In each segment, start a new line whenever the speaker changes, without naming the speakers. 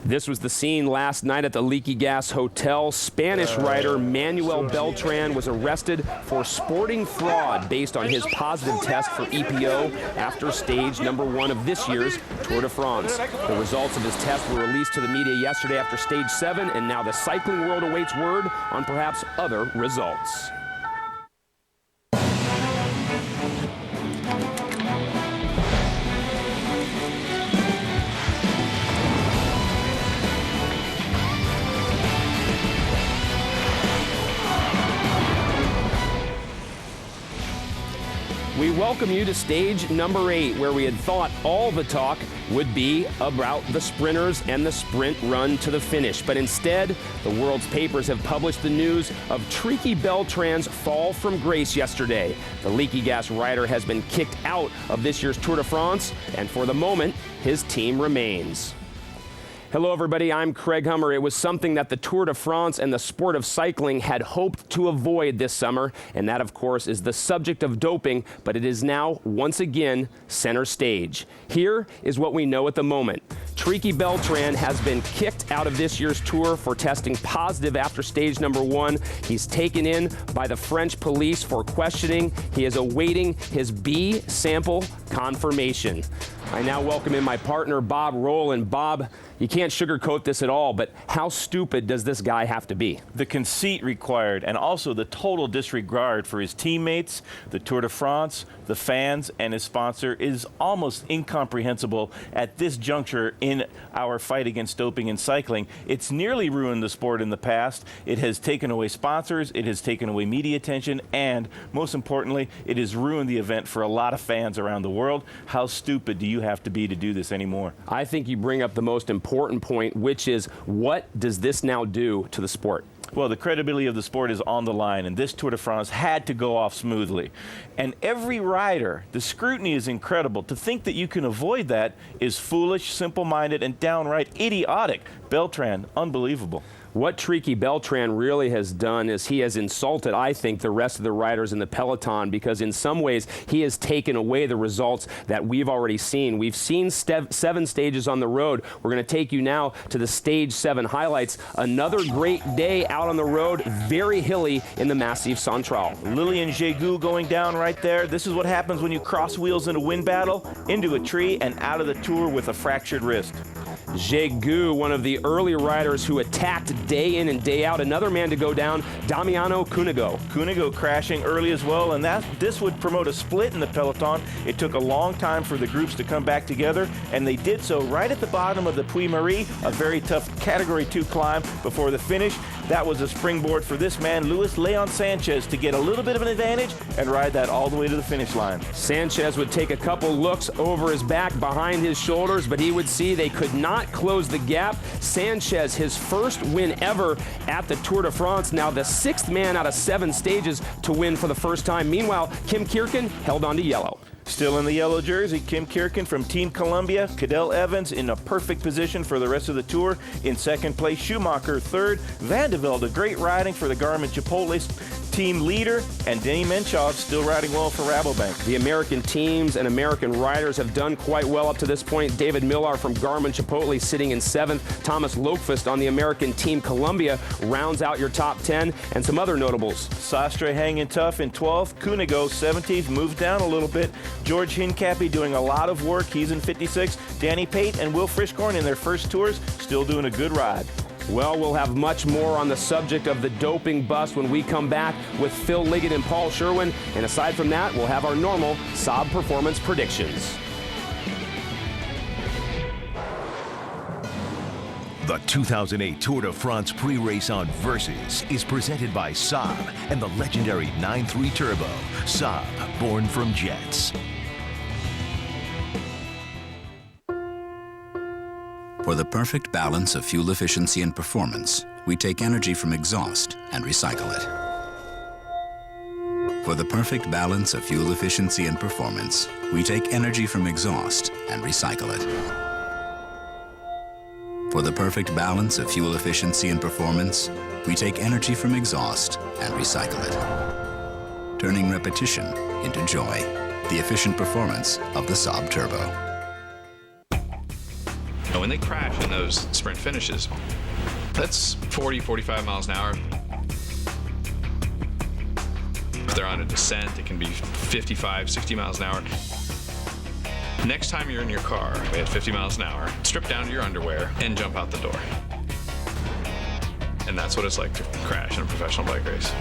This was the scene last night at the Leaky Gas Hotel. Spanish rider Manuel Beltran was arrested for sporting fraud based on his positive test for EPO after stage #1 of this year's Tour de France. The results of his test were released to the media yesterday after stage 7, and now the cycling world awaits word on perhaps other results. We welcome you to stage #8, where we had thought all the talk would be about the sprinters and the sprint run to the finish. But instead, the world's papers have published the news of Tricky Beltran's fall from grace yesterday. The Leaky Gas rider has been kicked out of this year's Tour de France, and for the moment, his team remains. Hello, everybody. I'm Craig Hummer. It was something that the Tour de France and the sport of cycling had hoped to avoid this summer, and that, of course, is the subject of doping, but it is now, once again, center stage. Here is what we know at the moment. Tricky Beltran has been kicked out of this year's Tour for testing positive after stage #1. He's taken in by the French police for questioning. He is awaiting his B sample confirmation. I now welcome in my partner, Bob Rowland. Bob, you can't sugarcoat this at all, but how stupid does this guy have to be?
The conceit required, and also the total disregard for his teammates, the Tour de France, the fans, and his sponsor is almost incomprehensible at this juncture in our fight against doping in cycling. It's nearly ruined the sport in the past. It has taken away sponsors, it has taken away media attention, and most importantly, it has ruined the event for a lot of fans around the world. How stupid do you have to be to do this anymore?
I think you bring up the most important point, which is, what does this now do to the sport?
Well, the credibility of the sport is on the line, and this Tour de France had to go off smoothly. And every rider, the scrutiny is incredible. To think that you can avoid that is foolish, simple-minded, and downright idiotic. Beltran, unbelievable.
What Tricky Beltran really has done is he has insulted, I think, the rest of the riders in the peloton, because in some ways he has taken away the results that we've already seen. We've seen 7 stages on the road. We're going to take you now to the stage 7 highlights. Another great day out on the road, very hilly in the Massif Central.
Lilian Jégou going down right there. This is what happens when you cross wheels in a wind battle, into a tree and out of the Tour with a fractured wrist.
Jégou, one of the early riders who attacked day in and day out. Another man to go down, Damiano Cunego.
Cunego crashing early as well, and this would promote a split in the peloton. It took a long time for the groups to come back together, and they did so right at the bottom of the Puy-Marie, a very tough Category 2 climb before the finish. That was a springboard for this man, Luis Leon Sanchez, to get a little bit of an advantage and ride that all the way to the finish line.
Sanchez would take a couple looks over his back, behind his shoulders, but he would see they could not close the gap. Sanchez, his first win ever at the Tour de France, now the 6th man out of 7 stages to win for the first time. Meanwhile, Kim Kierken held on to yellow.
Still in the yellow jersey, Kim Kierken from Team Columbia. Cadel Evans in a perfect position for the rest of the Tour. In 2nd place, Schumacher 3rd. Van de Velde, great riding for the Garmin-Chipotle team leader, and Denny Menchov still riding well for Rabobank.
The American teams and American riders have done quite well up to this point. David Millar from Garmin-Chipotle sitting in 7th. Thomas Lokfest on the American team Columbia rounds out your top 10, and some other notables.
Sastre hanging tough in 12th. Cunego 17th, moved down a little bit. George Hincapie doing a lot of work. He's in 56th. Danny Pate and Will Frischkorn in their first tours still doing a good ride.
Well, we'll have much more on the subject of the doping bust when we come back with Phil Liggett and Paul Sherwen. And aside from that, we'll have our normal Saab performance predictions.
The 2008 Tour de France pre-race on Versus is presented by Saab and the legendary 9.3 Turbo. Saab, born from jets.
For the perfect balance of fuel efficiency and performance, we take energy from exhaust and recycle it. For the perfect balance of fuel efficiency and performance, we take energy from exhaust and recycle it. For the perfect balance of fuel efficiency and performance, we take energy from exhaust and recycle it. Turning repetition into joy. The efficient performance of the Saab Turbo.
And when they crash in those sprint finishes, that's 40, 45 miles an hour. If they're on a descent, it can be 55, 60 miles an hour. Next time you're in your car at 50 miles an hour, strip down to your underwear and jump out the door. And that's what it's like to crash in a professional bike race.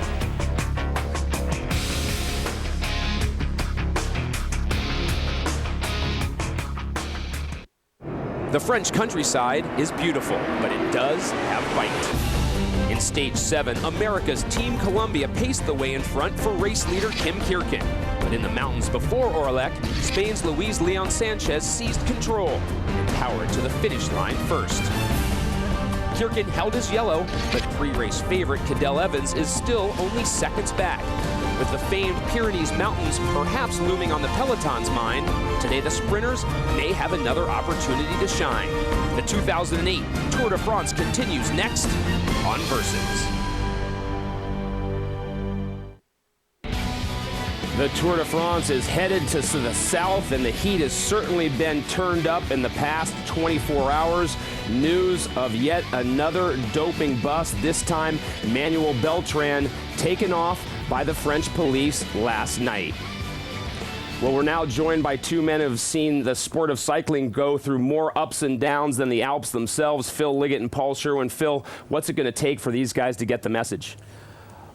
The French countryside is beautiful, but it does have bite. In Stage 7, America's Team Columbia paced the way in front for race leader Kim Kierken. But in the mountains before Orlec, Spain's Luis Leon Sanchez seized control and powered to the finish line first. Kierken held his yellow, but pre-race favorite Cadel Evans is still only seconds back. With the famed Pyrenees Mountains perhaps looming on the peloton's mind, today the sprinters may have another opportunity to shine. The 2008 Tour de France continues next on Versus. The Tour de France is headed to the south, and the heat has certainly been turned up in the past 24 hours. News of yet another doping bust, this time Manuel Beltran taken off by the French police last night. Well, we're now joined by two men who have seen the sport of cycling go through more ups and downs than the Alps themselves, Phil Liggett and Paul Sherwen. Phil, what's it going to take for these guys to get the message?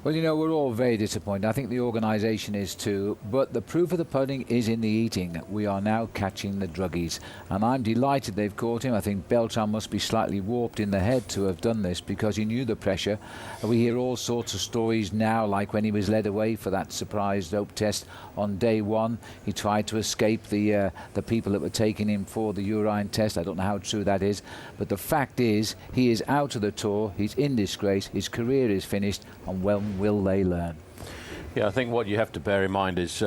Well, you know, we're all very disappointed. I think the organisation is too. But the proof of the pudding is in the eating. We are now catching the druggies. And I'm delighted they've caught him. I think Beltran must be slightly warped in the head to have done this because he knew the pressure. We hear all sorts of stories now, like when he was led away for that surprise dope test on day one. He tried to escape the people that were taking him for the urine test. I don't know how true that is. But the fact is, he is out of the Tour. He's in disgrace. His career is finished. And when will they learn?
Yeah, I think what you have to bear in mind is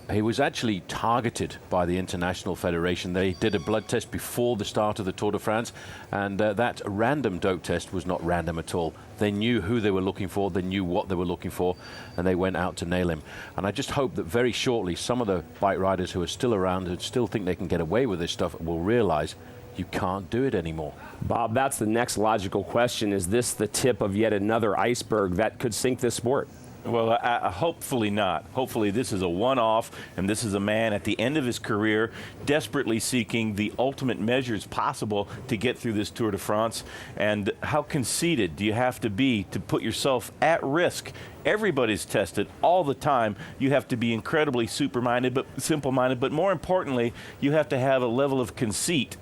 he was actually targeted by the International Federation. They did a blood test before the start of the Tour de France, and that random dope test was not random at all. They knew who they were looking for, they knew what they were looking for, and they went out to nail him. And I just hope that very shortly some of the bike riders who are still around and still think they can get away with this stuff will realize you can't do it anymore.
Bob, that's the next logical question. Is this the tip of yet another iceberg that could sink this sport?
Well, hopefully not. Hopefully this is a one-off, and this is a man at the end of his career desperately seeking the ultimate measures possible to get through this Tour de France. And how conceited do you have to be to put yourself at risk? Everybody's tested all the time. You have to be incredibly simple-minded, but more importantly, you have to have a level of conceit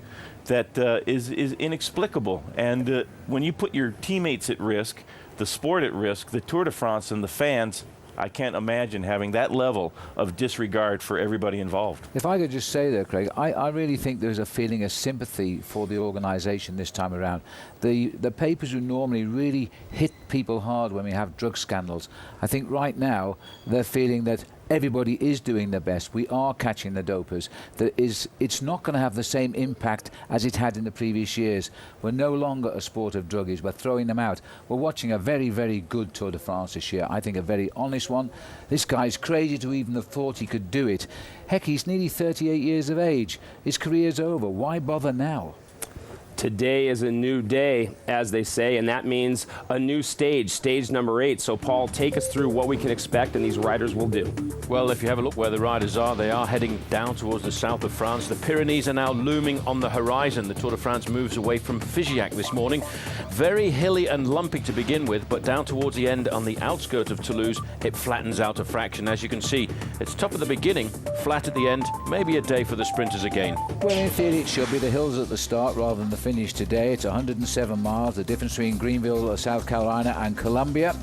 that is inexplicable. And when you put your teammates at risk, the sport at risk, the Tour de France and the fans, I can't imagine having that level of disregard for everybody involved.
If I could just say there, Craig, I really think there's a feeling of sympathy for the organisation this time around. The papers who normally really hit people hard when we have drug scandals, I think right now they're feeling that everybody is doing their best. We are catching the dopers. It's not going to have the same impact as it had in the previous years. We're no longer a sport of druggies. We're throwing them out. We're watching a very, very good Tour de France this year. I think a very honest one. This guy's crazy to even have thought he could do it. Heck, he's nearly 38 years of age. His career's over. Why bother now?
Today is a new day, as they say, and that means a new stage, stage number 8. So, Paul, take us through what we can expect and these riders will do.
Well, if you have a look where the riders are, they are heading down towards the south of France. The Pyrenees are now looming on the horizon. The Tour de France moves away from Figeac this morning. Very hilly and lumpy to begin with, but down towards the end on the outskirts of Toulouse, it flattens out a fraction. As you can see, it's tough at the beginning, flat at the end, maybe a day for the sprinters again.
Well, in theory, it should be the hills at the start rather than the finish today. It's 107 miles, the difference between Greenville, South Carolina and Columbia.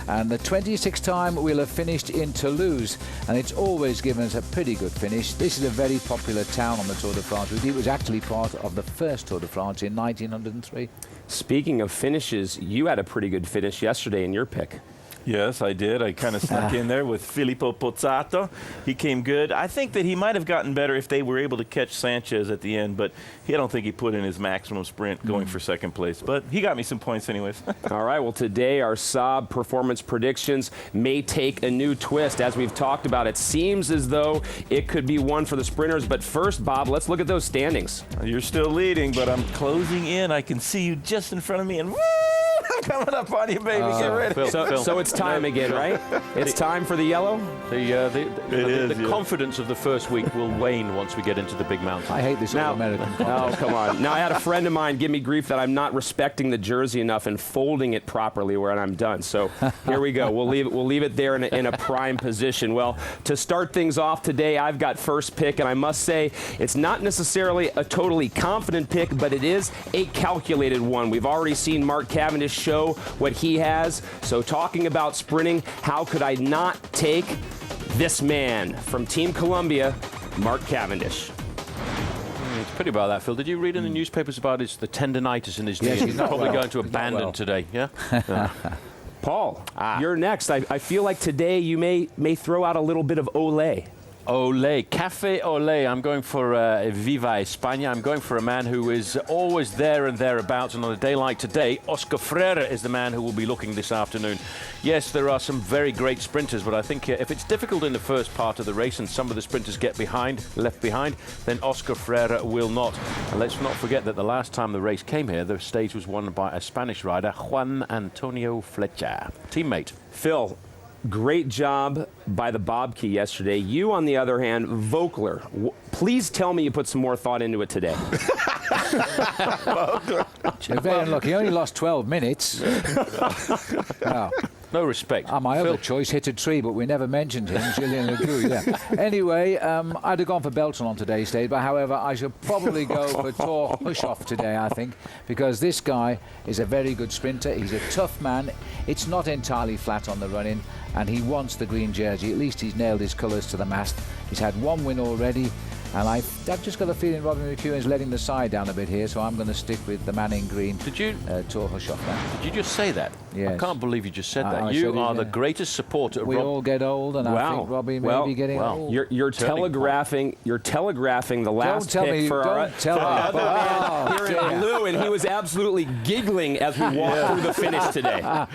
And the 26th time we'll have finished in Toulouse, and it's always given us a pretty good finish. This is a very popular town on the Tour de France. It was actually part of the first Tour de France in 1903.
Speaking of finishes, you had a pretty good finish yesterday in your pick.
Yes, I did. I kind of snuck in there with Filippo Pozzato. He came good. I think that he might have gotten better if they were able to catch Sanchez at the end, but I don't think he put in his maximum sprint going for second place. But he got me some points anyways.
All right, well, today our Saab performance predictions may take a new twist. As we've talked about, it seems as though it could be one for the sprinters. But first, Bob, let's look at those standings.
You're still leading, but I'm closing in. I can see you just in front of me, and woo! Coming up on you, baby. Get ready.
Phil.
So it's time again, right? It's time for the yellow?
The confidence of the first week will wane once we get into the big mountains.
I hate this All-American.
Oh, come on. Now, I had a friend of mine give me grief that I'm not respecting the jersey enough and folding it properly when I'm done. So here we go. We'll leave it there in a prime position. Well, to start things off today, I've got first pick, and I must say it's not necessarily a totally confident pick, but it is a calculated one. We've already seen Mark Cavendish show what he has. So talking about sprinting, how could I not take this man from Team Columbia, Mark Cavendish?
It's pretty about that, Phil. Did you read in the newspapers about the tendinitis in his knee? He's probably going to abandon today, yeah?
Paul, you're next. I feel like today you may throw out a little bit of Olé.
Olé, Café Olé. I'm going for Viva España. I'm going for a man who is always there and thereabouts. And on a day like today, Oscar Freire is the man who will be looking this afternoon. Yes, there are some very great sprinters, but I think if it's difficult in the first part of the race and some of the sprinters get left behind, then Oscar Freire will not. And let's not forget that the last time the race came here, the stage was won by a Spanish rider, Juan Antonio Flecha, teammate.
Phil, great job by the Bob Key yesterday. You, on the other hand, Vogler. Please tell me you put some more thought into it today.
You're very unlucky. He only lost 12 minutes.
No respect.
My other choice hit a tree, but we never mentioned him, Julien Legrue. Yeah. Anyway, I'd have gone for Belton on today's stage, but however, I should probably go for Thor Hushoff today, I think, because this guy is a very good sprinter. He's a tough man. It's not entirely flat on the run-in, and he wants the green jersey. At least he's nailed his colours to the mast. He's had one win already. And I've just got a feeling Robin McEwen is letting the side down a bit here, so I'm going to stick with the man in green.
Did you?
Thor Hushoff.
Did you just say that?
Yes.
I can't believe you just said that. You are the greatest supporter of
We all get old, and I think Robbie may be getting old.
You're telegraphing the last pick for our other man here in blue, and he was absolutely giggling as we walked through the finish today.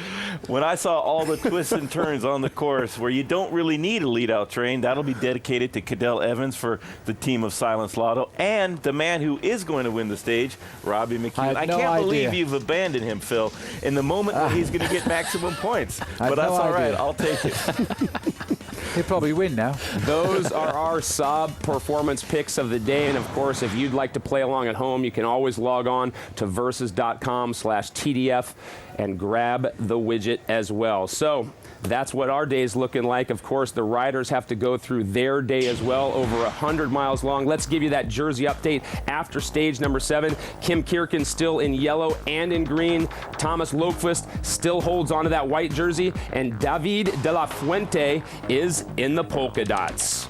When I saw all the twists and turns on the course where you don't really need a lead-out train, that'll be dedicated to Cadell Evans for the team of Silence Lotto, and the man who is going to win the stage, Robbie McEwen. I can't believe you've abandoned him, Phil, in the moment when he's going to get maximum points. But that's all right. I'll take it.
He'll probably win now.
Those are our Saab performance picks of the day. And, of course, if you'd like to play along at home, you can always log on to versus.com/TDF and grab the widget as well. So that's what our day is looking like. Of course, the riders have to go through their day as well, over 100 miles long. Let's give you that jersey update after stage number 7. Kim Kierkegaard still in yellow and in green. Thomas Lokvist still holds onto that white jersey. And David de la Fuente is in the polka dots.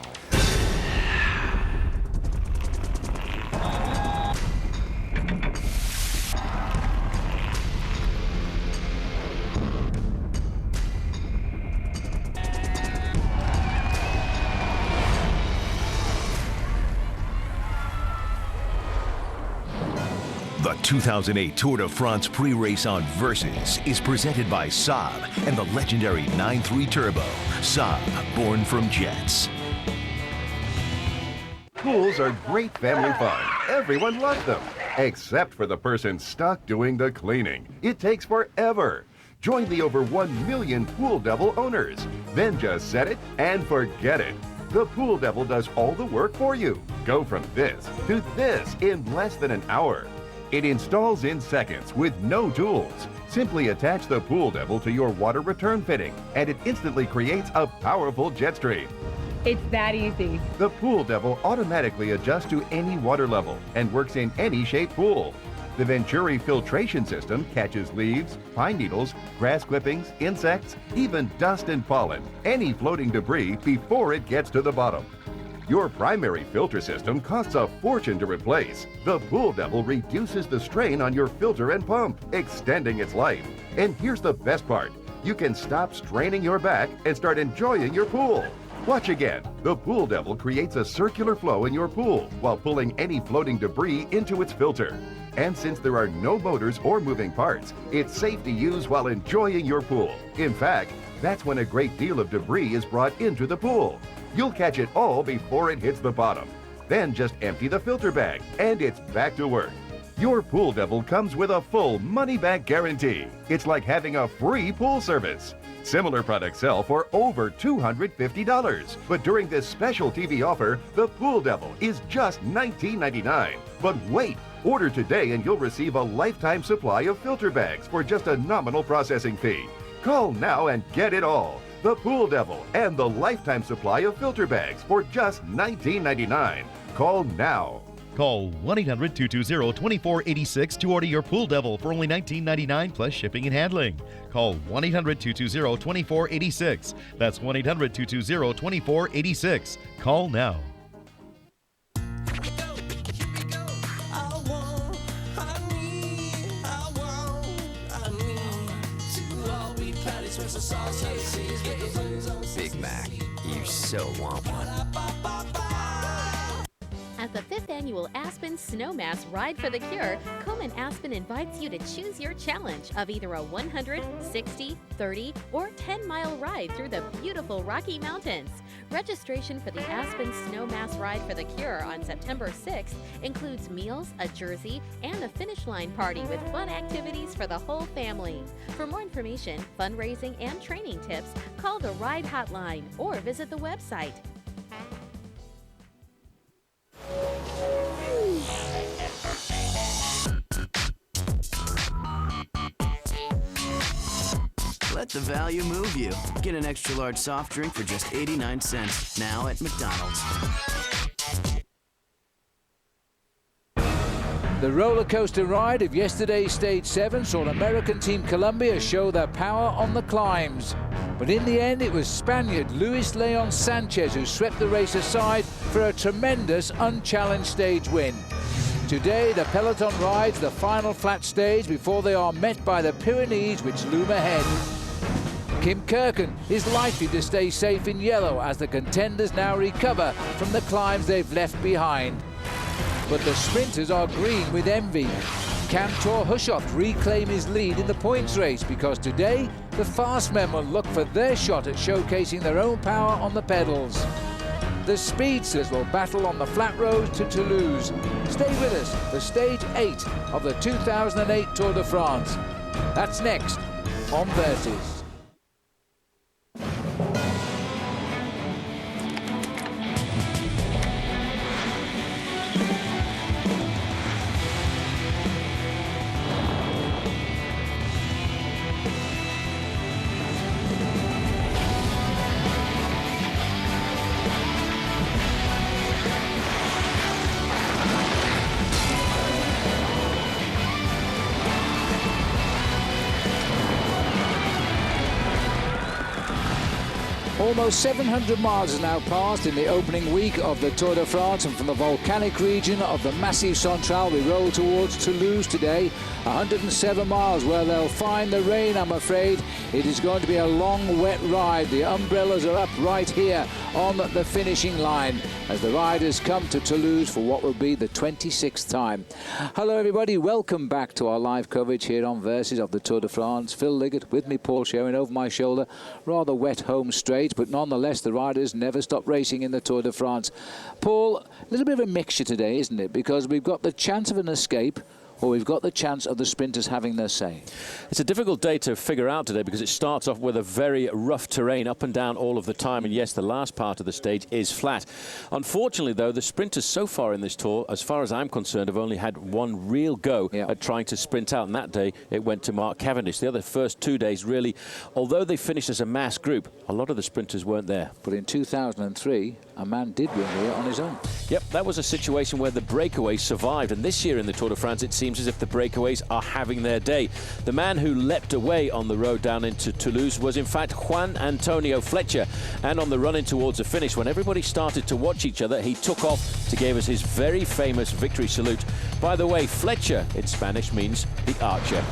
The 2008 Tour de France pre-race on Versus is presented by Saab and the legendary 9.3 Turbo. Saab, born from jets.
Pools are great family fun. Everyone loves them, except for the person stuck doing the cleaning. It takes forever. Join the over 1 million Pool Devil owners. Then just set it and forget it. The Pool Devil does all the work for you. Go from this to this in less than an hour. It installs in seconds with no tools. Simply attach the Pool Devil to your water return fitting, and it instantly creates a powerful jet stream.
It's that easy.
The Pool Devil automatically adjusts to any water level and works in any shaped pool. The Venturi filtration system catches leaves, pine needles, grass clippings, insects, even dust and pollen, any floating debris before it gets to the bottom. Your primary filter system costs a fortune to replace. The Pool Devil reduces the strain on your filter and pump, extending its life. And here's the best part. you can stop straining your back and start enjoying your pool. Watch again. The Pool Devil creates a circular flow in your pool while pulling any floating debris into its filter. And since there are no motors or moving parts, it's safe to use while enjoying your pool. In fact, that's when a great deal of debris is brought into the pool. You'll catch it all before it hits the bottom. Then just empty the filter bag, and it's back to work. Your Pool Devil comes with a full money-back guarantee. It's like having a free pool service. Similar products sell for over $250. But during this special TV offer, the Pool Devil is just $19.99. But wait! Order today and you'll receive a lifetime supply of filter bags for just a nominal processing fee. Call now and get it all. The Pool Devil and the lifetime supply of filter bags for just $19.99. Call now.
Call 1-800-220-2486 to order your Pool Devil for only $19.99 plus shipping and handling. Call 1-800-220-2486. That's 1-800-220-2486. Call now.
Big Mac, you so want one.
At the 5th Annual Aspen Snowmass Ride for the Cure, Komen Aspen invites you to choose your challenge of either a 100, 60, 30, or 10-mile ride through the beautiful Rocky Mountains. Registration for the Aspen Snowmass Ride for the Cure on September 6th includes meals, a jersey, and a finish line party with fun activities for the whole family. For more information, fundraising, and training tips, call the Ride Hotline or visit the website.
Let the value move you. Get an extra large soft drink for just 89 cents, now at McDonald's.
The roller coaster ride of yesterday's Stage 7 saw American Team Colombia show their power on the climbs. But in the end, it was Spaniard Luis Leon Sanchez who swept the race aside for a tremendous unchallenged stage win. Today, the peloton rides the final flat stage before they are met by the Pyrenees, which loom ahead. Kim Kirken is likely to stay safe in yellow as the contenders now recover from the climbs they've left behind. But the sprinters are green with envy. Can Thor Hushovd reclaim his lead in the points race? Because today, the fast men will look for their shot at showcasing their own power on the pedals. The speedsters will battle on the flat road to Toulouse. Stay with us for Stage 8 of the 2008 Tour de France. That's next on Versus. Almost 700 miles has now passed in the opening week of the Tour de France, and from the volcanic region of the Massif Central we roll towards Toulouse today. 107 miles where they'll find the rain, I'm afraid. It is going to be a long, wet ride. The umbrellas are up right here on the finishing line as the riders come to Toulouse for what will be the 26th time. Hello everybody, welcome back to our live coverage here on Versus of the Tour de France. Phil Liggett with me, Paul Sherwen over my shoulder. Rather wet home straight, but nonetheless the riders never stop racing in the Tour de France. Paul, a little bit of a mixture today, isn't it? Because we've got the chance of an escape, or we've got the chance of the sprinters having their say.
It's a difficult day to figure out today because it starts off with a very rough terrain up and down all of the time, and yes, the last part of the stage is flat. Unfortunately though, the sprinters so far in this tour, as far as I'm concerned, have only had one real go at trying to sprint out, and that day it went to Mark Cavendish. The other first 2 days really, although they finished as a mass group, a lot of the sprinters weren't there.
But in 2003 a man did win here on his own.
Yep, that was a situation where the breakaways survived, and this year in the Tour de France it seems as if the breakaways are having their day. The man who leapt away on the road down into Toulouse was in fact Juan Antonio Fletcher, and on the run in towards the finish, when everybody started to watch each other, he took off to give us his very famous victory salute. By the way, Fletcher in Spanish means the archer.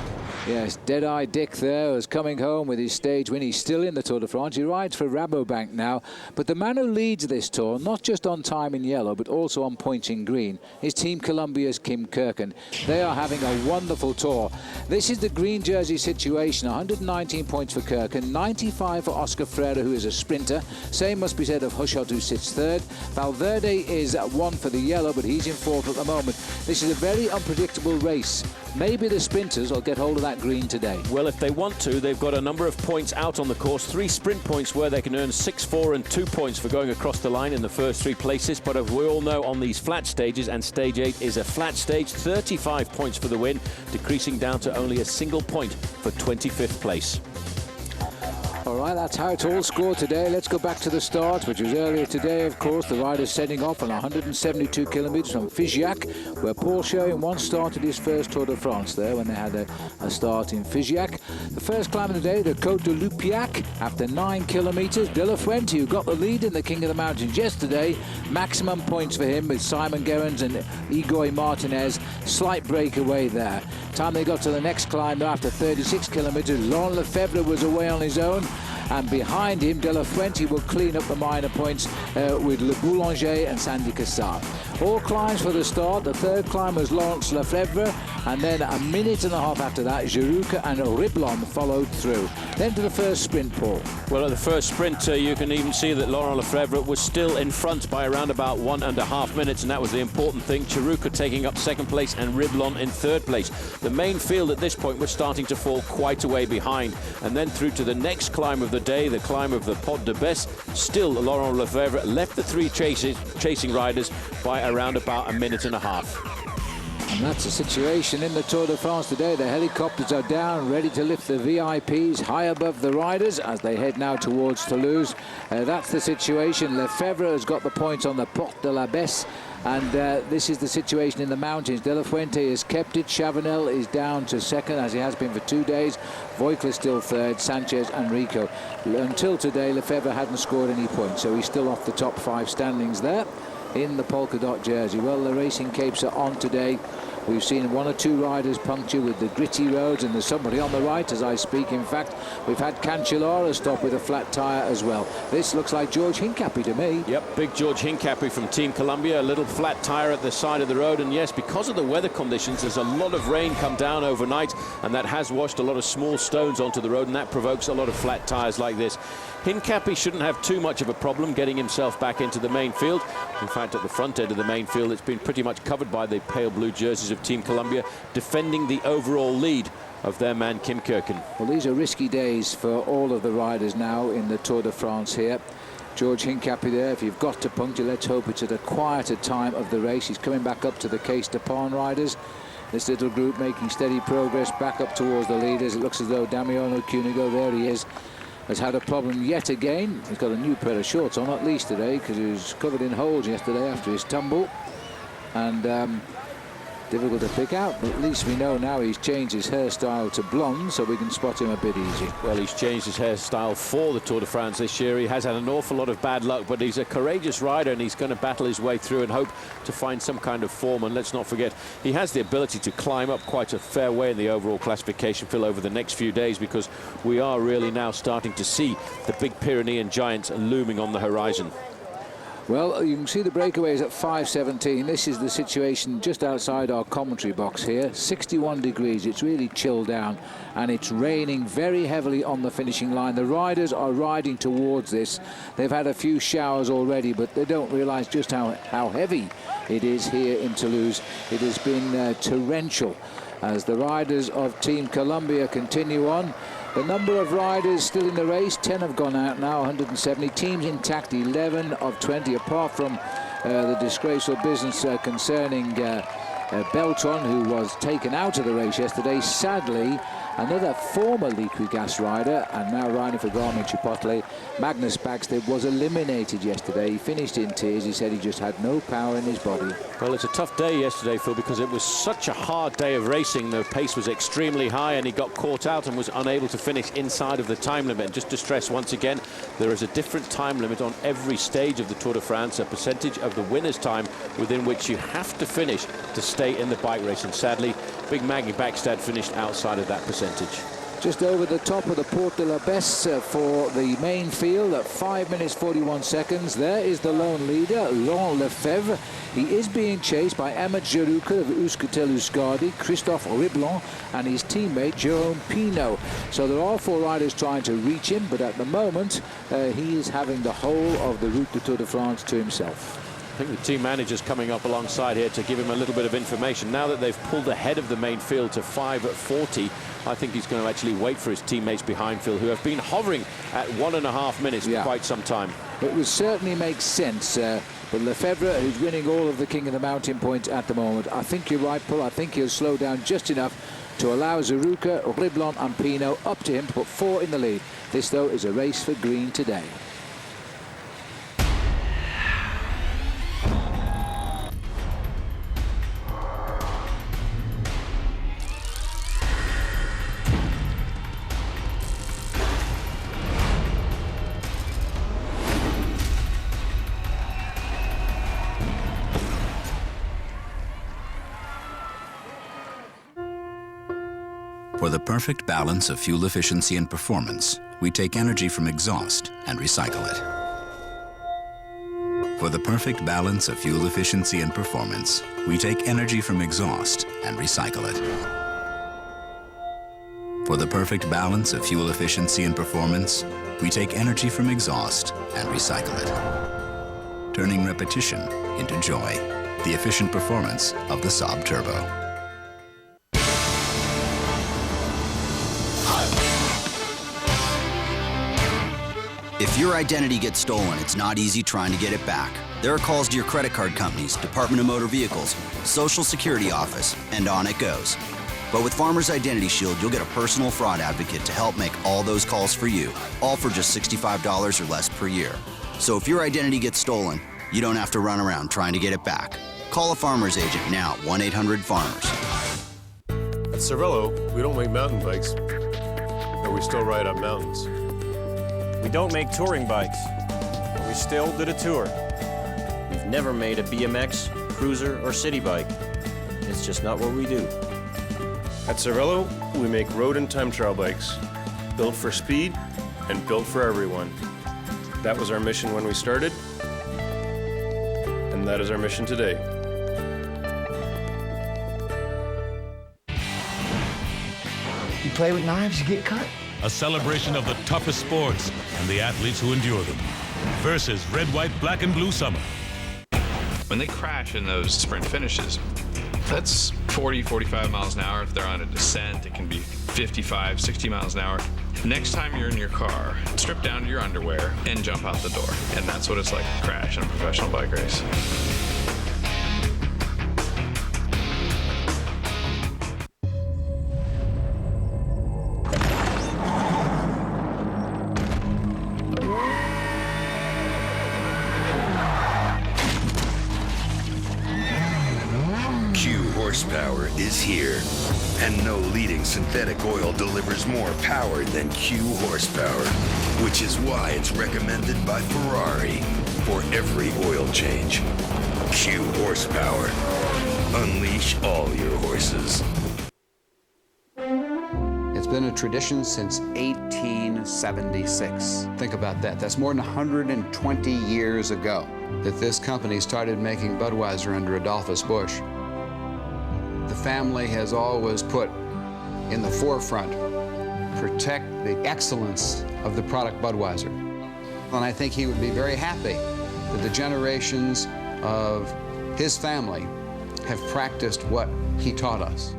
Yes, Deadeye Dick there is coming home with his stage win. He's still in the Tour de France. He rides for Rabobank now. But the man who leads this tour, not just on time in yellow, but also on points in green, is Team Columbia's Kim Kirken. They are having a wonderful tour. This is the green jersey situation. 119 points for Kirken, 95 for Oscar Freire, who is a sprinter. Same must be said of Hushot, who sits third. Valverde is 1 for the yellow, but he's in 4th at the moment. This is a very unpredictable race. Maybe the sprinters will get hold of that green today.
Well, if they want to, they've got a number of points out on the course. 3 sprint points where they can earn 6, 4 and 2 points for going across the line in the first 3 places. But as we all know, on these flat stages, and stage 8 is a flat stage, 35 points for the win, decreasing down to only a single point for 25th place.
All right, that's how it's all scored today. Let's go back to the start, which was earlier today, of course. The riders setting off on 172 kilometres from Figeac, where Paul Sherwen once started his first Tour de France there when they had a start in Figeac. The first climb of the day, the Côte de Lupiac, after 9 kilometres. De La Fuente, who got the lead in the King of the Mountains yesterday. Maximum points for him with Simon Gerrans and Igor Martinez. Slight breakaway there. Time they got to the next climb after 36 kilometres, Laurent Lefebvre was away on his own. And behind him, De La Fuente will clean up the minor points with Le Boulanger and Sandy Cassar. All climbs for the start. The third climb was Laurent Lefebvre, and then a minute and a half after that, Girouca and Riblon followed through. Then to the first sprint, Paul.
Well, at the first sprint, you can even see that Laurent Lefebvre was still in front by around about 1.5 minutes, and that was the important thing. Girouca taking up second place and Riblon in third place. The main field at this point was starting to fall quite a way behind, and then through to the next climb of the day, the climb of the Pot de Besse, still Laurent Lefebvre left the 3 chasing riders by around about a minute and a half.
And that's the situation in the Tour de France today. The helicopters are down, ready to lift the VIPs high above the riders as they head now towards Toulouse. That's the situation. Lefebvre has got the points on the Porte de la Besse. And this is the situation in the mountains. De La Fuente has kept it. Chavanel is down to second, as he has been for 2 days. Voigtler still third. Sanchez and Rico. Until today, Lefebvre hadn't scored any points, so he's still off the top 5 standings there in the polka dot jersey. Well, the racing capes are on today. We've seen 1 or 2 riders puncture with the gritty roads, and there's somebody on the right as I speak. In fact, we've had Cancellara stop with a flat tyre as well. This looks like George Hincapie to me.
Yep, big George Hincapie from Team Columbia. A little flat tyre at the side of the road, and yes, because of the weather conditions, there's a lot of rain come down overnight, and that has washed a lot of small stones onto the road, and that provokes a lot of flat tyres like this. Hincapie shouldn't have too much of a problem getting himself back into the main field. In fact, at the front end of the main field, it's been pretty much covered by the pale blue jerseys of Team Columbia, defending the overall lead of their man Kim Kirken.
Well, these are risky days for all of the riders now in the Tour de France here. George Hincapie there. If you've got to puncture, let's hope it's at a quieter time of the race. He's coming back up to the Case de Pon riders. This little group making steady progress back up towards the leaders. It looks as though Damiano Cunego, there he is, has had a problem yet again. He's got a new pair of shorts on, at least today, because he was covered in holes yesterday after his tumble. And difficult to pick out, but at least we know now he's changed his hairstyle to blonde, so we can spot him a bit easy.
Well, he's changed his hairstyle for the Tour de France this year. He has had an awful lot of bad luck, but he's a courageous rider, and he's going to battle his way through and hope to find some kind of form. And let's not forget, he has the ability to climb up quite a fair way in the overall classification, Phil, over the next few days, because we are really now starting to see the big Pyrenean giants looming on the horizon.
Well, you can see the breakaways at 5:17. This is the situation just outside our commentary box here. 61 degrees. It's really chilled down, and it's raining very heavily on the finishing line. The riders are riding towards this. They've had a few showers already, but they don't realize just how heavy it is here in Toulouse. It has been torrential as the riders of Team Columbia continue on. The number of riders still in the race, 10 have gone out now, 170. Teams intact, 11 of 20, apart from the disgraceful business concerning Beltran, who was taken out of the race yesterday. Sadly, another former Liquigas rider and now riding for Garmin Chipotle, Magnus Bagstead, was eliminated yesterday. He finished in tears. He said he just had no power in his body.
Well, it's a tough day yesterday, Phil, because it was such a hard day of racing. The pace was extremely high, and he got caught out and was unable to finish inside of the time limit. And just to stress once again, there is a different time limit on every stage of the Tour de France, a percentage of the winner's time within which you have to finish to stay in the bike race. And sadly, Big Maggie Backstad finished outside of that percentage.
Just over the top of the Porte de la Besse for the main field at 5 minutes 41 seconds. There is the lone leader, Laurent Lefebvre. He is being chased by Emmet Geruca of Euskaltel-Euskadi, Christophe Riblon, and his teammate Jerome Pino. So there are 4 riders trying to reach him, but at the moment he is having the whole of the Route du Tour de France to himself.
I think the team manager's coming up alongside here to give him a little bit of information. Now that they've pulled ahead of the main field to 5:40, I think he's going to actually wait for his teammates behind Phil, who have been hovering at 1.5 minutes for quite some time.
It would certainly make sense, but Lefebvre, who's winning all of the King of the Mountain points at the moment, I think you're right, Paul. I think he'll slow down just enough to allow Geruca, Riblon and Pino up to him to put 4 in the lead. This, though, is a race for green today.
For the perfect balance of fuel efficiency and performance, we take energy from exhaust and recycle it. For the perfect balance of fuel efficiency and performance, we take energy from exhaust and recycle it. For the perfect balance of fuel efficiency and performance, we take energy from exhaust and recycle it. Turning repetition into joy. The efficient performance of the Saab Turbo.
If your identity gets stolen, it's not easy trying to get it back. There are calls to your credit card companies, Department of Motor Vehicles, Social Security Office, and on it goes. But with Farmers Identity Shield, you'll get a personal fraud advocate to help make all those calls for you, all for just $65 or less per year. So if your identity gets stolen, you don't have to run around trying to get it back. Call a Farmers agent now at 1-800-FARMERS.
At Cervelo, we don't make mountain bikes, but we still ride on mountains.
We don't make touring bikes, but we still do the tour. We've never made a BMX, cruiser, or city bike. It's just not what we do.
At Cervelo, we make road and time trial bikes, built for speed and built for everyone. That was our mission when we started, and that is our mission today.
You play with knives, you get cut.
A celebration of the toughest sports and the athletes who endure them. Versus Red, White, Black, and Blue Summer.
When they crash in those sprint finishes, that's 40, 45 miles an hour. If they're on a descent, it can be 55, 60 miles an hour. Next time you're in your car, strip down to your underwear and jump out the door. And that's what it's like to crash in a professional bike race.
Horsepower is here, and no leading synthetic oil delivers more power than Q horsepower, which is why it's recommended by Ferrari for every oil change. Q horsepower. Unleash all your horses.
It's been a tradition since 1876. Think about that. That's more than 120 years ago that this company started making Budweiser under Adolphus Busch. The family has always put in the forefront, protect the excellence of the product Budweiser. And I think he would be very happy that the generations of his family have practiced what he taught us.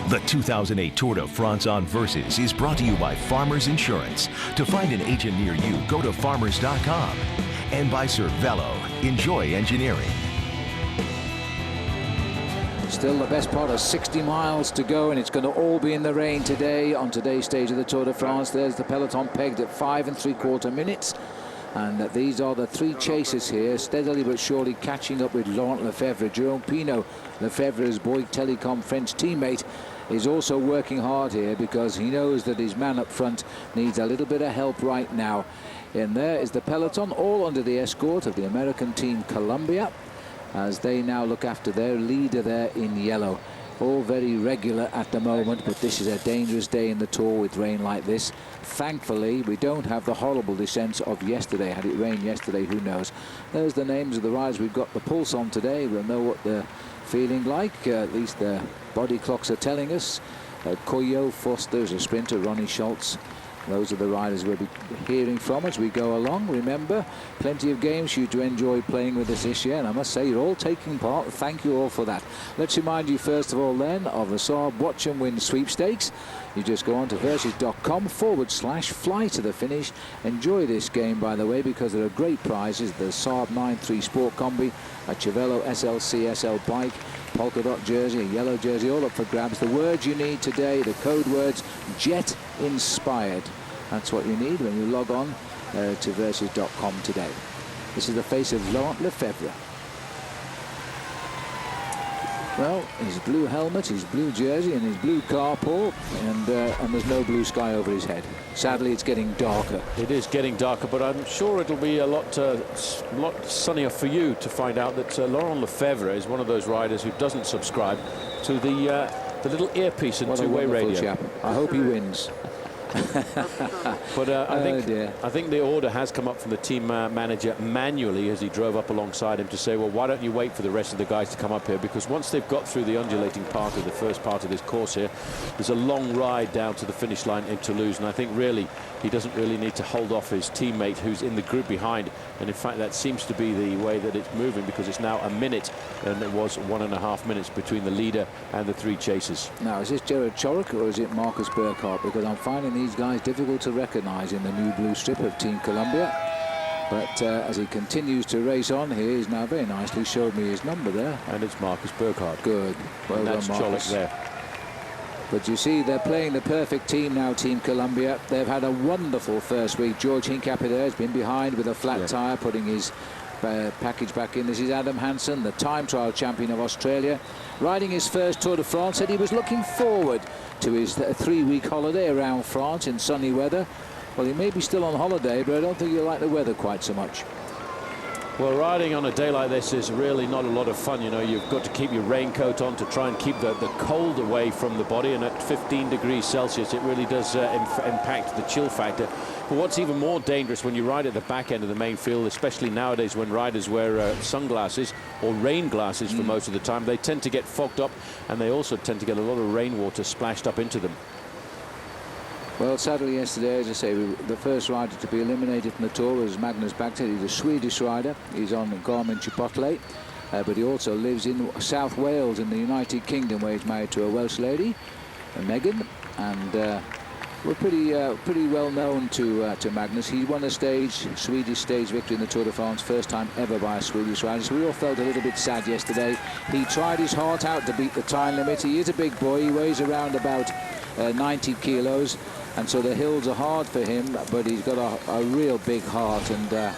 The 2008 Tour de France on Versus is brought to you by Farmers Insurance. To find an agent near you, go to farmers.com. And by Cervelo. Enjoy engineering.
Still the best part of 60 miles to go, and it's going to all be in the rain today on today's stage of the Tour de France. There's the peloton pegged at 5 3/4 minutes. And these are the 3 chasers here, steadily but surely catching up with Laurent Lefebvre. Jerome Pino, Lefebvre's Bouygues Telecom French teammate, is also working hard here because he knows that his man up front needs a little bit of help right now. And there is the peloton, all under the escort of the American team Columbia. as they now look after their leader there in yellow. All very regular at the moment, but this is a dangerous day in the Tour with rain like this. Thankfully, we don't have the horrible descents of yesterday. Had it rained yesterday, who knows? There's the names of the riders we've got the pulse on today. We'll know what they're feeling like. At least their body clocks are telling us. Koyo, Foster's a sprinter, Ronnie Schultz. Those are the riders we'll be hearing from as we go along. Remember, plenty of games for you to enjoy playing with us this year, and I must say you're all taking part. Thank you all for that. Let's remind you first of all then of the Saab Watch and Win sweepstakes. You just go on to versus.com/fly to the finish. Enjoy this game, by the way, because there are great prizes. The Saab 9.3 Sport Combi, a Cervelo SLC SL bike, polka dot jersey, a yellow jersey, all up for grabs. The words you need today, the code words, Jet Inspired. That's what you need when you log on to versus.com today. This is the face of Laurent Lefebvre. Well, his blue helmet, his blue jersey, and his blue carpool, and there's no blue sky over his head. Sadly, it's getting darker.
It is getting darker, but I'm sure it'll be a lot sunnier for you to find out that Laurent Lefebvre is one of those riders who doesn't subscribe to the little earpiece and two-way radio.
Chap. I hope he wins.
But I think the order has come up from the team manager manually as he drove up alongside him to say, well, why don't you wait for the rest of the guys to come up here, because once they've got through the undulating part of the first part of this course here, there's a long ride down to the finish line in Toulouse, and I think really he doesn't really need to hold off his teammate who's in the group behind, and in fact that seems to be the way that it's moving, because it's now a minute and it was 1.5 minutes between the leader and the three chasers.
Now, is this Jared Choruk or is it Marcus Burkhardt? Because I'm finding these guys difficult to recognize in the new blue strip of Team Columbia. But as he continues to race on here, he's now very nicely showed me his number there.
And it's Marcus Burkhardt.
Good. Well
and that's
done, Marcus.
Choruk there.
But you see, they're playing the perfect team now, Team Columbia. They've had a wonderful first week. George Hincapie there has been behind with a flat tyre, putting his package back in. This is Adam Hansen, the time trial champion of Australia, riding his first Tour de France. Said he was looking forward to his 3-week holiday around France in sunny weather. Well, he may be still on holiday, but I don't think he'll like the weather quite so much.
Well, riding on a day like this is really not a lot of fun. You know, you've got to keep your raincoat on to try and keep the cold away from the body, and at 15 degrees Celsius it really does impact the chill factor. But what's even more dangerous when you ride at the back end of the main field, especially nowadays when riders wear sunglasses or rain glasses for most of the time, they tend to get fogged up, and they also tend to get a lot of rainwater splashed up into them.
Well, sadly yesterday, as I say, the first rider to be eliminated from the Tour was Magnus Backstedt. He's a Swedish rider. He's on Garmin Chipotle, but he also lives in South Wales in the United Kingdom, where he's married to a Welsh lady, Megan, and we're pretty well known to Magnus. He won a Swedish stage victory in the Tour de France, first time ever by a Swedish rider. So we all felt a little bit sad yesterday. He tried his heart out to beat the time limit. He is a big boy. He weighs around about 90 kilos. And so the hills are hard for him, but he's got a real big heart, and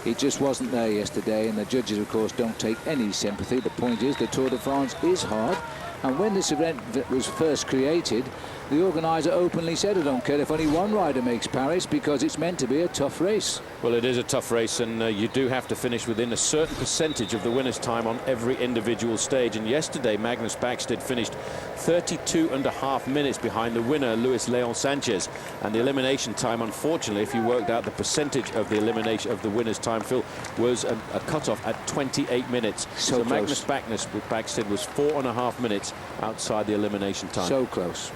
he just wasn't there yesterday. And the judges, of course, don't take any sympathy. The point is, the Tour de France is hard, and when this event was first created, the organizer openly said, I don't care if only one rider makes Paris, because it's meant to be a tough race.
Well, it is a tough race, and you do have to finish within a certain percentage of the winner's time on every individual stage. And yesterday, Magnus Backstedt finished 32.5 minutes behind the winner, Luis Leon Sanchez. And the elimination time, unfortunately, if you worked out the percentage of the elimination of the winner's time, Phil, was a cutoff at 28 minutes. So Magnus Backstedt was 4.5 minutes outside the elimination time.
So close.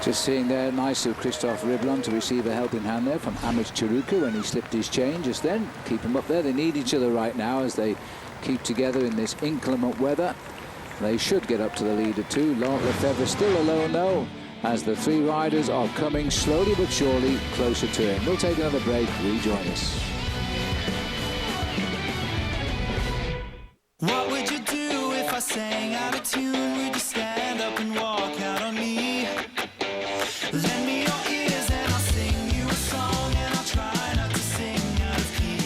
Just seeing there, nice of Christophe Riblon to receive a helping hand there from Amit Chiruka when he slipped his chain just then. Keep them up there. They need each other right now as they keep together in this inclement weather. They should get up to the leader too. Laurent Lefebvre still alone though, as the three riders are coming slowly but surely closer to him. We'll take another break. Rejoin us.
What would you do if I sang out of tune? Would you stand up and walk out on me? Lend me your ears and I'll sing you a song, and I'll try not to sing out of key.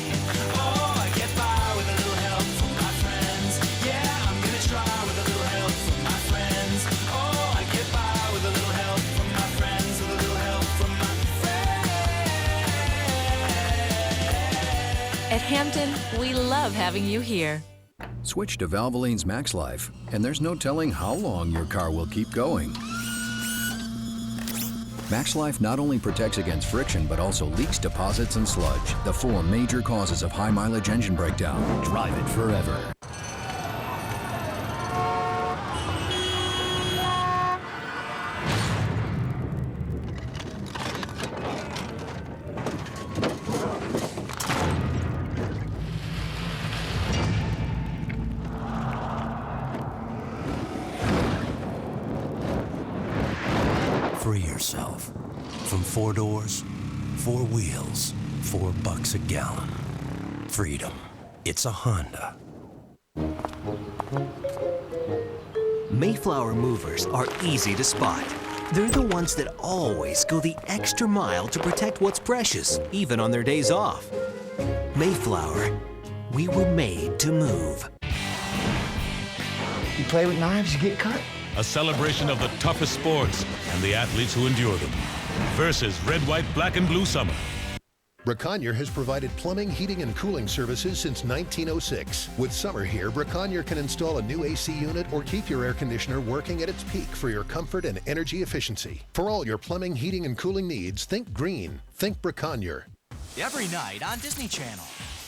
Oh, I get by with a little help from my friends. Yeah, I'm gonna try with a little help from my friends. Oh, I get by with a little help from my friends, with a little help from my friends.
At Hampton, we love having you here.
Switch to Valvoline's Max Life, and there's no telling how long your car will keep going. Max Life not only protects against friction, but also leaks, deposits, and sludge, the 4 major causes of high-mileage engine breakdown. Drive it forever.
Free yourself from 4 doors, 4 wheels, $4 a gallon. Freedom. It's a Honda.
Mayflower movers are easy to spot. They're the ones that always go the extra mile to protect what's precious, even on their days off. Mayflower, we were made to move.
You play with knives, you get cut.
A celebration of the toughest sports and the athletes who endure them. Versus red, white, black, and blue summer.
Braconier has provided plumbing, heating, and cooling services since 1906. With summer here, Braconier can install a new AC unit or keep your air conditioner working at its peak for your comfort and energy efficiency. For all your plumbing, heating, and cooling needs, think green. Think Braconier.
Every night on Disney Channel,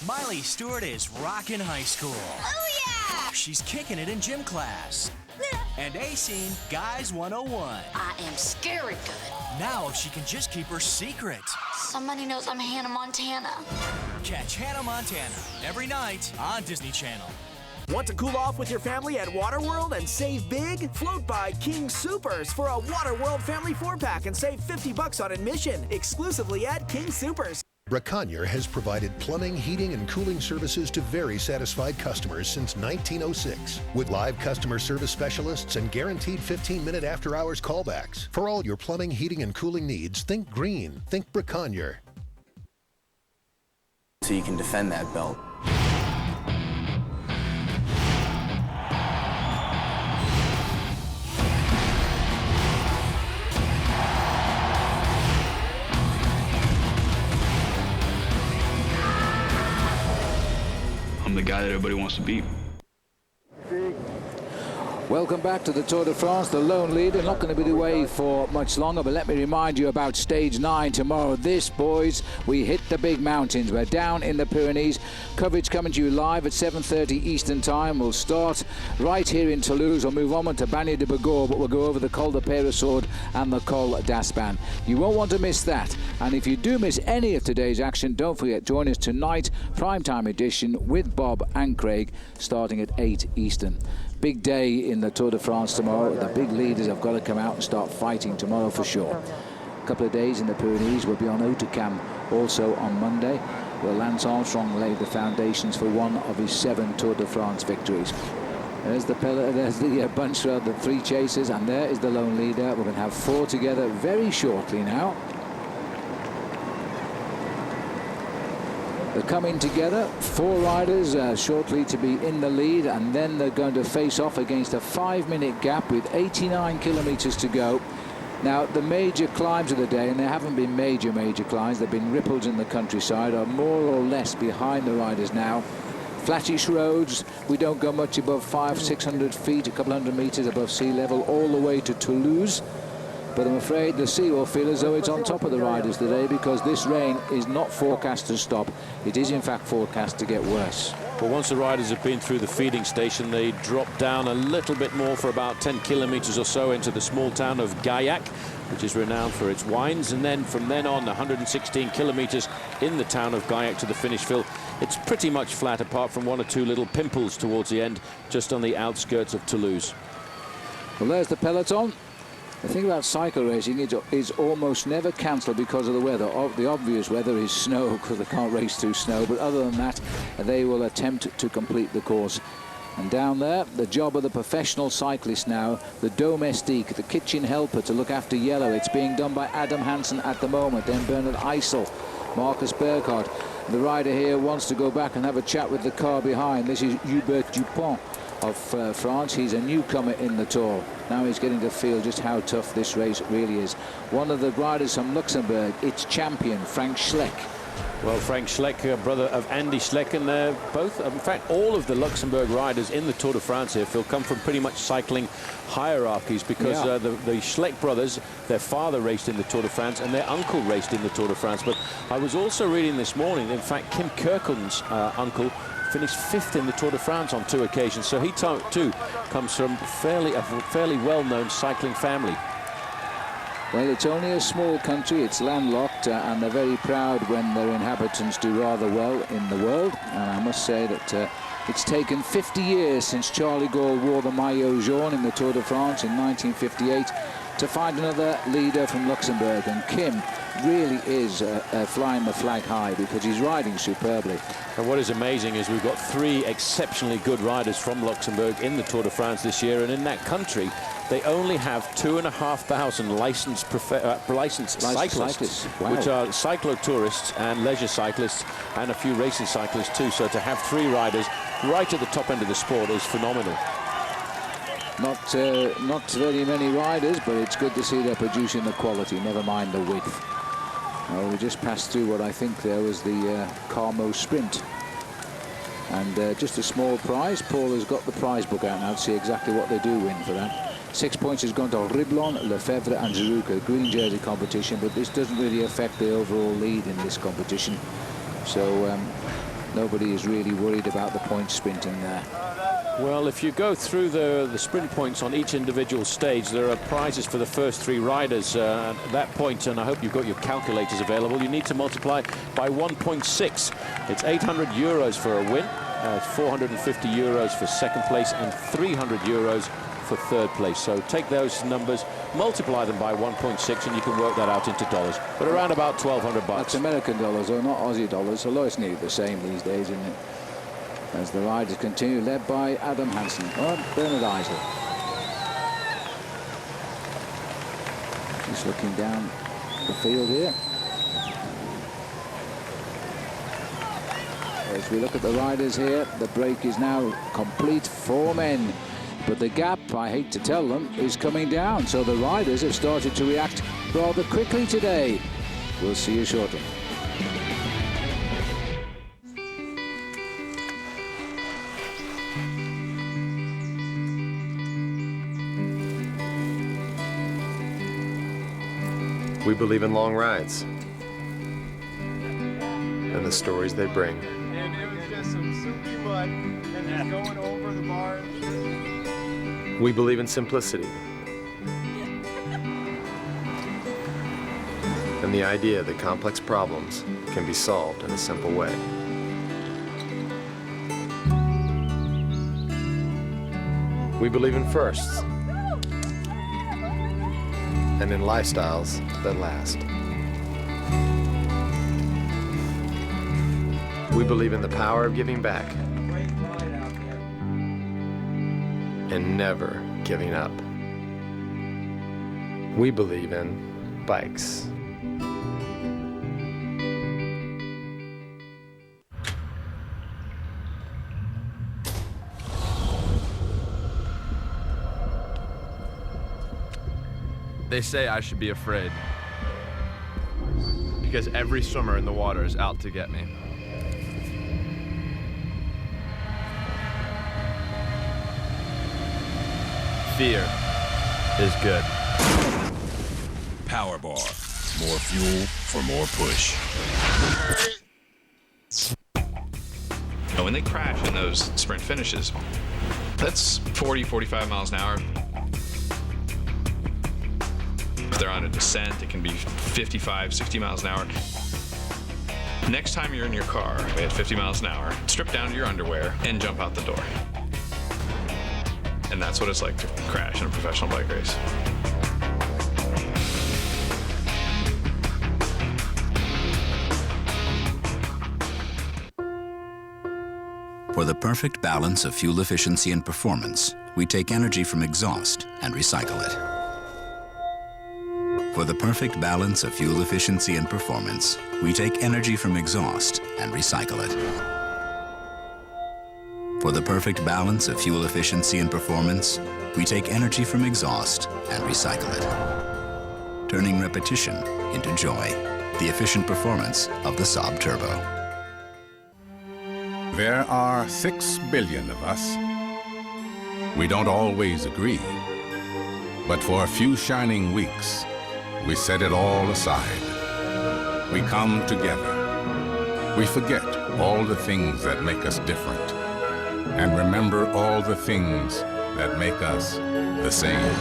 Miley Stewart is rocking high school.
Oh yeah!
She's kicking it in gym class. And A-Scene Guys 101.
I am scary good.
Now she can just keep her secret.
Somebody knows I'm Hannah Montana.
Catch Hannah Montana every night on Disney Channel.
Want to cool off with your family at Waterworld and save big? Float by King Soopers for a Waterworld Family 4-pack and save $50 on admission exclusively at King Soopers.
Braconier has provided plumbing, heating, and cooling services to very satisfied customers since 1906. With live customer service specialists and guaranteed 15-minute after-hours callbacks. For all your plumbing, heating, and cooling needs, think green. Think Braconier.
So you can defend that belt.
I'm the guy that everybody wants to beat.
Welcome back to the Tour de France. The lone leader not going to be away for much longer, but let me remind you about stage 9 tomorrow. This, boys, we hit the big mountains. We're down in the Pyrenees. Coverage coming to you live at 7:30 Eastern Time. We'll start right here in Toulouse. We'll move on to Bagnes de Bigorre, but we'll go over the Col de Peyresourde and the Col d'Aspan. You won't want to miss that. And if you do miss any of today's action, don't forget, join us tonight, primetime edition with Bob and Craig, starting at 8 Eastern. Big day in the Tour de France tomorrow. The big leaders have got to come out and start fighting tomorrow for sure. A couple of days in the Pyrenees. We'll be on Hautecam also on Monday, where Lance Armstrong laid the foundations for one of his 7 Tour de France victories. There's the bunch of the 3 chasers, and there is the lone leader. We're going to have 4 together very shortly now. They're coming together, 4 riders shortly to be in the lead, and then they're going to face off against a 5-minute gap with 89 kilometers to go. Now, the major climbs of the day, and there haven't been major climbs, there have been ripples in the countryside, are more or less behind the riders now. Flattish roads, we don't go much above 500-600 feet, a couple hundred meters above sea level, all the way to Toulouse. But I'm afraid the sea will feel as though it's on top of the riders today, because this rain is not forecast to stop. It is in fact forecast to get worse.
Well, once the riders have been through the feeding station, they drop down a little bit more for about 10 kilometers or so into the small town of Gaillac, which is renowned for its wines. And then from then on, 116 kilometers in the town of Gaillac to the finish, Phil, it's pretty much flat apart from 1 or 2 little pimples towards the end, just on the outskirts of Toulouse.
Well, there's the peloton. The thing about cycle racing is almost never cancelled because of the weather. The obvious weather is snow, because they can't race through snow. But other than that, they will attempt to complete the course. And down there, the job of the professional cyclist now, the domestique, the kitchen helper to look after yellow. It's being done by Adam Hansen at the moment. Then Bernard Eisel, Marcus Burkhardt. The rider here wants to go back and have a chat with the car behind. This is Hubert Dupont of France. He's a newcomer in the Tour. Now he's getting to feel just how tough this race really is. One of the riders from Luxembourg, its champion, Frank Schleck,
Well, Frank Schleck, brother of Andy Schleck, and both, in fact, all of the Luxembourg riders in the Tour de France here, Phil, come from pretty much cycling hierarchies, because the Schleck brothers, their father raced in the Tour de France and their uncle raced in the Tour de France. But I was also reading this morning, in fact, Kim Kirkland's uncle finished 5th in the Tour de France on 2 occasions, so he too comes from a fairly well-known cycling family.
Well, it's only a small country, it's landlocked, and they're very proud when their inhabitants do rather well in the world. And I must say that it's taken 50 years since Charlie Gaulle wore the maillot jaune in the Tour de France in 1958 to find another leader from Luxembourg. And Kim really is flying the flag high, because he's riding superbly.
And what is amazing is we've got 3 exceptionally good riders from Luxembourg in the Tour de France this year, and in that country they only have 2,500 licensed cyclists,
wow,
which are cyclo-tourists and leisure cyclists, and a few racing cyclists too. So to have 3 riders right at the top end of the sport is phenomenal.
Not very many riders, but it's good to see they're producing the quality, never mind the width. We just passed through what I think there was the Carmo Sprint. And just a small prize. Paul has got the prize book out now to see exactly what they do win for that. 6 points has gone to Riblon, Lefebvre and Girouca, green jersey competition, but this doesn't really affect the overall lead in this competition. So nobody is really worried about the point sprinting there.
Well, if you go through the sprint points on each individual stage, there are prizes for the first 3 riders. At that point, and I hope you've got your calculators available, you need to multiply by 1.6. It's 800 euros for a win, 450 euros for second place, and 300 euros for third place. So take those numbers, multiply them by 1.6, and you can work that out into dollars. But around about 1,200 bucks.
That's American dollars, or not Aussie dollars, although it's nearly the same these days, isn't it? As the riders continue, led by Adam Hansen, or Bernard Eisel. Just looking down the field here. As we look at the riders here, the break is now complete, 4 men. But the gap, I hate to tell them, is coming down. So the riders have started to react rather quickly today. We'll see you shortly.
We believe in long rides and the stories they bring.
And it was just some soupy mud and just going over the bars.
We believe in simplicity and the idea that complex problems can be solved in a simple way. We believe in firsts and in lifestyles that last. We believe in the power of giving back and never giving up. We believe in bikes.
They say I should be afraid because every swimmer in the water is out to get me. Fear is good.
Power bar. More fuel for more push.
When they crash in those sprint finishes, that's 40, 45 miles an hour. If they're on a descent, it can be 55, 60 miles an hour. Next time you're in your car at 50 miles an hour, strip down to your underwear and jump out the door. And that's what it's like to crash in a professional bike race.
For the perfect balance of fuel efficiency and performance, we take energy from exhaust and recycle it. For the perfect balance of fuel efficiency and performance, we take energy from exhaust and recycle it. For the perfect balance of fuel efficiency and performance, we take energy from exhaust and recycle it, turning repetition into joy. the efficient performance of the Saab Turbo.
There are 6 billion of us. We don't always agree, but for a few shining weeks, we set it all aside. We come together. We forget all the things that make us different, and remember all the things that make us the same.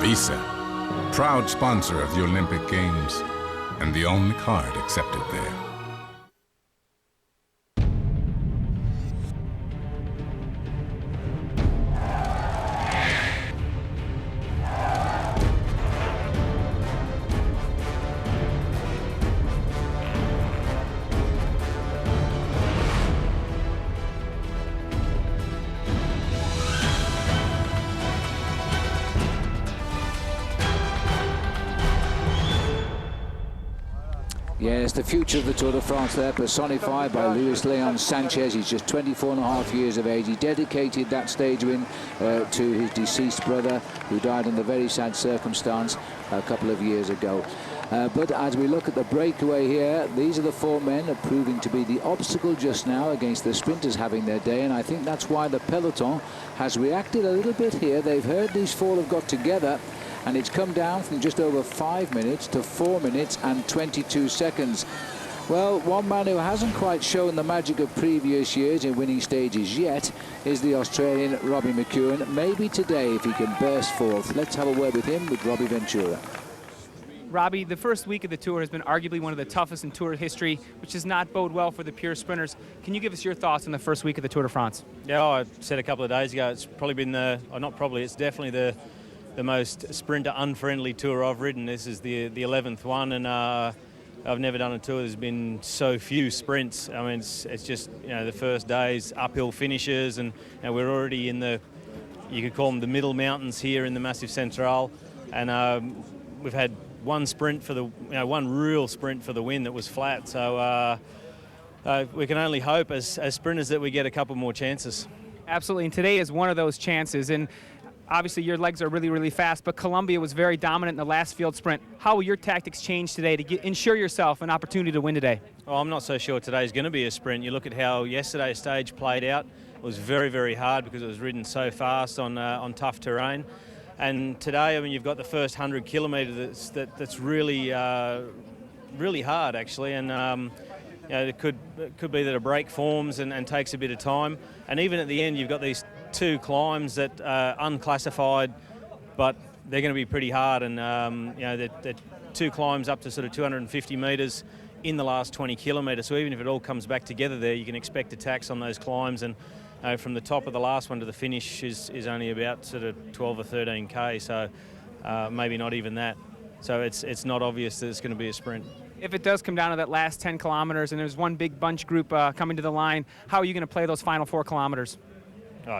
Visa, proud sponsor of the Olympic Games, and the only card accepted there.
Yes, the future of the Tour de France there, personified by Luis Leon Sanchez. He's just 24.5 years of age. He dedicated that stage win to his deceased brother, who died under very sad circumstance a couple of years ago. But as we look at the breakaway here, these are the 4 men proving to be the obstacle just now against the sprinters having their day, and I think that's why the peloton has reacted a little bit here. They've heard these 4 have got together, and it's come down from just over 5 minutes to 4 minutes and 22 seconds. Well, one man who hasn't quite shown the magic of previous years in winning stages yet is the Australian Robbie McEwen. Maybe today, if he can burst forth. Let's have a word with him, with Robbie Ventura.
Robbie, the first week of the Tour has been arguably one of the toughest in Tour history, which does not bode well for the pure sprinters. Can you give us your thoughts on the first week of the Tour de France?
Yeah, I said a couple of days ago, it's probably been it's definitely the most sprinter-unfriendly tour I've ridden. This is the 11th one, and I've never done a tour there's been so few sprints. I mean, it's just, you know, the first day's uphill finishes, and we're already in you could call them the middle mountains here in the Massif Central, and we've had one real sprint for the win that was flat. So we can only hope as sprinters that we get a couple more chances.
Absolutely, and today is one of those chances. And obviously, your legs are really, really fast, but Colombia was very dominant in the last field sprint. How will your tactics change today to ensure yourself an opportunity to win today?
Well, I'm not so sure today's going to be a sprint. You look at how yesterday's stage played out. It was very, very hard because it was ridden so fast on tough terrain. And today, I mean, you've got the first 100 kilometres that's really, really hard, actually. And you know, it could be that a break forms and takes a bit of time. And even at the end, you've got these 2 climbs that are unclassified, but they're going to be pretty hard. And you know, they're 2 climbs up to sort of 250 metres in the last 20 kilometres. So even if it all comes back together there, you can expect attacks on those climbs. And from the top of the last one to the finish is only about sort of 12 or 13k. So maybe not even that. So it's not obvious that it's going to be a sprint.
If it does come down to that last 10 kilometres and there's one big bunch group coming to the line, how are you going to play those final 4 kilometres?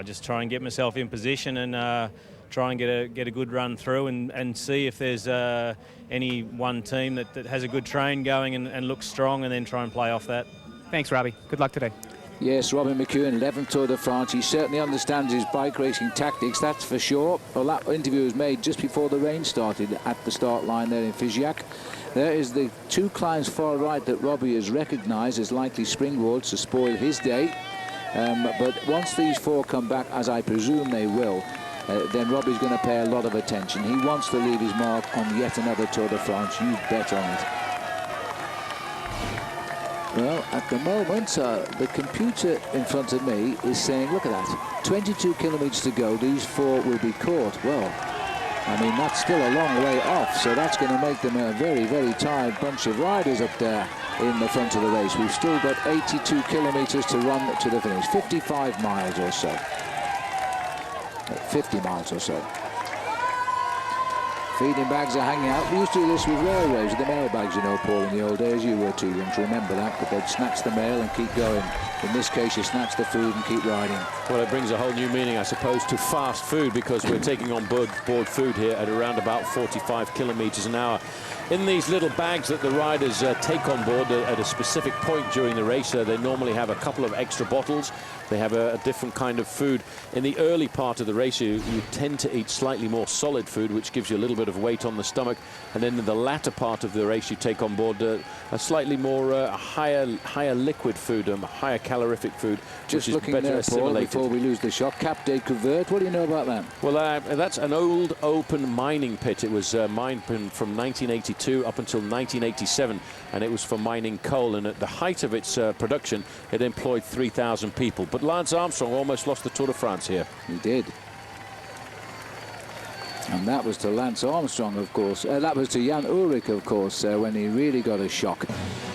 Just try and get myself in position and try and get a good run through and see if there's any one team that has a good train going and looks strong, and then try and play off that.
Thanks, Robbie. Good luck today.
Yes, Robbie McEwen, 11th Tour de France. He certainly understands his bike racing tactics, that's for sure. Well, that interview was made just before the rain started at the start line there in Figeac. There is the 2 climbs far right that Robbie has recognised as likely springboards to spoil his day. But once these 4 come back, as I presume they will, then Robbie's going to pay a lot of attention. He wants to leave his mark on yet another Tour de France. You bet on it. Well, at the moment, the computer in front of me is saying, look at that, 22 kilometres to go, these 4 will be caught. Well, I mean, that's still a long way off, so that's going to make them a very, very tired bunch of riders up there in the front of the race. We've still got 82 kilometres to run to the finish, 55 miles or so. 50 miles or so. Feeding bags are hanging out. We used to do this with railways, with the mail bags, you know, Paul, in the old days. You were too young to remember that, but they'd snatch the mail and keep going. In this case, you snatch the food and keep riding.
Well, it brings a whole new meaning, I suppose, to fast food, because we're taking on board food here at around about 45 kilometers an hour. In these little bags that the riders take on board at a specific point during the race, they normally have a couple of extra bottles. They have a different kind of food. In the early part of the race, you tend to eat slightly more solid food, which gives you a little bit of weight on the stomach. And then in the latter part of the race, you take on board a slightly more higher liquid food, higher calorific food,
Just
which is
looking
better
there, Paul,
assimilated.
before we lose the shot, Cap de Couvert, what do you know about that?
Well, that's an old open mining pit. It was mined from 1982 up until 1987, and it was for mining coal. And at the height of its production, it employed 3,000 people. But Lance Armstrong almost lost the Tour de France here.
He did. And that was to Lance Armstrong, of course. That was to Jan Ullrich, of course, when he really got a shock.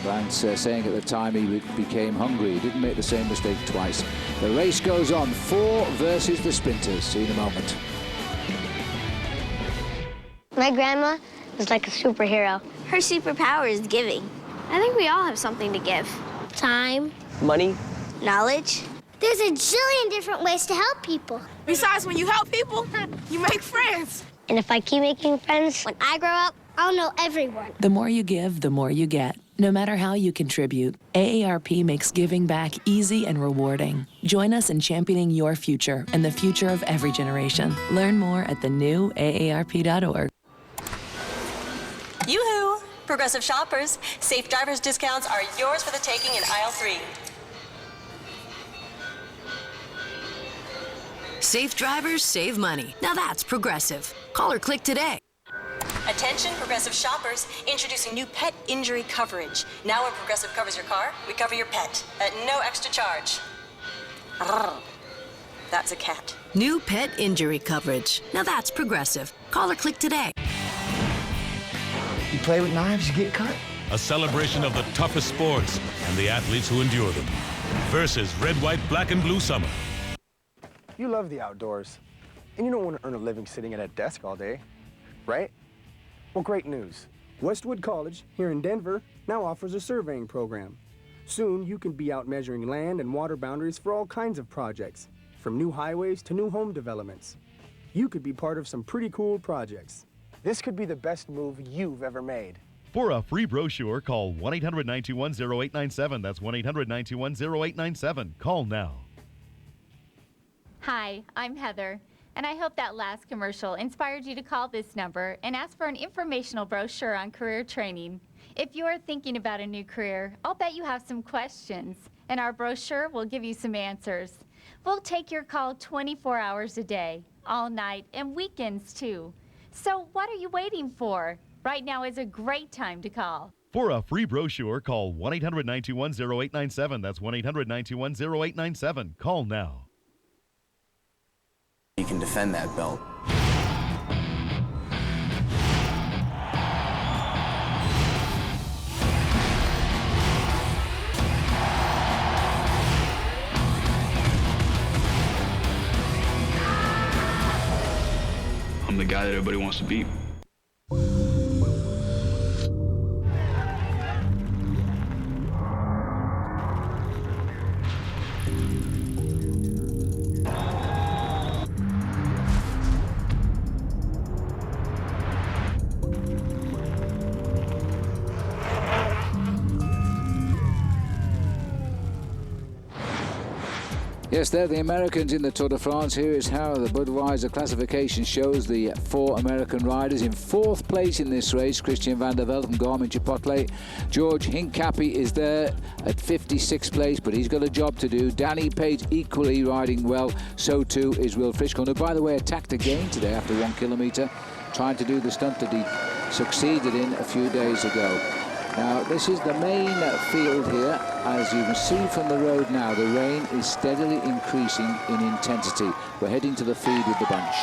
Lance saying at the time he became hungry. He didn't make the same mistake twice. The race goes on. 4 versus the sprinters. See you in a moment.
My grandma is like a superhero. Her superpower is giving. I think we all have something to give. Time.
Money.
Knowledge. There's a jillion different ways to help people.
Besides, when you help people, you make friends.
And if I keep making friends, when I grow up, I'll know everyone.
The more you give, the more you get. No matter how you contribute, AARP makes giving back easy and rewarding. Join us in championing your future and the future of every generation. Learn more at thenewAARP.org.
Yoo-hoo! Progressive shoppers, safe driver's discounts are yours for the taking in aisle 3.
Safe drivers save money. Now that's progressive. Call or click today.
Attention Progressive shoppers, introducing new pet injury coverage. Now when Progressive covers your car, we cover your pet at no extra charge. Arrgh. That's a cat.
New pet injury coverage. Now that's progressive. Call or click today.
You play with knives, you get cut.
A celebration of the toughest sports and the athletes who endure them. Versus red, white, black, and blue summer.
You love the outdoors, and you don't want to earn a living sitting at a desk all day, right? Well, great news. Westwood College, here in Denver, now offers a surveying program. Soon, you can be out measuring land and water boundaries for all kinds of projects, from new highways to new home developments. You could be part of some pretty cool projects. This could be the best move you've ever made.
For a free brochure, call 1-800-921-0897. That's 1-800-921-0897. Call now.
Hi, I'm Heather, and I hope that last commercial inspired you to call this number and ask for an informational brochure on career training. If you're thinking about a new career, I'll bet you have some questions, and our brochure will give you some answers. We'll take your call 24 hours a day, all night, and weekends too. So what are you waiting for? Right now is a great time to call.
For a free brochure, call 1-800-921-0897. That's 1-800-921-0897. Call now.
You can defend that belt.
I'm the guy that everybody wants to beat.
Yes, they're the Americans in the Tour de France. Here is how the Budweiser classification shows the 4 American riders. In 4th place in this race, Christian van der Velde from Garmin-Chipotle. George Hincapie is there at 56th place, but he's got a job to do. Danny Pate equally riding well. So too is Will Frischkorn, who, by the way, attacked again today after 1 kilometre, trying to do the stunt that he succeeded in a few days ago. Now, this is the main field here. As you can see from the road now, the rain is steadily increasing in intensity. We're heading to the feed with the bunch.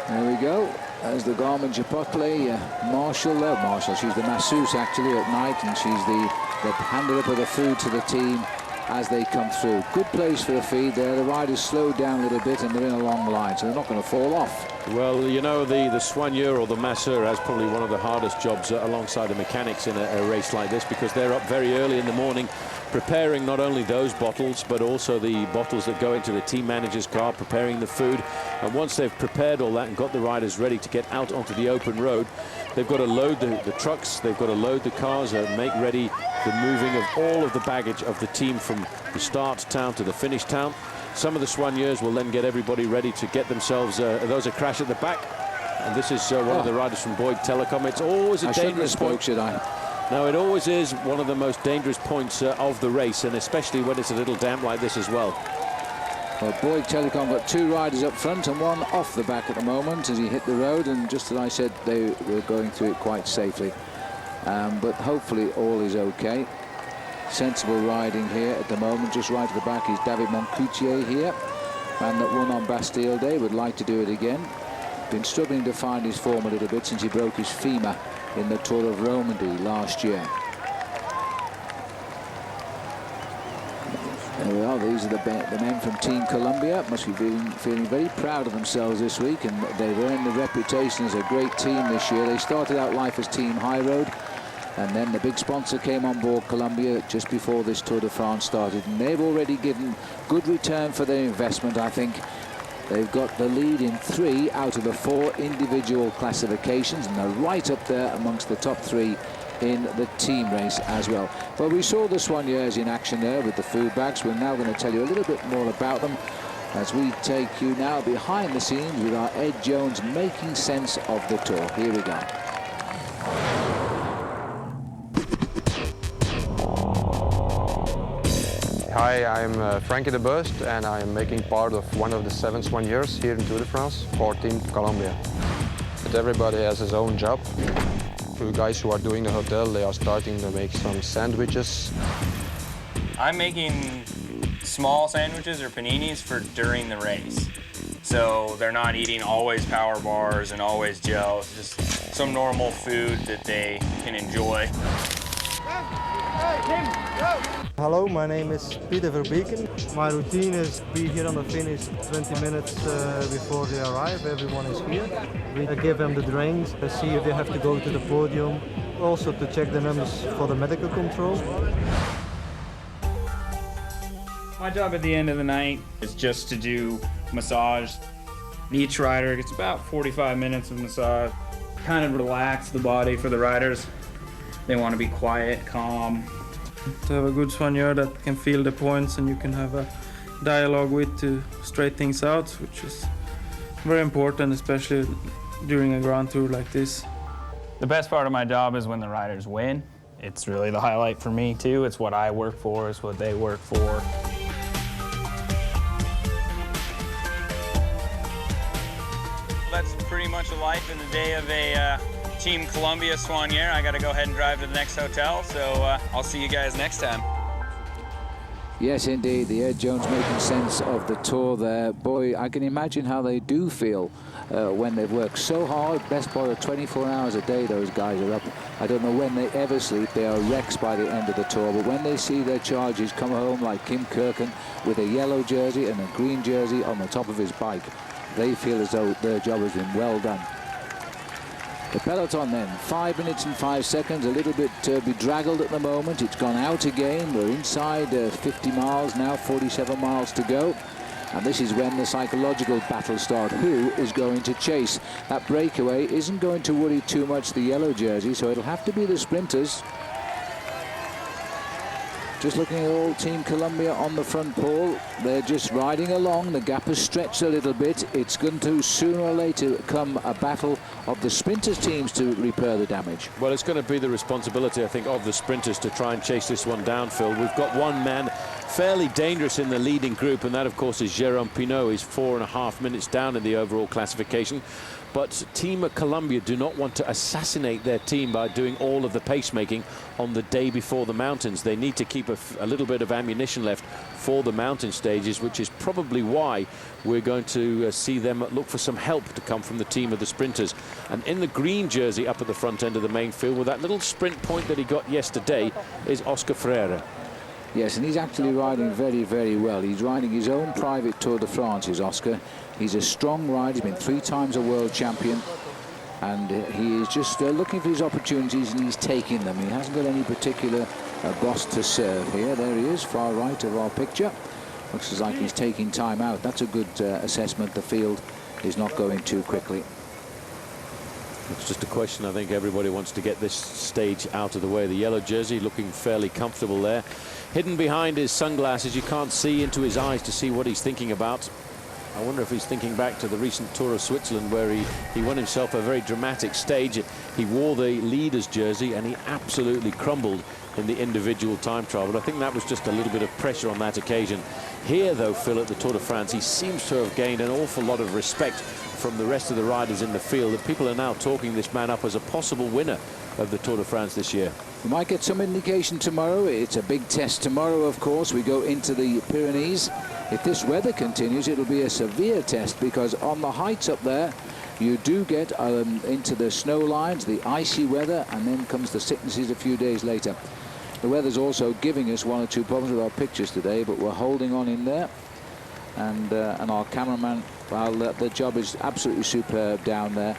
There we go. There's the Garmin-Chipotle Marshall there. Marshall, she's the masseuse actually at night, and she's the handler of the food to the team as they come through. Good place for a feed there. The riders slowed down a little bit and they're in a long line, so they're not going to fall off.
Well, you know, the soigneur or the masseur has probably one of the hardest jobs alongside the mechanics in a race like this, because they're up very early in the morning preparing not only those bottles but also the bottles that go into the team manager's car, preparing the food. And once they've prepared all that and got the riders ready to get out onto the open road, they've got to load the trucks, they've got to load the cars and make ready the moving of all of the baggage of the team from the start town to the finish town. Some of the soigneurs will then get everybody ready to get themselves, those are crash at the back. And this is one of the riders from Boyd Telecom. It's always a dangerous point.
Should I?
No, it always is one of the most dangerous points of the race, and especially when it's a little damp like this as well.
Well, Boyd Telecom got 2 riders up front and 1 off the back at the moment as he hit the road, and just as I said, they were going through it quite safely. But hopefully all is okay. Sensible riding here at the moment. Just right at the back is David Moncoutier here, man that won on Bastille Day, would like to do it again. Been struggling to find his form a little bit since he broke his femur in the Tour of Romandy last year. There we are. These are the men from Team Columbia. Must be feeling very proud of themselves this week, and they've earned the reputation as a great team this year. They started out life as Team High Road, and then the big sponsor came on board, Columbia, just before this Tour de France started, and they've already given good return for their investment, I think. They've got the lead in 3 out of the 4 individual classifications, and they're right up there amongst the top 3 in the team race as well. Well, we saw the soigneurs in action there with the food bags. We're now going to tell you a little bit more about them as we take you now behind the scenes with our Ed Jones making sense of the Tour. Here we go.
Hi, I'm Frankie de Bust, and I'm making part of one of the 7 soigneurs here in Tour de France for Team Columbia. But everybody has his own job. The guys who are doing the hotel, they are starting to make some sandwiches.
I'm making small sandwiches or paninis for during the race. So they're not eating always power bars and always gels, just some normal food that they can enjoy.
Hello, my name is Peter Verbeeken. My routine is be here on the finish 20 minutes before they arrive. Everyone is here. We give them the drinks, see if they have to go to the podium, also to check the numbers for the medical control.
My job at the end of the night is just to do massage. Each rider gets about 45 minutes of massage. Kind of relax the body for the riders. They want to be quiet, calm.
To have a good soigneur that can feel the points and you can have a dialogue with to straight things out, which is very important, especially during a Grand Tour like this.
The best part of my job is when the riders win. It's really the highlight for me too. It's what I work for, it's what they work for. That's pretty much a life in the day of a Team Columbia soigneur. I got to go ahead and drive to the next hotel, so I'll see you guys next time.
Yes, indeed, the Ed Jones making sense of the Tour there. Boy, I can imagine how they do feel when they've worked so hard. Best part of 24 hours a day those guys are up. I don't know when they ever sleep. They are wrecks by the end of the Tour, but when they see their charges come home like Kim Kirken with a yellow jersey and a green jersey on the top of his bike, they feel as though their job has been well done. The peloton then, 5 minutes and 5 seconds, a little bit bedraggled at the moment. It's gone out again. We're inside 50 miles now, 47 miles to go. And this is when the psychological battle starts. Who is going to chase? That breakaway isn't going to worry too much the yellow jersey, so it'll have to be the sprinters. Just looking at all Team Columbia on the front pole. They're just riding along. The gap has stretched a little bit. It's going to sooner or later come a battle of the sprinters teams to repair the damage.
Well, it's going to be the responsibility, I think, of the sprinters to try and chase this one down, Phil. We've got one man fairly dangerous in the leading group, and that, of course, is Jérôme Pinot. He's 4.5 minutes down in the overall classification. But Team Columbia do not want to assassinate their team by doing all of the pacemaking on the day before the mountains. They need to keep a little bit of ammunition left for the mountain stages, which is probably why we're going to see them look for some help to come from the team of the sprinters. And in the green jersey up at the front end of the main field with that little sprint point that he got yesterday is Oscar Freire.
Yes, and he's actually riding very, very well. He's riding his own private Tour de France, is Oscar. He's a strong rider. He's been 3 times a world champion. And he is just looking for his opportunities, and he's taking them. He hasn't got any particular boss to serve here. There he is, far right of our picture. Looks like he's taking time out. That's a good assessment. The field is not going too quickly.
It's just a question. I think everybody wants to get this stage out of the way. The yellow jersey looking fairly comfortable there. Hidden behind his sunglasses, you can't see into his eyes to see what he's thinking about. I wonder if he's thinking back to the recent Tour of Switzerland, where he won himself a very dramatic stage. He wore the leader's jersey and he absolutely crumbled in the individual time trial. But I think that was just a little bit of pressure on that occasion. Here, though, Phil, at the Tour de France, he seems to have gained an awful lot of respect from the rest of the riders in the field. And people are now talking this man up as a possible winner of the Tour de France this year.
We might get some indication tomorrow. It's a big test tomorrow, of course. We go into the Pyrenees. If this weather continues, it'll be a severe test, because on the heights up there, you do get into the snow lines, the icy weather, and then comes the sicknesses a few days later. The weather's also giving us 1 or 2 problems with our pictures today, but we're holding on in there. And our cameraman, well, the job is absolutely superb down there,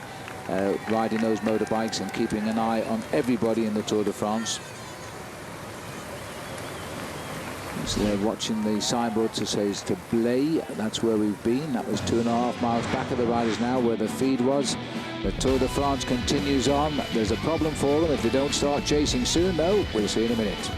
riding those motorbikes and keeping an eye on everybody in the Tour de France. So they're watching the signboard that says to Blay. That's where we've been. That was 2.5 miles back of the riders now, where the feed was. The Tour de France continues on. There's a problem for them if they don't start chasing soon, though. We'll see in a minute.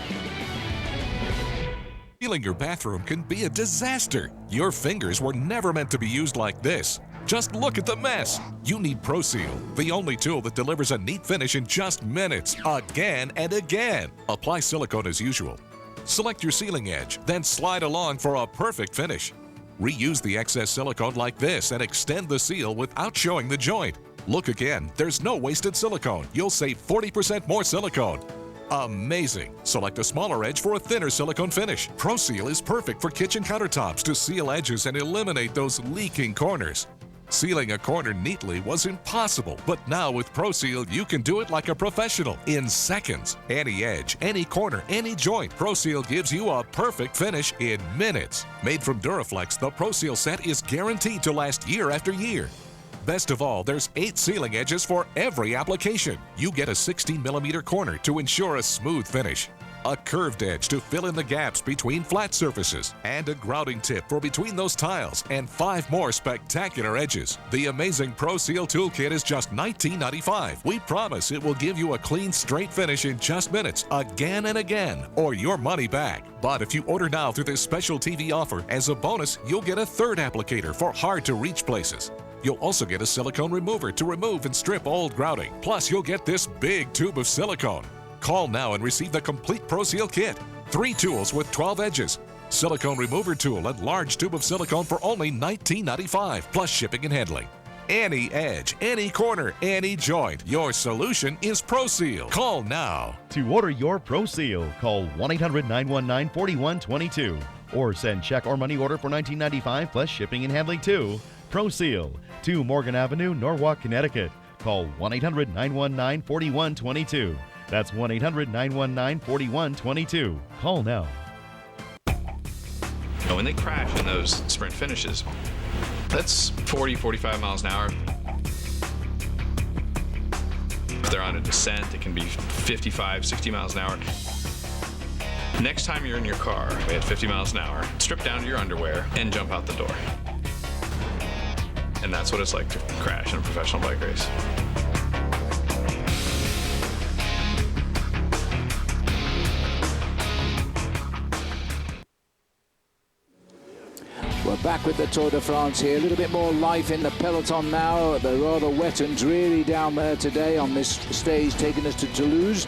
Sealing your bathroom can be a disaster. Your fingers were never meant to be used like this. Just look at the mess. You need ProSeal, the only tool that delivers a neat finish in just minutes, again and again. Apply silicone as usual. Select your sealing edge, then slide along for a perfect finish. Reuse the excess silicone like this and extend the seal without showing the joint. Look again, there's no wasted silicone. You'll save 40% more silicone. Amazing! Select a smaller edge for a thinner silicone finish. ProSeal is perfect for kitchen countertops to seal edges and eliminate those leaking corners. Sealing a corner neatly was impossible, but now with ProSeal, you can do it like a professional in seconds. Any edge, any corner, any joint, ProSeal gives you a perfect finish in minutes. Made from Duraflex, the ProSeal set is guaranteed to last year after year. Best of all, there's 8 sealing edges for every application. You get a 16mm corner to ensure a smooth finish, a curved edge to fill in the gaps between flat surfaces, and a grouting tip for between those tiles, and 5 more spectacular edges. The amazing ProSeal Toolkit is just $19.95. We promise it will give you a clean, straight finish in just minutes, again and again, or your money back. But if you order now through this special TV offer, as a bonus, you'll get a 3rd applicator for hard-to-reach places. You'll also get a silicone remover to remove and strip old grouting. Plus, you'll get this big tube of silicone. Call now and receive the complete ProSeal kit. 3 tools with 12 edges, silicone remover tool, and large tube of silicone for only $19.95, plus shipping and handling. Any edge, any corner, any joint, your solution is ProSeal. Call now.
To order your ProSeal, call 1-800-919-4122 or send check or money order for $19.95 plus shipping and handling to ProSeal, 2 Morgan Avenue, Norwalk, Connecticut. Call 1-800-919-4122. That's 1-800-919-4122. Call now.
When they crash in those sprint finishes, that's 40, 45 miles an hour. If they're on a descent, it can be 55, 60 miles an hour. Next time you're in your car at 50 miles an hour, strip down to your underwear and jump out the door. And that's what it's like to crash in a professional bike race.
We're back with the Tour de France here. A little bit more life in the peloton now. The rather wet and dreary down there today on this stage, taking us to Toulouse.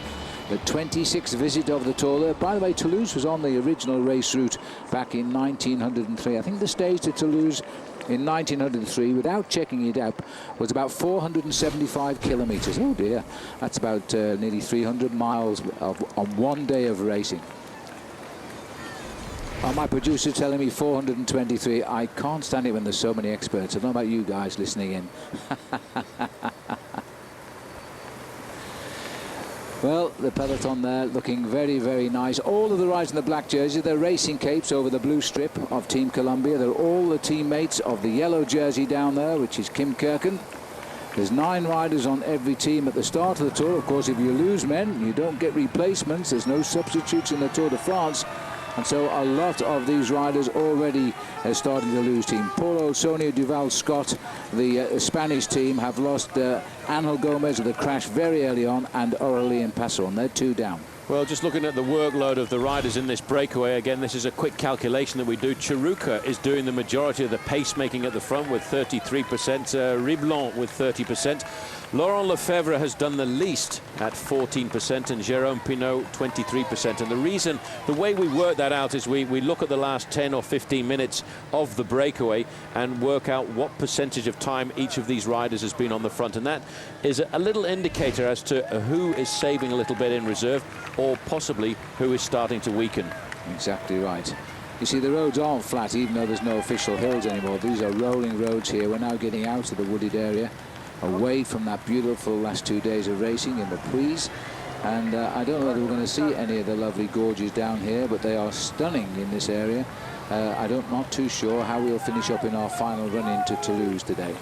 The 26th visit of the Tour. By the way, Toulouse was on the original race route back in 1903. I think the stage to Toulouse in 1903, without checking it up, was about 475 kilometers. Oh dear, that's about nearly 300 miles on one day of racing. My producer telling me 423. I can't stand it when there's so many experts. I don't know about you guys listening in. Well, the peloton there looking very, very nice. All of the riders in the black jersey, they're racing capes over the blue strip of Team Columbia. They're all the teammates of the yellow jersey down there, which is Kim Kirken. There's 9 riders on every team at the start of the Tour. Of course, if you lose men, you don't get replacements. There's no substitutes in the Tour de France. And so a lot of these riders already starting to lose team. Paulo Sonia Duval Scott, the Spanish team, have lost Angel Gomez with a crash very early on, and Aurelien Passon. They're 2 down.
Well, just looking at the workload of the riders in this breakaway, again, this is a quick calculation that we do. Chiruka is doing the majority of the pacemaking at the front with 33%, Riblon with 30%. Laurent Lefebvre has done the least at 14%, and Jérôme Pinault 23%. And the reason, the way we work that out is we look at the last 10 or 15 minutes of the breakaway and work out what percentage of time each of these riders has been on the front. And that is a little indicator as to who is saving a little bit in reserve, or possibly who is starting to weaken.
Exactly right. You see, the roads aren't flat, even though there's no official hills anymore. These are rolling roads here. We're now getting out of the wooded area, away from that beautiful last 2 days of racing in the Puys. And I don't know whether we're going to see any of the lovely gorges down here, but they are stunning in this area. Not too sure how we'll finish up in our final run into Toulouse today.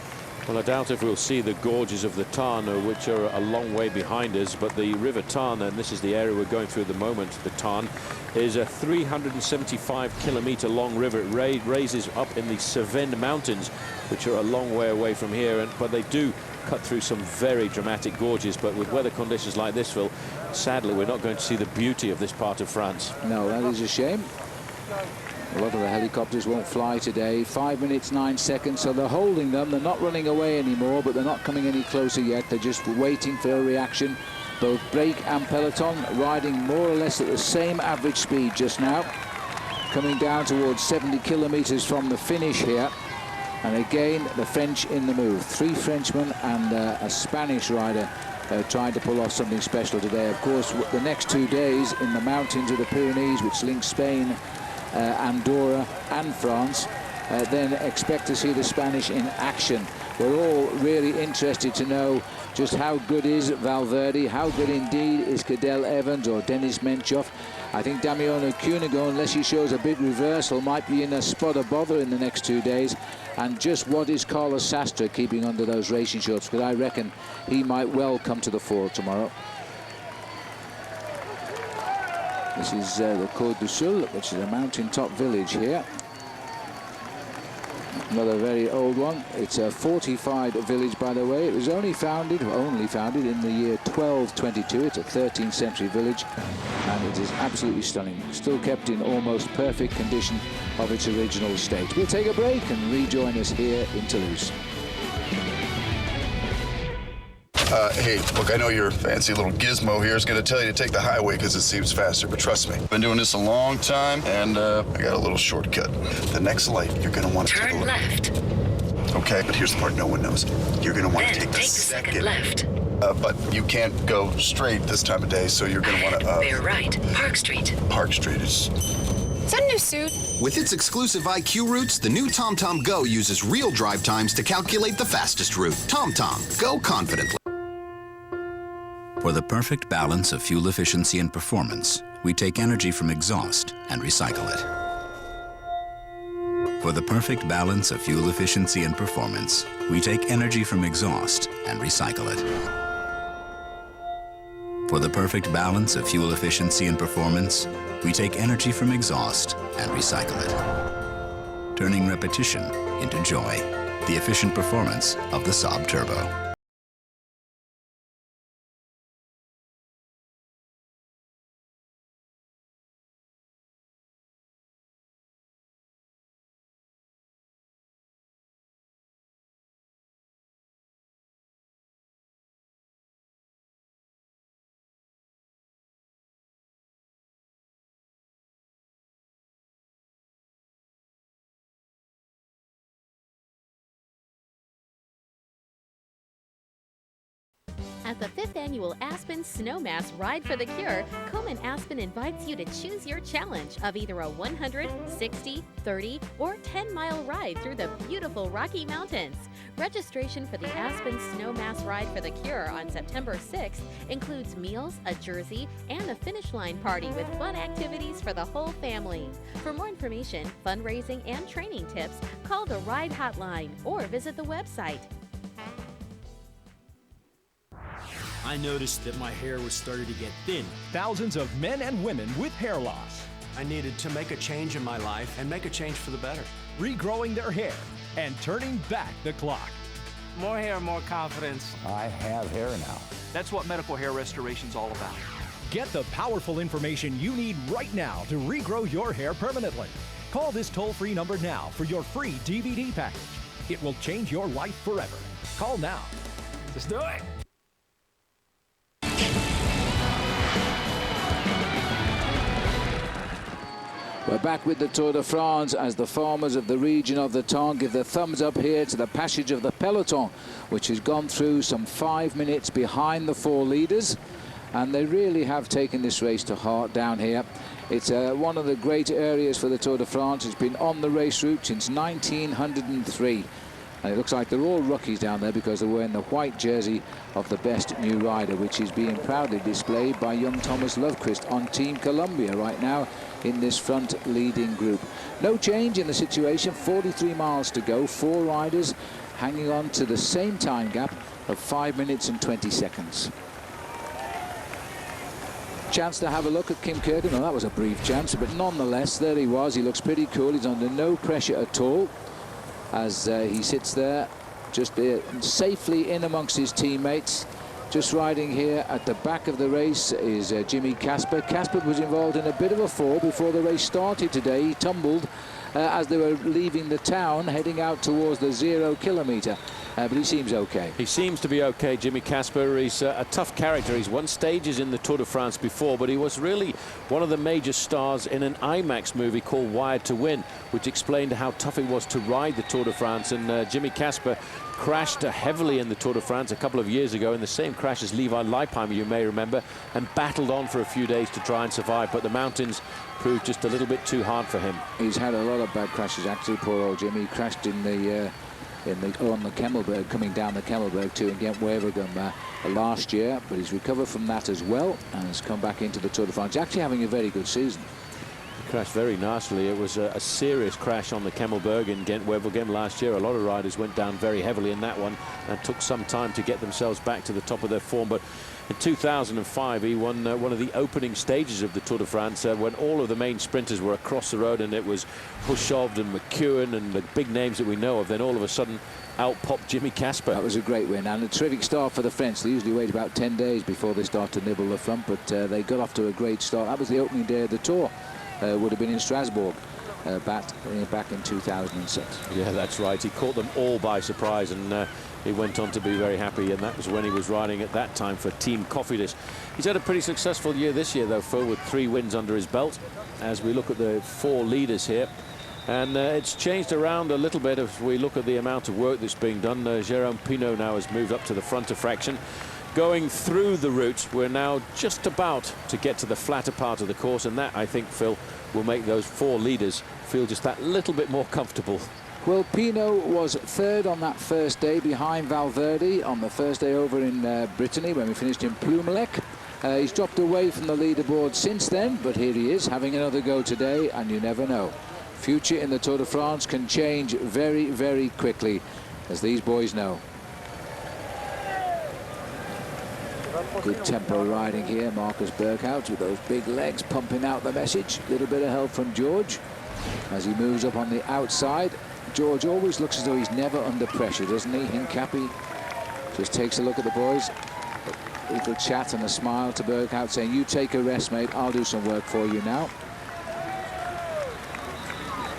Well, I doubt if we'll see the gorges of the Tarn, which are a long way behind us, but the River Tarn, and this is the area we're going through at the moment, the Tarn, is a 375-kilometer long river. It raises up in the Cevennes Mountains, which are a long way away from here, but they do cut through some very dramatic gorges. But with weather conditions like this, Phil, sadly, we're not going to see the beauty of this part of France.
No, that is a shame. A lot of the helicopters won't fly today. 5 minutes, 9 seconds, so they're holding them. They're not running away anymore, but they're not coming any closer yet. They're just waiting for a reaction. Both Break and Peloton riding more or less at the same average speed just now. Coming down towards 70 kilometers from the finish here. And again, the French in the move. 3 Frenchmen and a Spanish rider trying to pull off something special today. Of course, the next 2 days in the mountains of the Pyrenees, which links Spain, Andorra and France, then expect to see the Spanish in action. We're all really interested to know just how good is Valverde, how good indeed is Cadel Evans or Denis Menchov. I think Damiano Cunego, unless he shows a big reversal, might be in a spot of bother in the next 2 days. And just what is Carlos Sastre keeping under those racing shorts? Because I reckon he might well come to the fore tomorrow. This is the Côte du Sul, which is a mountaintop village here. Another very old one. It's a fortified village, by the way. It was only founded in the year 1222. It's a 13th century village, and it is absolutely stunning. Still kept in almost perfect condition of its original state. We'll take a break and rejoin us here in Toulouse.
Hey, look, I know your fancy little gizmo here is going to tell you to take the highway because it seems faster, but trust me, I've been doing this a long time, and I got a little shortcut. The next light, you're going to want to take a look.
Turn left.
Okay, but here's the part no one knows. You're going to want to take the second left. But you can't go straight this time of day, so you're going to want to...
Bear right. Park Street.
Park Street is...
Is that a new suit?
With its exclusive IQ routes, the new TomTom Go uses real drive times to calculate the fastest route. TomTom, go confidently.
For the perfect balance of fuel efficiency and performance, we take energy from exhaust and recycle it. For the perfect balance of fuel efficiency and performance, we take energy from exhaust and recycle it. For the perfect balance of fuel efficiency and performance, we take energy from exhaust and recycle it. Turning repetition into joy. The efficient performance of the Saab Turbo.
At the 5th annual Aspen Snowmass Ride for the Cure, Komen Aspen invites you to choose your challenge of either a 100, 60, 30, or 10-mile ride through the beautiful Rocky Mountains. Registration for the Aspen Snowmass Ride for the Cure on September 6th includes meals, a jersey, and a finish line party with fun activities for the whole family. For more information, fundraising, and training tips, call the Ride Hotline or visit the website.
I noticed that my hair was starting to get thin.
Thousands of men and women with hair loss.
I needed to make a change in my life and make a change for the better.
Regrowing their hair and turning back the clock.
More hair, more confidence.
I have hair now.
That's what medical hair restoration's all about.
Get the powerful information you need right now to regrow your hair permanently. Call this toll-free number now for your free DVD package. It will change your life forever. Call now. Let's do it.
We're back with the Tour de France as the farmers of the region of the Tarn give the thumbs up here to the passage of the peloton, which has gone through some 5 minutes behind the 4 leaders. And they really have taken this race to heart down here. It's one of the great areas for the Tour de France. It's been on the race route since 1903. And it looks like they're all rookies down there because they're wearing the white jersey of the best new rider, which is being proudly displayed by young Thomas Lovequist on Team Columbia right now in this front leading group. No change in the situation, 43 miles to go, 4 riders hanging on to the same time gap of 5 minutes and 20 seconds. Chance to have a look at Kim Kirken. Well, that was a brief chance, but nonetheless, there he was. He looks pretty cool. He's under no pressure at all as he sits there just safely in amongst his teammates. Just riding here at the back of the race is Jimmy Casper. Casper was involved in a bit of a fall before the race started today. He tumbled as they were leaving the town, heading out towards the 0 kilometre. But he seems okay.
He seems to be okay, Jimmy Casper. He's a tough character. He's won stages in the Tour de France before, but he was really one of the major stars in an IMAX movie called Wired to Win, which explained how tough it was to ride the Tour de France. And Jimmy Casper crashed heavily in the Tour de France a couple of years ago in the same crash as Levi Leipheimer, you may remember, and battled on for a few days to try and survive. But the mountains proved just a little bit too hard for him.
He's had a lot of bad crashes, actually, poor old Jimmy. He crashed on the Kemmelberg, coming down the Kemmelberg too in Gent-Wevelgem last year, but he's recovered from that as well and has come back into the Tour de France, actually having a very good season.
He crashed very nastily. It was a serious crash on the Kemmelberg in Gent-Wevelgem last year. A lot of riders went down very heavily in that one and took some time to get themselves back to the top of their form. But in 2005, he won one of the opening stages of the Tour de France when all of the main sprinters were across the road, and it was Hushovd and McEwen and the big names that we know of. Then all of a sudden, out popped Jimmy Casper.
That was a great win and a terrific start for the French. They usually wait about 10 days before they start to nibble the front, but they got off to a great start. That was the opening day of the Tour. Would have been in Strasbourg back in 2006.
Yeah, that's right. He caught them all by surprise, and he went on to be very happy, and that was when he was riding at that time for Team Cofidis. He's had a pretty successful year this year, though, Phil, with 3 wins under his belt. As we look at the 4 leaders here, and it's changed around a little bit if we look at the amount of work that's being done. Jérôme Pinault now has moved up to the front of fraction. Going through the route, we're now just about to get to the flatter part of the course, and that, I think, Phil, will make those 4 leaders feel just that little bit more comfortable.
Well, Pinault was 3rd on that first day behind Valverde on the first day over in Brittany when we finished in Plumelec. He's dropped away from the leaderboard since then, but here he is having another go today, and you never know. Future in the Tour de France can change very, very quickly, as these boys know. Good tempo riding here, Marcus Berghout with those big legs pumping out the message. A little bit of help from George as he moves up on the outside. George always looks as though he's never under pressure, doesn't he? Hincapie just takes a look at the boys. A little chat and a smile to Berghout saying, you take a rest, mate, I'll do some work for you now.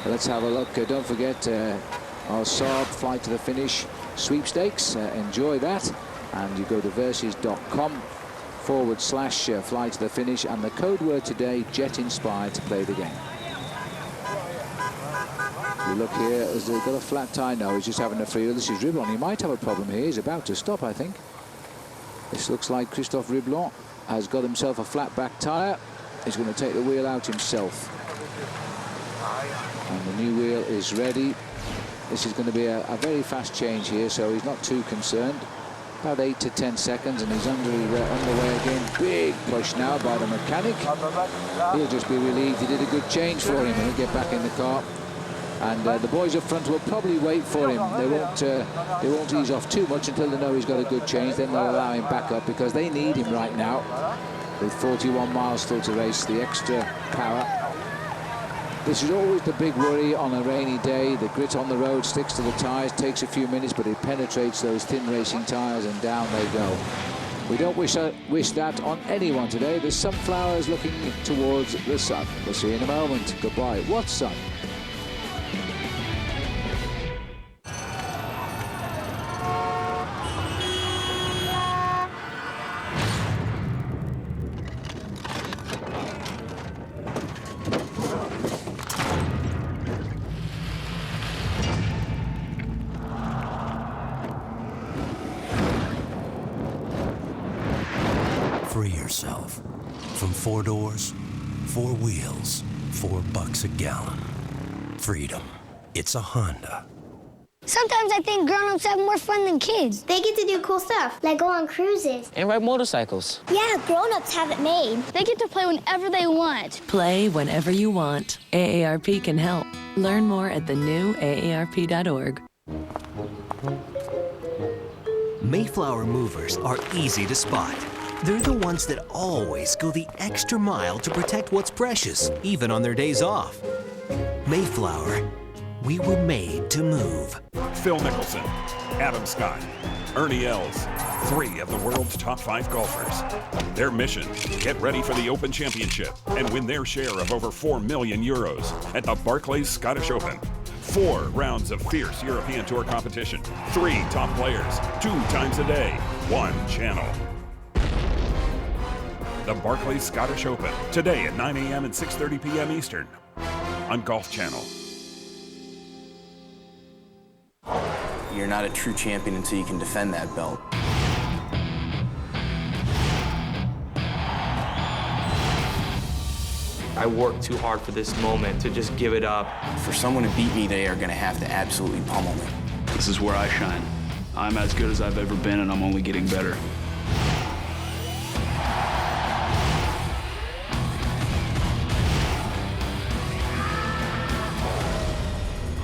Let's have a look. Don't forget our Saab Flight to the Finish sweepstakes. Enjoy that. And you go to versus.com/fly to the finish, and the code word today, Jet Inspired, to play the game. You look here, has he got a flat tire? No, he's just having a free. This is Ribbon. He might have a problem here. He's about to stop, I think. This looks like Christophe Riblon has got himself a flat back tyre. He's going to take the wheel out himself. And the new wheel is ready. This is going to be a very fast change here, so he's not too concerned. About 8 to 10 seconds, and he's underway again. Big push now by the mechanic. He'll just be relieved he did a good change for him, and he'll get back in the car. And the boys up front will probably wait for him. They won't ease off too much until they know he's got a good change. Then they'll allow him back up because they need him right now. With 41 miles still to race, the extra power. This is always the big worry on a rainy day. The grit on the road sticks to the tyres, takes a few minutes, but it penetrates those thin racing tyres and down they go. We don't wish that on anyone today. The sunflowers looking towards the sun. We'll see you in a moment. Goodbye. What sun?
Free yourself from 4 doors, 4 wheels, $4 a gallon. Freedom. It's a Honda.
Sometimes I think grown-ups have more fun than kids. They get to do cool stuff, like go on cruises.
And ride motorcycles.
Yeah, grown-ups have it made. They get to play whenever they want.
Play whenever you want. AARP can help. Learn more at the new AARP.org.
Mayflower movers are easy to spot. They're the ones that always go the extra mile to protect what's precious, even on their days off. Mayflower, we were made to move.
Phil Mickelson, Adam Scott, Ernie Els, 3 of the world's top 5 golfers. Their mission, get ready for the Open Championship and win their share of over €4 million at the Barclays Scottish Open. 4 rounds of fierce European Tour competition, 3 top players, 2 times a day, 1 channel. The Barclays Scottish Open, today at 9 a.m. and 6:30 p.m. Eastern on Golf Channel.
You're not a true champion until you can defend that belt.
I worked too hard for this moment to just give it up.
For someone to beat me, they are going to have to absolutely pummel me.
This is where I shine. I'm as good as I've ever been, and I'm only getting better.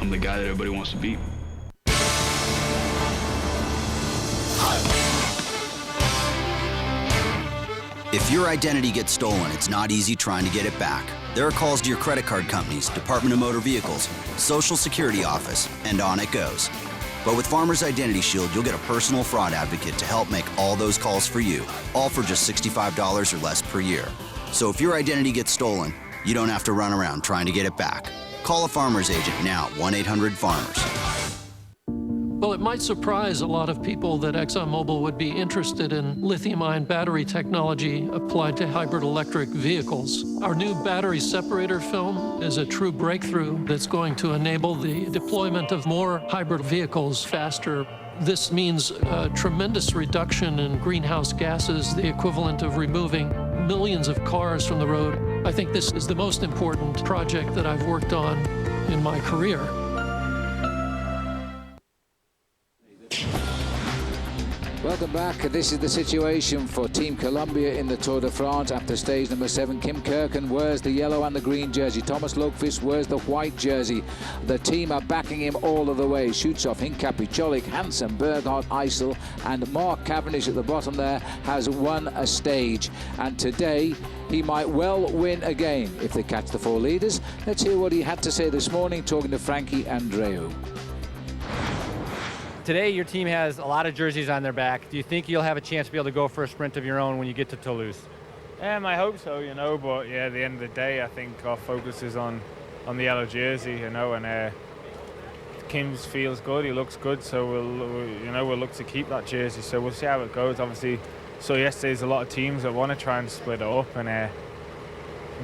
I'm the guy that everybody wants to beat.
If your identity gets stolen, it's not easy trying to get it back. There are calls to your credit card companies, Department of Motor Vehicles, Social Security Office, and on it goes. But with Farmers Identity Shield, you'll get a personal fraud advocate to help make all those calls for you, all for just $65 or less per year. So if your identity gets stolen, you don't have to run around trying to get it back. Call a Farmers agent now, 1-800-FARMERS.
Well, it might surprise a lot of people that ExxonMobil would be interested in lithium-ion battery technology applied to hybrid electric vehicles. Our new battery separator film is a true breakthrough that's going to enable the deployment of more hybrid vehicles faster. This means a tremendous reduction in greenhouse gases, the equivalent of removing millions of cars from the road. I think this is the most important project that I've worked on in my career.
Welcome back. This is the situation for Team Columbia in the Tour de France after stage number 7. Kim Kirken wears the yellow and the green jersey. Thomas Logqvist wears the white jersey. The team are backing him all of the way. Schutzhoff, Hincapie, Cholik, Hansen, Berghardt, Eisel, and Mark Cavendish at the bottom there has won a stage. And today, he might well win again if they catch the 4 leaders. Let's hear what he had to say this morning talking to Frankie Andreu.
Today, your team has a lot of jerseys on their back. Do you think you'll have a chance to be able to go for a sprint of your own when you get to Toulouse?
I hope so, but yeah, at the end of the day, I think our focus is on the yellow jersey, and Kim's feels good, he looks good, so we'll look to keep that jersey, so we'll see how it goes. Obviously, so yesterday there's a lot of teams that want to try and split it up, and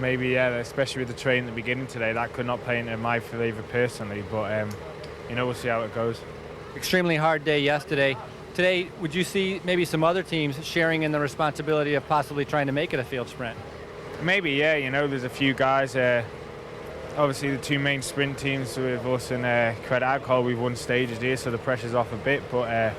maybe, especially with the train at the beginning today, that could not play into my favour personally, but we'll see how it goes.
Extremely hard day yesterday. today, would you see maybe some other teams sharing in the responsibility of possibly trying to make it a field sprint?
Maybe, yeah. You know, there's a few guys. Obviously, the two main sprint teams with us and Credit Agricole, we've won stages here, so the pressure's off a bit. But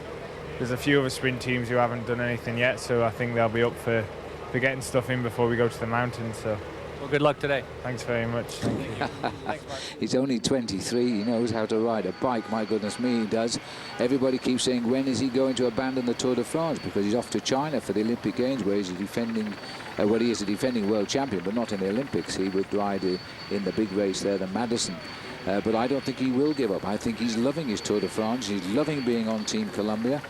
there's a few other sprint teams who haven't done anything yet, so I think they'll be up for getting stuff in before we go to the mountains. So.
Well, good luck today.
Thanks very much. Thank you.
Thanks, Mark.
He's only 23. He knows how to ride a bike. My goodness me, he does. Everybody keeps saying, when is he going to abandon the Tour de France? Because he's off to China for the Olympic Games, where he's defending, well, he is a defending world champion, but not in the Olympics. He would ride in the big race there, the Madison. But I don't think he will give up. I think he's loving his Tour de France. He's loving being on Team Columbia.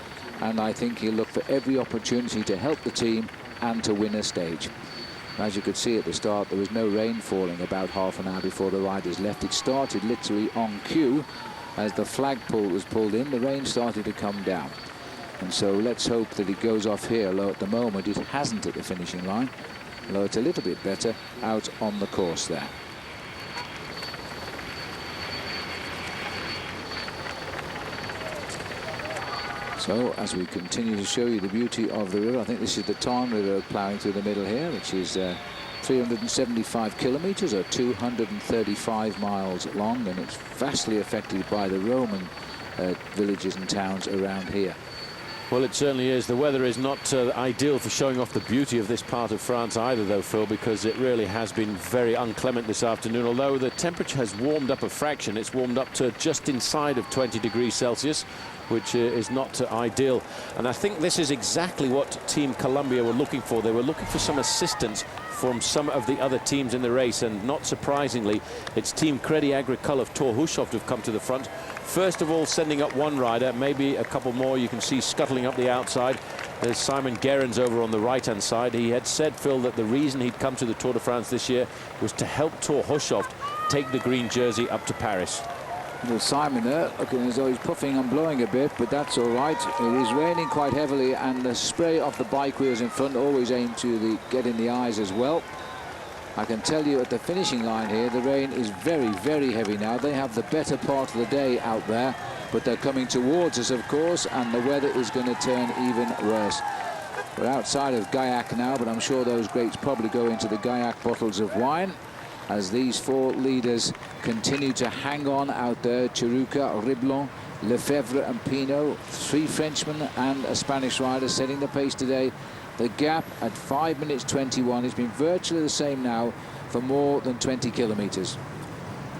And I think he'll look for every opportunity to help the team and to win a stage. As you could see at the start, there was no rain falling about half an hour before the riders left. It started literally on cue. As the flagpole was pulled in, the rain started to come down. And so let's hope that it goes off here, although at the moment it hasn't at the finishing line, although it's a little bit better out on the course there. So as we continue to show you the beauty of the river, I think this is the Tarn River ploughing through the middle here, which is 375 kilometers or 235 miles long, and it's vastly affected by the Roman villages and towns around here.
Well, it certainly is. The weather is not ideal for showing off the beauty of this part of France either, though, Phil, because it really has been very inclement this afternoon. Although the temperature has warmed up a fraction, it's warmed up to just inside of 20 degrees Celsius, which is not ideal. And I think this is exactly what Team Columbia were looking for. They were looking for some assistance from some of the other teams in the race, and not surprisingly, it's Team Crédit Agricole of Thor Hushovd who've come to the front. First of all, sending up one rider, maybe a couple more you can see scuttling up the outside. There's Simon Gerrans over on the right-hand side. He had said, Phil, that the reason he'd come to the Tour de France this year was to help Thor Hushovd take the green jersey up to Paris.
There's Simon there, looking as though he's puffing and blowing a bit, but that's all right. It is raining quite heavily, and the spray off the bike wheels in front always aim to get in the eyes as well. I can tell you at the finishing line here, the rain is very, very heavy now. They have the better part of the day out there, but they're coming towards us, of course, and the weather is going to turn even worse. We're outside of Gaillac now, but I'm sure those grapes probably go into the Gaillac bottles of wine, as these four leaders continue to hang on out there. Chiruca, Riblon, Lefebvre and Pinot, three Frenchmen and a Spanish rider setting the pace today. The gap at 5 minutes 21 has been virtually the same now for more than 20 kilometers.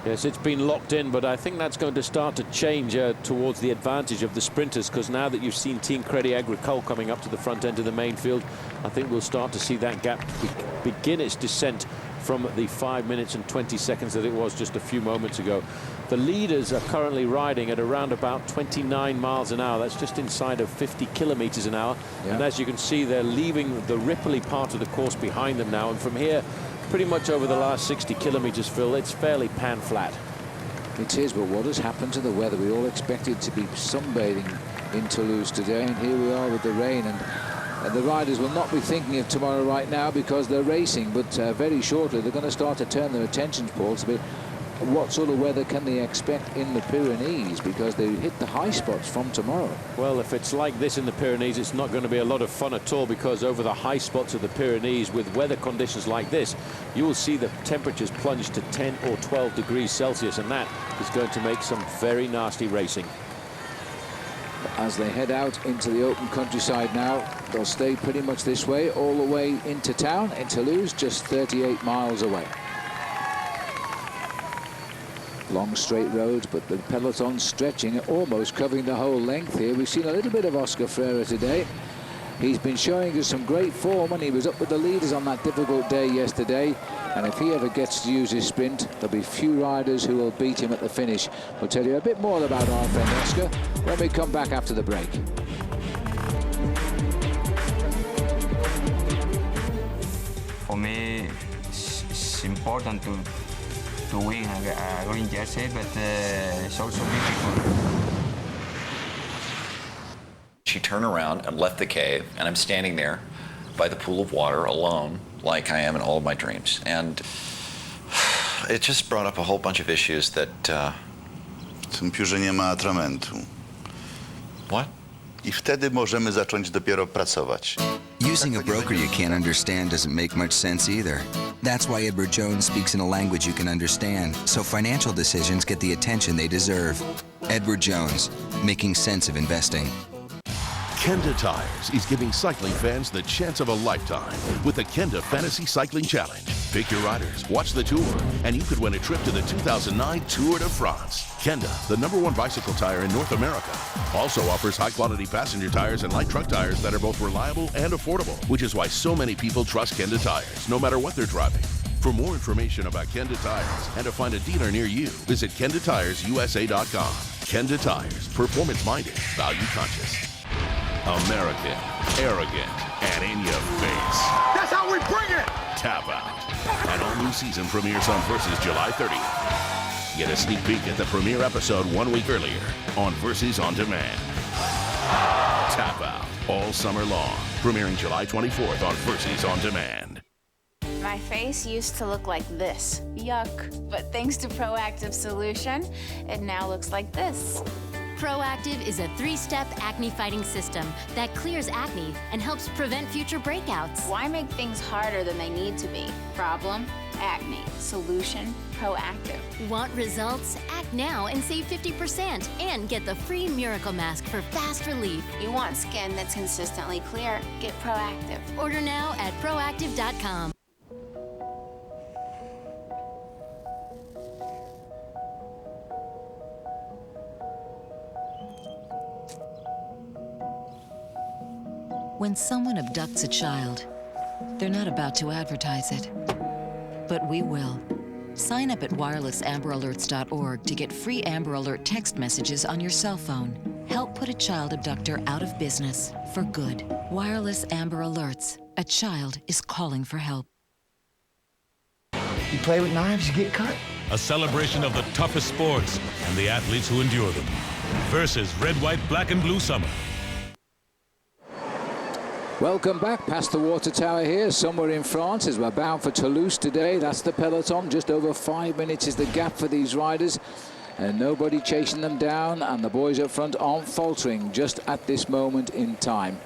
Yes, it's been locked in, but I think that's going to start to change towards the advantage of the sprinters, because now that you've seen Team Crédit Agricole coming up to the front end of the main field, I think we'll start to see that gap begin its descent from the 5 minutes and 20 seconds that it was just a few moments ago. The leaders are currently riding at around about 29 miles an hour. That's just inside of 50 kilometers an hour. Yeah. And as you can see, they're leaving the ripply part of the course behind them now. And from here, pretty much over the last 60 kilometers, Phil, it's fairly pan flat.
It is, but what has happened to the weather? We all expected to be sunbathing in Toulouse today, and here we are with the rain. And the riders will not be thinking of tomorrow right now because they're racing, but very shortly they're going to start to turn their attentions, Paul, to what sort of weather can they expect in the Pyrenees, because they hit the high spots from tomorrow.
Well, if it's like this in the Pyrenees, it's not going to be a lot of fun at all, because over the high spots of the Pyrenees, with weather conditions like this, you will see the temperatures plunge to 10 or 12 degrees Celsius, and that is going to make some very nasty racing.
As they head out into the open countryside now, they'll stay pretty much this way all the way into town, in Toulouse, just 38 miles away. Long straight roads, but the peloton stretching, almost covering the whole length here. We've seen a little bit of Oscar Freire today. He's been showing us some great form, and he was up with the leaders on that difficult day yesterday. And if he ever gets to use his sprint, there'll be few riders who will beat him at the finish. We'll tell you a bit more about our friend Oscar when we come back after the break.
For me, it's important to win a green jersey, but it's also difficult.
She turned around and left the cave, and I'm standing there by the pool of water alone, like I am in all of my dreams. And it just brought up a whole bunch of issues that...
Tym piórze nie ma atramentu.
What?
I wtedy możemy zacząć dopiero pracować.
Using a broker you can't understand doesn't make much sense either. That's why Edward Jones speaks in a language you can understand, so financial decisions get the attention they deserve. Edward Jones, making sense of investing.
Kenda Tires is giving cycling fans the chance of a lifetime with the Kenda Fantasy Cycling Challenge. Pick your riders, watch the tour, and you could win a trip to the 2009 Tour de France. Kenda, the #1 bicycle tire in North America, also offers high-quality passenger tires and light truck tires that are both reliable and affordable, which is why so many people trust Kenda Tires, no matter what they're driving. For more information about Kenda Tires and to find a dealer near you, visit KendaTiresUSA.com. Kenda Tires, performance-minded, value-conscious. American, arrogant, and in your face.
That's how we bring it!
Tap Out. An all-new season premieres on Versus July 30th. Get a sneak peek at the premiere episode 1 week earlier on Versus On Demand. Tap Out, all summer long, premiering July 24th on Versus On Demand.
My face used to look like this. Yuck. But thanks to Proactive Solution, it now looks like this.
Proactive is a 3-step acne-fighting system that clears acne and helps prevent future breakouts.
Why make things harder than they need to be? Problem, acne. Solution, Proactive.
Want results? Act now and save 50% and get the free Miracle Mask for fast relief.
You want skin that's consistently clear? Get Proactive.
Order now at proactive.com.
When someone abducts a child, they're not about to advertise it. But we will. Sign up at wirelessamberAlerts.org to get free Amber Alert text messages on your cell phone. Help put a child abductor out of business for good. Wireless Amber Alerts. A child is calling for help.
You play with knives, you get cut.
A celebration of the toughest sports and the athletes who endure them. Versus Red, White, Black and Blue Summer.
Welcome back past the water tower here, somewhere in France, as we're bound for Toulouse today. That's the peloton. Just over 5 minutes is the gap for these riders, and nobody chasing them down, and the boys up front aren't faltering just at this moment in time.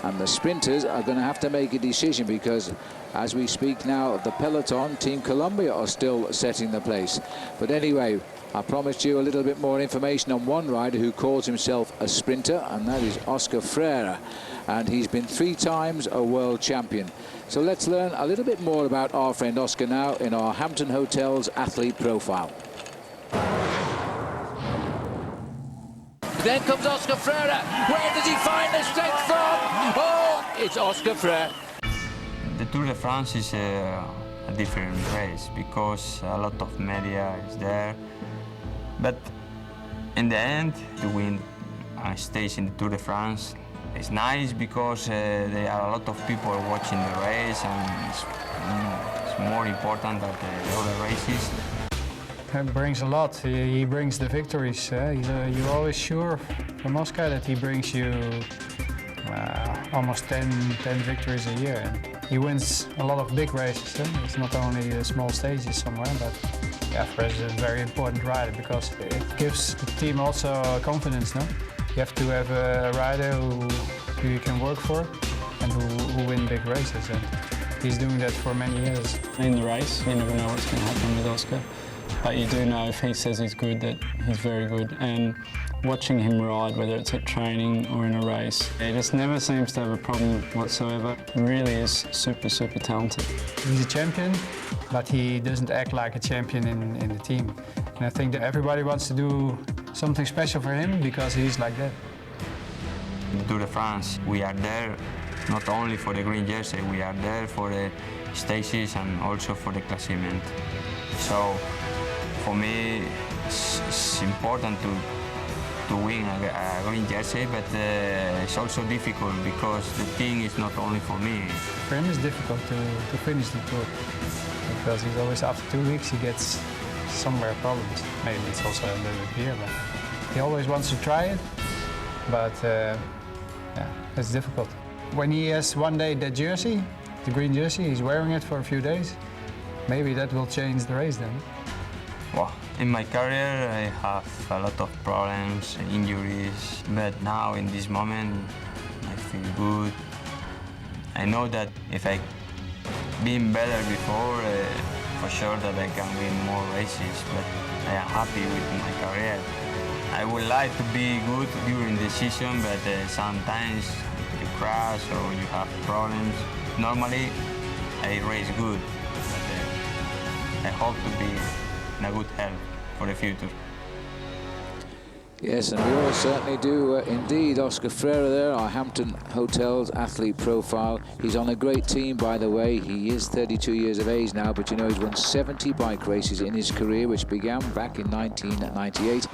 And the sprinters are going to have to make a decision, because as we speak now, the peloton, Team Colombia, are still setting the place. But anyway, I promised you a little bit more information on one rider who calls himself a sprinter, and that is Oscar Freire. And he's been 3 times a world champion. So let's learn a little bit more about our friend Oscar now in our Hampton Hotels athlete profile. Then comes Oscar Freire. Where does he find the strength from? Oh, it's Oscar Freire.
The Tour de France is a different race because a lot of media is there. But in the end, to win a stage in the Tour de France, it's nice because there are a lot of people watching the race, and it's more important than the other races.
It brings a lot. He brings the victories. You're always sure from Oscar that he brings you almost 10 victories a year. And he wins a lot of big races. It's not only the small stages somewhere, but yeah, for us it's a very important rider because it gives the team also confidence. No? You have to have a rider who you can work for and who win big races. And he's doing that for many years.
In the race, you never know what's going to happen with Oscar. But you do know if he says he's good, that he's very good. And watching him ride, whether it's at training or in a race, he just never seems to have a problem whatsoever. He really is super, super talented.
He's a champion, but he doesn't act like a champion in the team. And I think that everybody wants to do something special for him because he's like that.
In Tour de France, we are there not only for the green jersey, we are there for the stages and also for the classement. So for me, it's important to win a green jersey, but it's also difficult because the thing is not only for me.
For him, it's difficult to finish the Tour because he's always, after 2 weeks, he gets somewhere problems. Maybe it's also a little bit here, but he always wants to try it, but yeah, it's difficult. When he has one day that jersey, the green jersey, he's wearing it for a few days, maybe that will change the race then.
Well, In my career, I have a lot of problems, injuries, but now in this moment, I feel good. I know that if I been better before, for sure that I can win more races, but I am happy with my career. I would like to be good during the season, but sometimes you crash or you have problems. Normally, I race good, but I hope to be in a good health for the future.
Yes, and we all certainly do indeed. Oscar Freire there, our Hampton Hotels athlete profile. He's on a great team, by the way. He is 32 years of age now, but you know he's won 70 bike races in his career, which began back in 1998,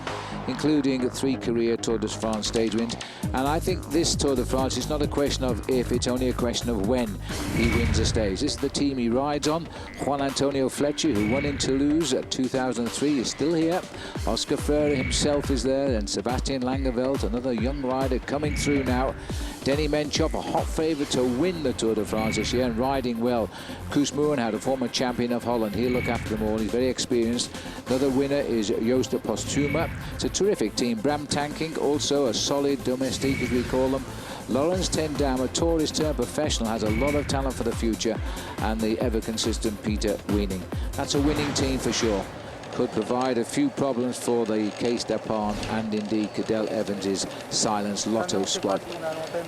including 3 career Tour de France stage wins. And I think this Tour de France is not a question of if, it's only a question of when he wins a stage. This is the team he rides on. Juan Antonio Fletcher, who won in Toulouse at 2003, is still here. Oscar Freire himself is there, and Sebastian Langeveld, another young rider coming through now. Denny Menchop, a hot favourite to win the Tour de France this year and riding well. Koos Moerenhout, a former champion of Holland. He'll look after them all. He's very experienced. Another winner is Joost de Postuma. It's a terrific team. Bram Tankink, also a solid domestique, as we call them. Lawrence ten Dam, a tourist turned professional, has a lot of talent for the future. And the ever-consistent Peter Weening. That's a winning team for sure. Could provide a few problems for the Case d'Apan and indeed Cadel Evans's Silence Lotto squad.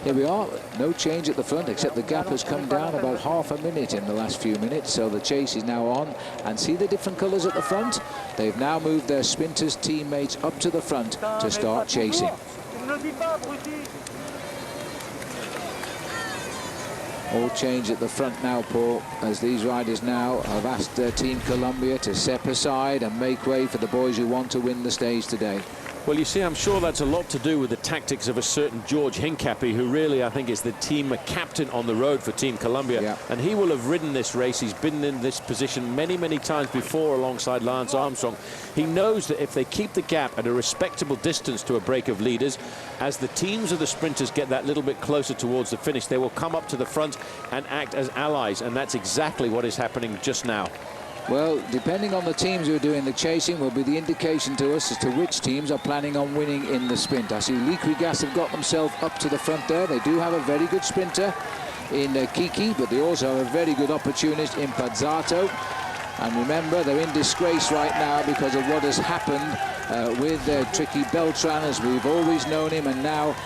Here we are, no change at the front, except the gap has come down about half a minute in the last few minutes, so the chase is now on. And see the different colours at the front? They've now moved their sprinters' teammates up to the front to start chasing. All change at the front now, Paul, as these riders now have asked Team Columbia to step aside and make way for the boys who want to win the stage today.
Well, you see, I'm sure that's a lot to do with the tactics of a certain George Hincapie, who really, I think, is the team captain on the road for Team Columbia.
Yeah.
And he will have ridden this race. He's been in this position many, many times before alongside Lance Armstrong. He knows that if they keep the gap at a respectable distance to a break of leaders, as the teams of the sprinters get that little bit closer towards the finish, they will come up to the front and act as allies. And that's exactly what is happening just now.
Well, depending on the teams who are doing the chasing will be the indication to us as to which teams are planning on winning in the sprint. I see Liquigas have got themselves up to the front there. They do have a very good sprinter in Kiki, but they also have a very good opportunist in Pazzato. And remember, they're in disgrace right now because of what has happened with Tricky Beltran, as we've always known him, and now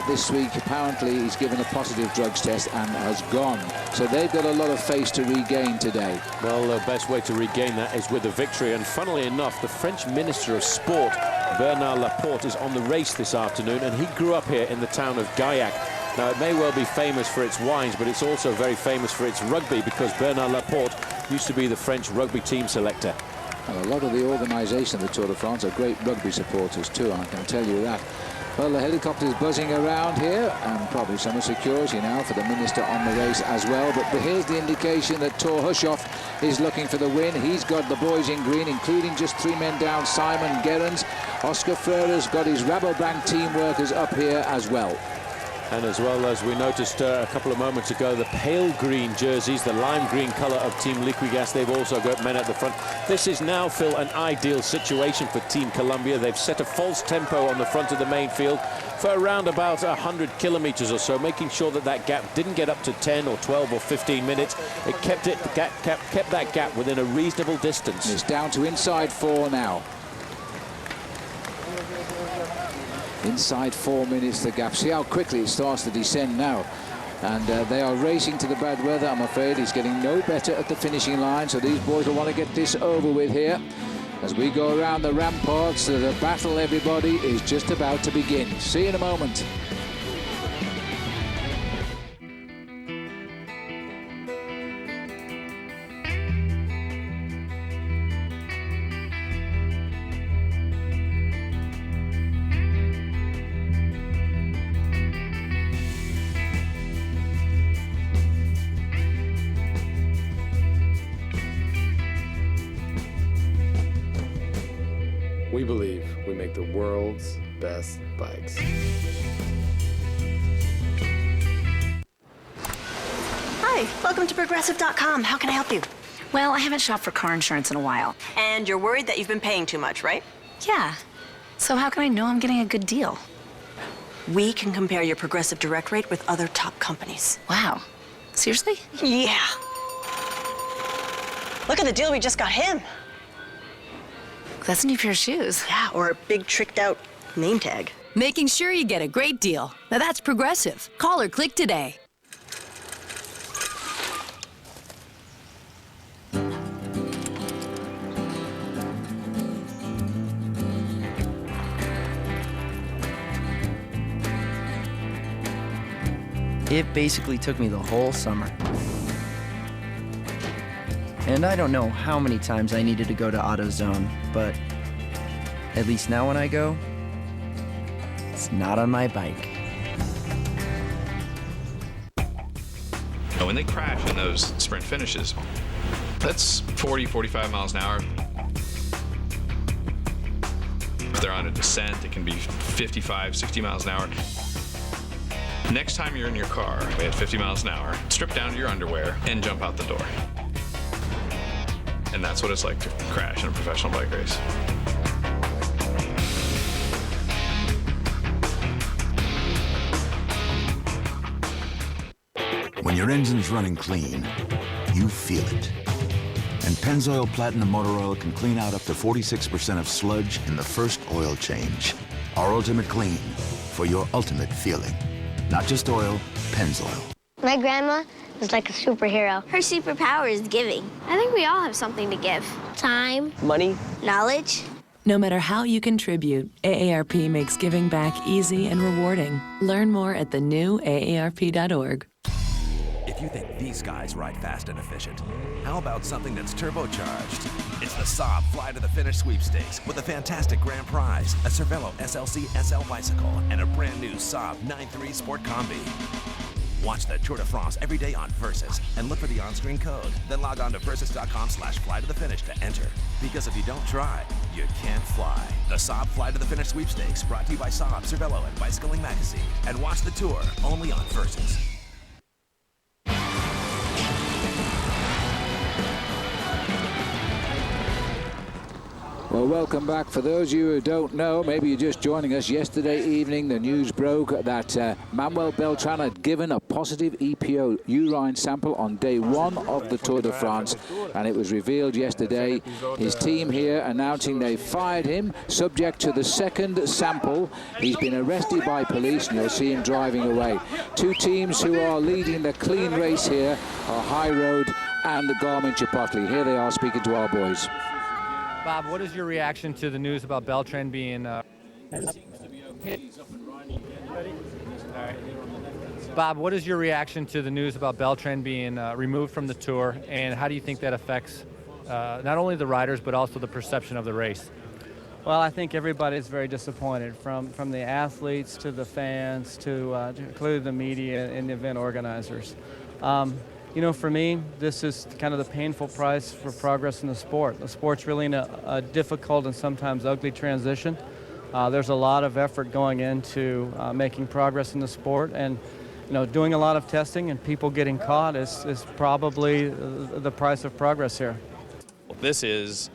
this week apparently he's given a positive drugs test and has gone. So they've got a lot of face to regain today.
Well, the best way to regain that is with a victory, and funnily enough, the French Minister of Sport, Bernard Laporte, is on the race this afternoon, and he grew up here in the town of Gaillac. Now, it may well be famous for its wines, but it's also very famous for its rugby, because Bernard Laporte used to be the French rugby team selector.
And a lot of the organisation of the Tour de France are great rugby supporters too, I can tell you that. Well, the helicopter's buzzing around here, and probably some security now for the minister on the race as well. But here's the indication that Thor Hushoff is looking for the win. He's got the boys in green, including just 3 men down, Simon Gerrans. Oscar Freire's got his Rabobank team workers up here as well.
And as well, as we noticed a couple of moments ago, the pale green jerseys, the lime green colour of Team Liquigas, they've also got men at the front. This is now, Phil, an ideal situation for Team Columbia. They've set a false tempo on the front of the main field for around about 100 kilometres or so, making sure that that gap didn't get up to 10 or 12 or 15 minutes. It kept that gap within a reasonable distance.
It's down to inside 4 now. Inside 4 minutes the gap. See how quickly it starts to descend now. And they are racing to the bad weather, I'm afraid. It's getting no better at the finishing line, so these boys will want to get this over with here. As we go around the ramparts, the battle, everybody, is just about to begin. See you in a moment.
We believe we make the world's best bikes.
Hi, welcome to Progressive.com. How can I help you? Well, I haven't shopped for car insurance in a while.
And you're worried that you've been paying too much, right?
Yeah. So how can I know I'm getting a good deal?
We can compare your Progressive Direct rate with other top companies.
Wow. Seriously?
Yeah. Look at the deal we just got him.
That's a new pair of shoes.
Yeah, or a big tricked out name tag.
Making sure you get a great deal. Now that's Progressive. Call or click today.
It basically took me the whole summer. And I don't know how many times I needed to go to AutoZone, but at least now when I go, it's not on my bike.
When they crash in those sprint finishes, that's 40, 45 miles an hour. If they're on a descent, it can be 55, 60 miles an hour. Next time you're in your car at 50 miles an hour, strip down to your underwear and jump out the door. And that's what it's like to crash in a professional bike race.
When your engine's running clean, you feel it. And Pennzoil Platinum Motor Oil can clean out up to 46% of sludge in the first oil change. Our ultimate clean for your ultimate feeling. Not just oil, Pennzoil.
My grandma is like a superhero. Her superpower is giving. I think we all have something to give. Time.
Money.
Knowledge.
No matter how you contribute, AARP makes giving back easy and rewarding. Learn more at the new AARP.org.
If you think these guys ride fast and efficient, how about something that's turbocharged? It's the Saab Fly to the Finish sweepstakes with a fantastic grand prize, a Cervelo SLC SL bicycle, and a brand new Saab 9.3 Sport Combi. Watch the Tour de France every day on Versus and look for the on-screen code. Then log on to versus.com/fly to the finish to enter. Because if you don't try, you can't fly. The Saab Fly to the Finish sweepstakes brought to you by Saab, Cervelo, and Bicycling Magazine. And watch the tour only on Versus.
Well, welcome back. For those of you who don't know, maybe you're just joining us, yesterday evening the news broke that Manuel Beltran had given a positive EPO urine sample on day one of the Tour de France, and it was revealed yesterday. His team here announcing they fired him subject to the second sample. He's been arrested by police and you'll see him driving away. Two teams who are leading the clean race here are High Road and the Garmin Chipotle. Here they are speaking to our boys.
Bob, what is your reaction to the news about Beltran being... Bob, what is your reaction to the news about Beltran being removed from the Tour, and how do you think that affects not only the riders, but also the perception of the race?
Well, I think everybody's very disappointed, from the athletes to the fans to include the media and the event organizers. You know, for me, this is kind of the painful price for progress in the sport. The sport's really in a difficult and sometimes ugly transition. There's a lot of effort going into making progress in the sport, and you know, doing a lot of testing and people getting caught is probably the price of progress here.
This is,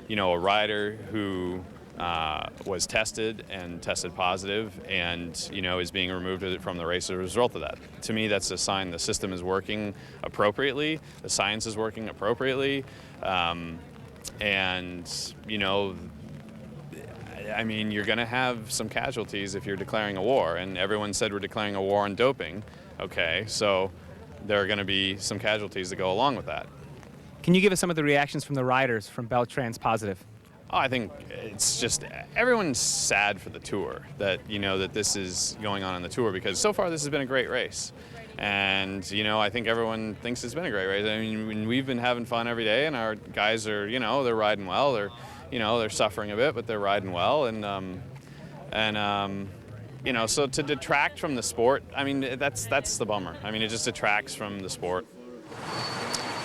you know, a rider who was tested positive and, you know, is being removed from the race as a result of that. To me, that's a sign the system is working appropriately, the science is working appropriately, and, you know, I mean, you're going to have some casualties if you're declaring a war, and everyone said we're declaring a war on doping. Okay, so there are going to be some casualties that go along with that.
Can you give us some of the reactions from the riders from Beltran's positive?
Oh, I think it's just everyone's sad for the Tour, that, you know, that this is going on in the Tour, because so far this has been a great race. And, you know, I think everyone thinks it's been a great race. I mean, we've been having fun every day, and our guys are, you know, they're riding well. They're, you know, they're suffering a bit, but they're riding well. And you know, so to detract from the sport, I mean, that's the bummer. I mean, it just detracts from the sport.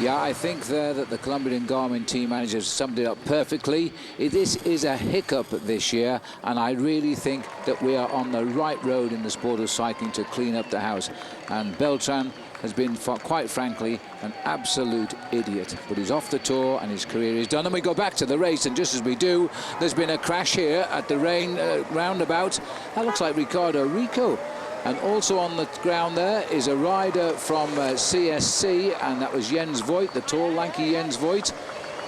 Yeah, I think there that the Colombian Garmin team managers summed it up perfectly. This is a hiccup this year, and I really think that we are on the right road in the sport of cycling to clean up the house. And Beltran has been, quite frankly, an absolute idiot. But he's off the tour and his career is done. And we go back to the race, and just as we do, there's been a crash here at the Rain roundabout. That looks like Ricardo Rico. And also on the ground there is a rider from CSC, and that was Jens Voigt, the tall, lanky Jens Voigt.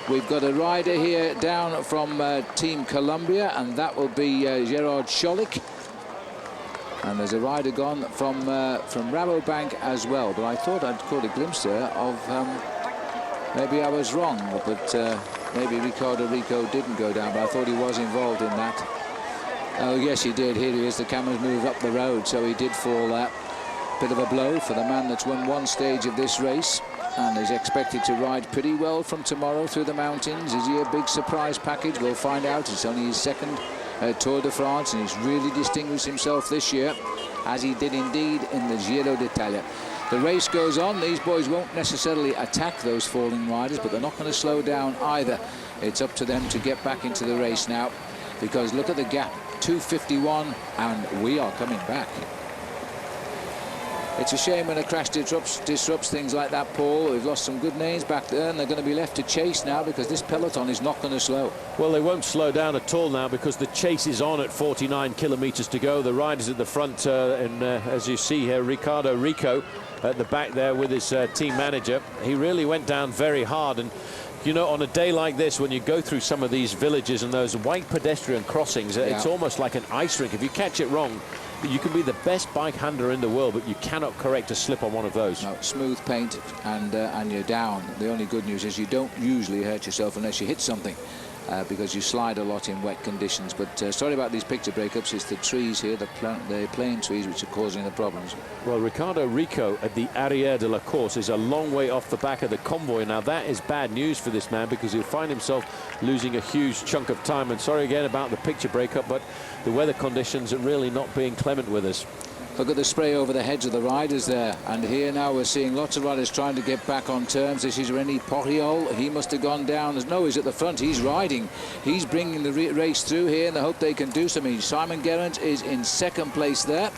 We've got a rider here down from Team Columbia, and that will be Gerard Scholik. And there's a rider gone from Rabobank as well. But I thought I'd caught a glimpse there of, maybe I was wrong, but maybe Ricardo Rico didn't go down, but I thought he was involved in that. Oh, yes, he did. Here he is. The camera's moved up the road, so he did fall that. Bit of a blow for the man that's won one stage of this race and is expected to ride pretty well from tomorrow through the mountains. Is he a big surprise package? We'll find out. It's only his second Tour de France, and he's really distinguished himself this year, as he did indeed in the Giro d'Italia. The race goes on. These boys won't necessarily attack those falling riders, but they're not going to slow down either. It's up to them to get back into the race now, because look at the gap, 2:51, and we are coming back. It's a shame when a crash disrupts things like that, Paul. We've lost some good names back there, and they're going to be left to chase now, because this peloton is not going to slow.
Well, they won't slow down at all now, because the chase is on at 49 kilometres to go. The riders at the front, as you see here, Ricardo Rico at the back there with his team manager. He really went down very hard, and you know, on a day like this, when you go through some of these villages and those white pedestrian crossings, it's almost like an ice rink. If you catch it wrong, you can be the best bike handler in the world, but you cannot correct a slip on one of those. No,
smooth paint, and you're down. The only good news is you don't usually hurt yourself unless you hit something, because you slide a lot in wet conditions. But sorry about these picture breakups. It's the trees here, the plane trees, which are causing the problems.
Well, Ricardo Rico at the Arrière de la Course is a long way off the back of the convoy. Now, that is bad news for this man, because he'll find himself losing a huge chunk of time. And sorry again about the picture breakup, but the weather conditions are really not being clement with us.
Look at the spray over the heads of the riders there. And here now we're seeing lots of riders trying to get back on terms. This is René Porriol. He must have gone down. No, he's at the front. He's riding. He's bringing the race through here in the hope they can do something. Simon Gerrans is in second place there.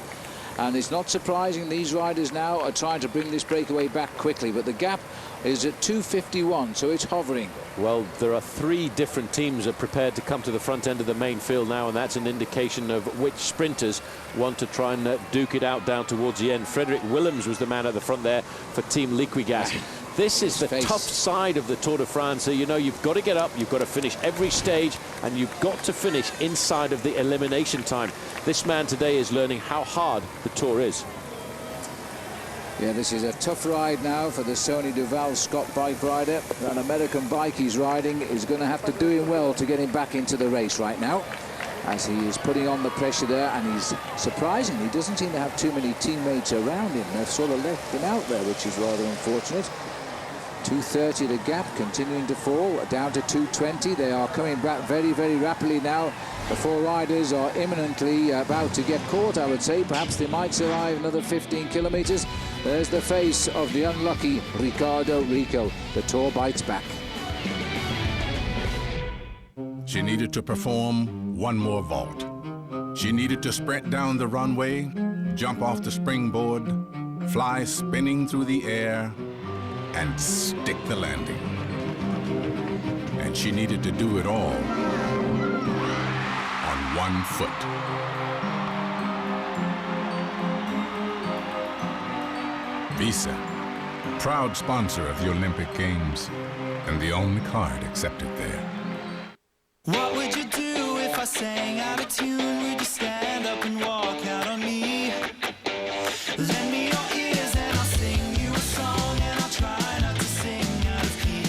And it's not surprising these riders now are trying to bring this breakaway back quickly. But the gap is at 2:51, so it's hovering.
Well, there are 3 different teams are prepared to come to the front end of the main field now, and that's an indication of which sprinters want to try and duke it out down towards the end. Frederick Willems was the man at the front there for Team Liquigas. This is the tough side of the Tour de France. So, you know, you've got to get up, you've got to finish every stage, and you've got to finish inside of the elimination time. This man today is learning how hard the Tour is.
Yeah, this is a tough ride now for the Sony Duval Scott bike rider. An American bike he's riding is going to have to do him well to get him back into the race right now, as he is putting on the pressure there, and he's surprising. He doesn't seem to have too many teammates around him. They've sort of left him out there, which is rather unfortunate. 2:30 the gap, continuing to fall down to 2:20. They are coming back very, very rapidly now. The 4 riders are imminently about to get caught, I would say. Perhaps they might survive another 15 kilometers. There's the face of the unlucky Ricardo Rico. The Tour bites back.
She needed to perform one more vault. She needed to sprint down the runway, jump off the springboard, fly spinning through the air, and stick the landing. And she needed to do it all on one foot. Visa, proud sponsor of the Olympic Games, and the only card accepted there.
What would you do if I sang out of tune? Would you stand up and walk out on me? Lend me your ears and I'll sing you a song, and I'll try not to sing out of key.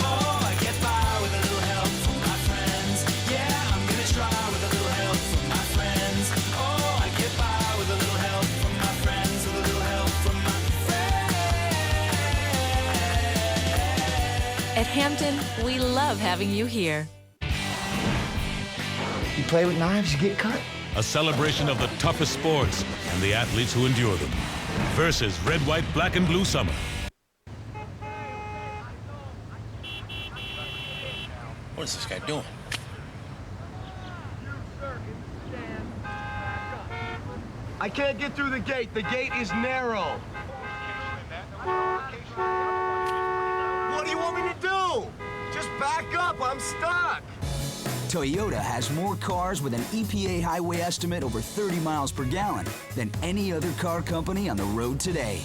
Oh, I get by with a little help from my friends. Yeah, I'm gonna try with a little help from my friends. Oh, I get by with a little help from my friends, with a little help from my friends.
At Hampton, we love having you here.
You play with knives, you get cut.
A celebration of the toughest sports and the athletes who endure them. Versus red, white, black, and blue summer.
What is this guy doing?
I can't get through the gate. The gate is narrow. Whoa! Just back up, I'm stuck!
Toyota has more cars with an EPA highway estimate over 30 miles per gallon than any other car company on the road today.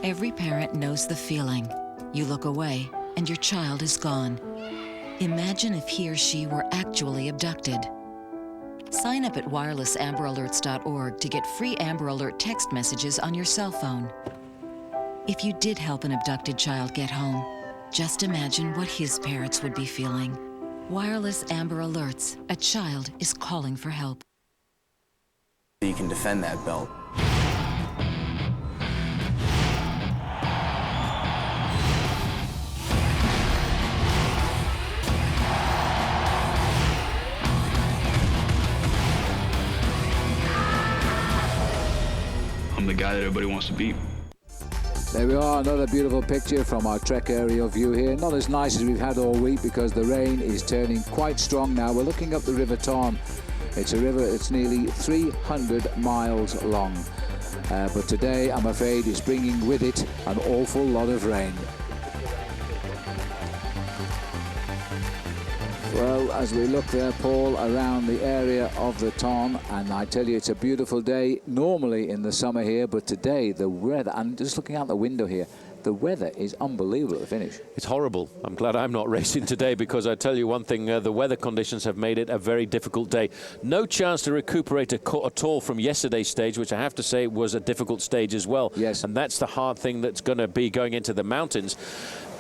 Every parent knows the feeling. You look away, and your child is gone. Imagine if he or she were actually abducted. Sign up at wirelessamberAlerts.org to get free Amber Alert text messages on your cell phone. If you did help an abducted child get home, just imagine what his parents would be feeling. Wireless Amber Alerts. A child is calling for help.
You can defend that belt.
I'm the guy that everybody wants to beat.
There we are, another beautiful picture from our Trek aerial view here. Not as nice as we've had all week because the rain is turning quite strong now. We're looking up the River Tarn. It's a river that's nearly 300 miles long. But today, I'm afraid, it's bringing with it an awful lot of rain. Well, as we look there, Paul, around the area of the Tarn, and I tell you, it's a beautiful day normally in the summer here, but today the weather, and just looking out the window here, the weather is unbelievable at the finish.
It's horrible. I'm glad I'm not racing today because I tell you one thing, the weather conditions have made it a very difficult day. No chance to recuperate at all from yesterday's stage, which I have to say was a difficult stage as well.
Yes.
And that's the hard thing that's going to be going into the mountains.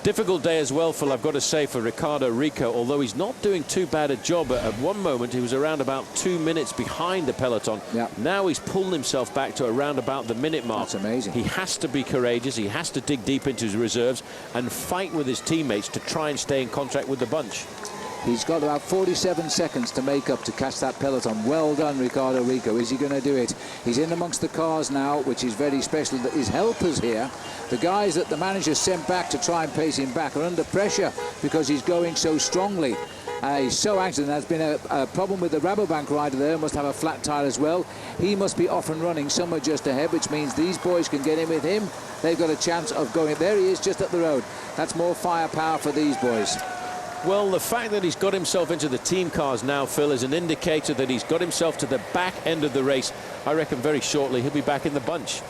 Difficult day as well, Phil, I've got to say, for Ricardo Rico, although he's not doing too bad a job. At one moment, he was around about 2 minutes behind the peloton.
Yeah.
Now he's pulled himself back to around about the minute mark.
That's amazing.
He has to be courageous. He has to dig deep into his reserves and fight with his teammates to try and stay in contact with the bunch.
He's got about 47 seconds to make up to catch that peloton. Well done, Ricardo Rico. Is he going to do it? He's in amongst the cars now, which is very special. His helpers here, the guys that the manager sent back to try and pace him back, are under pressure because he's going so strongly. He's so anxious, and there's been a problem with the Rabobank rider there, must have a flat tire as well. He must be off and running somewhere just ahead, which means these boys can get in with him. They've got a chance of going. There he is, just up the road. That's more firepower for these boys.
Well, the fact that he's got himself into the team cars now, Phil, is an indicator that he's got himself to the back end of the race. I reckon very shortly he'll be back in the bunch.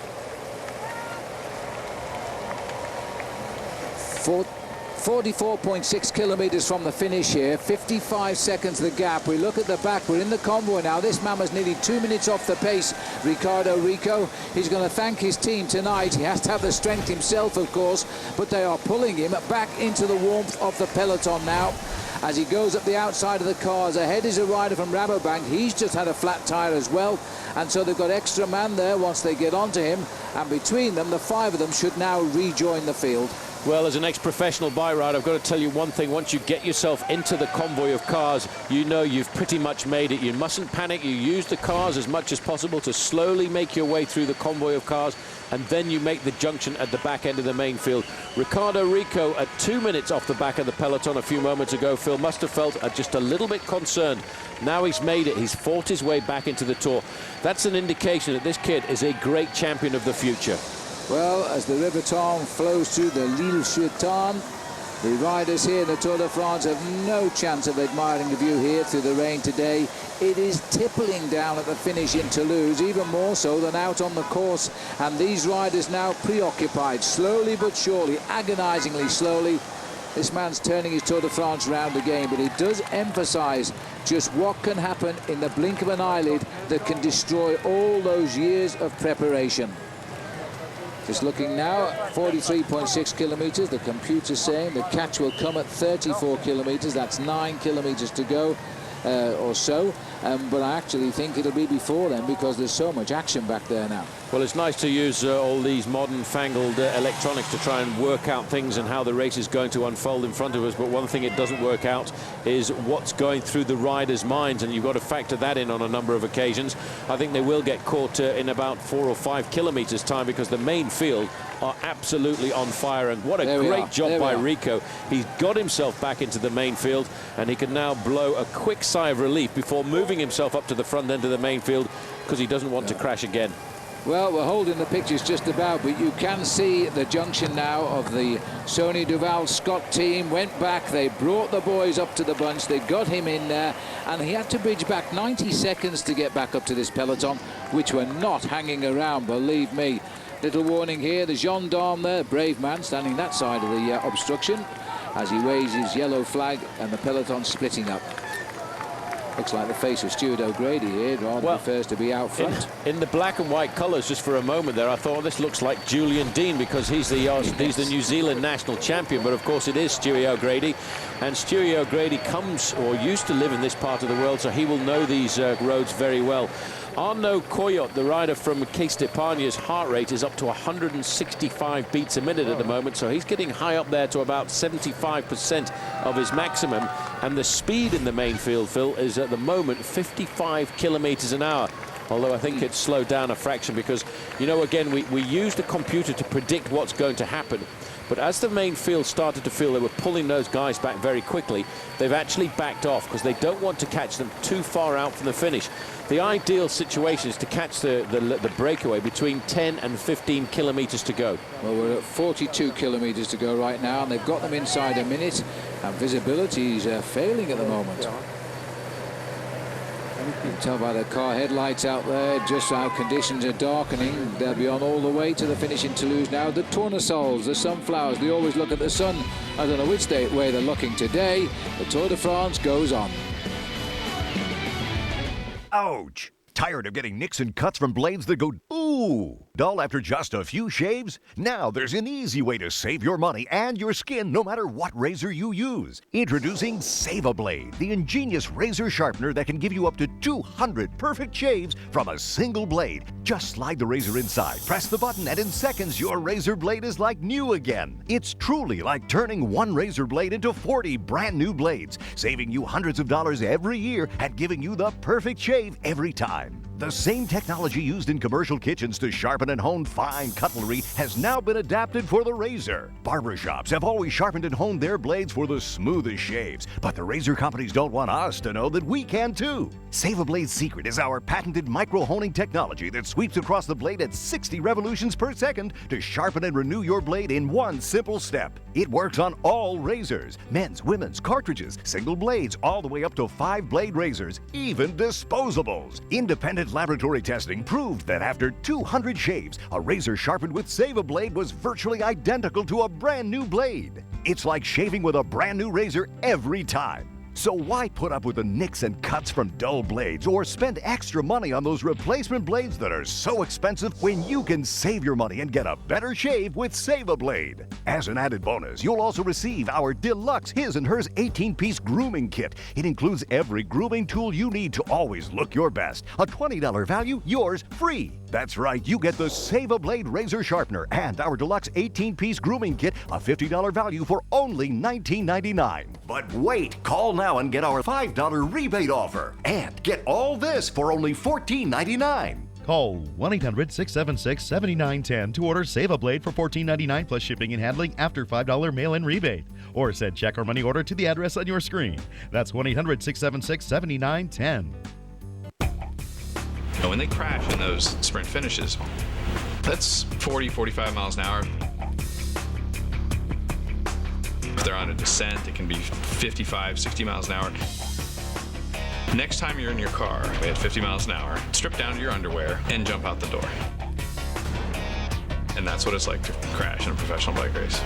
44.6 kilometres from the finish here, 55 seconds the gap. We look at the back, we're in the convoy now. This man was nearly 2 minutes off the pace, Ricardo Rico. He's going to thank his team tonight. He has to have the strength himself, of course, but they are pulling him back into the warmth of the peloton now as he goes up the outside of the cars. Ahead is a rider from Rabobank. He's just had a flat tyre as well, and so they've got extra man there once they get onto him, and between them, the 5 of them should now rejoin the field.
Well, as an ex-professional bike rider, I've got to tell you one thing. Once you get yourself into the convoy of cars, you know you've pretty much made it. You mustn't panic. You use the cars as much as possible to slowly make your way through the convoy of cars, and then you make the junction at the back end of the main field. Ricardo Rico, at 2 minutes off the back of the peloton a few moments ago, Phil, must have felt just a little bit concerned. Now he's made it. He's fought his way back into the Tour. That's an indication that this kid is a great champion of the future.
Well, as the River Tarn flows through the Lille-sur-Tarn, the riders here in the Tour de France have no chance of admiring the view here through the rain today. It is tippling down at the finish in Toulouse, even more so than out on the course. And these riders now preoccupied, slowly but surely, agonizingly slowly. This man's turning his Tour de France round again, but it does emphasize just what can happen in the blink of an eyelid that can destroy all those years of preparation. Just looking now, 43.6 kilometres. The computer's saying the catch will come at 34 kilometres. That's 9 kilometres to go or so. But I actually think it'll be before then because there's so much action back there now.
Well, it's nice to use all these modern fangled electronics to try and work out things and how the race is going to unfold in front of us. But one thing it doesn't work out is what's going through the riders' minds, and you've got to factor that in on a number of occasions. I think they will get caught in about 4 or 5 kilometres time because the main field are absolutely on fire. And what a great job by Rico. He's got himself back into the main field, and he can now blow a quick sigh of relief before moving himself up to the front end of the main field because he doesn't want to crash again.
Well, we're holding the pictures just about, but you can see the junction now of the Sony Duval Scott team. Went back, they brought the boys up to the bunch, they got him in there, and he had to bridge back 90 seconds to get back up to this peloton, which were not hanging around, believe me. Little warning here, the gendarme there, brave man, standing that side of the obstruction, as he waves his yellow flag, and the peloton splitting up. Looks like the face of Stuart O'Grady here, rather prefers to be out front.
In the black and white colours, just for a moment there, I thought this looks like Julian Dean, because he's the New Zealand national champion, but of course it is Stewie O'Grady. And Stewie O'Grady comes, or used to live in this part of the world, so he will know these roads very well. Arnaud Coyot, the rider from Case d'Epargne's heart rate is up to 165 beats a minute at the moment, so he's getting high up there to about 75% of his maximum. And the speed in the main field, Phil, is at the moment 55 kilometers an hour. Although I think it's slowed down a fraction because, you know, again, we used a computer to predict what's going to happen. But as the main field started to feel they were pulling those guys back very quickly, they've actually backed off because they don't want to catch them too far out from the finish. The ideal situation is to catch the breakaway between 10 and 15 kilometers to go.
Well, we're at 42 kilometers to go right now, and they've got them inside a minute, and visibility is failing at the moment. You can tell by the car headlights out there just how conditions are darkening. They'll be on all the way to the finish in Toulouse now. The tournesols, the sunflowers, they always look at the sun. I don't know which way they're looking today. The Tour de France goes on.
Ouch! Tired of getting nicks and cuts from blades that go ooh dull after just a few shaves? Now there's an easy way to save your money and your skin no matter what razor you use. Introducing Save-A-Blade, the ingenious razor sharpener that can give you up to 200 perfect shaves from a single blade. Just slide the razor inside, press the button, and in seconds your razor blade is like new again. It's truly like turning one razor blade into 40 brand new blades, saving you hundreds of dollars every year and giving you the perfect shave every time. The same technology used in commercial kitchens to sharpen and hone fine cutlery has now been adapted for the razor. Barbershops have always sharpened and honed their blades for the smoothest shaves, but the razor companies don't want us to know that we can too. Save-A-Blade's secret is our patented micro-honing technology that sweeps across the blade at 60 revolutions per second to sharpen and renew your blade in one simple step. It works on all razors, men's, women's, cartridges, single blades, all the way up to 5-blade razors, even disposables. Independent laboratory testing proved that after 200 shaves, a razor sharpened with Save-A-Blade was virtually identical to a brand new blade. It's like shaving with a brand new razor every time. So why put up with the nicks and cuts from dull blades or spend extra money on those replacement blades that are so expensive when you can save your money and get a better shave with Save-A-Blade? As an added bonus, you'll also receive our deluxe His and Hers 18-piece grooming kit. It includes every grooming tool you need to always look your best. A $20 value, yours free. That's right, you get the Save-A-Blade razor sharpener and our deluxe 18-piece grooming kit, a $50 value for only $19.99. But wait, call now and get our $5 rebate offer. And get all this for only $14.99.
Call 1-800-676-7910 to order Save-A-Blade for $14.99 plus shipping and handling after $5 mail-in rebate. Or send check or money order to the address on your screen. That's 1-800-676-7910.
When they crash in those sprint finishes, that's 40, 45 miles an hour. If they're on a descent, it can be 55, 60 miles an hour. Next time you're in your car at 50 miles an hour, strip down to your underwear and jump out the door. And that's what it's like to crash in a professional bike race.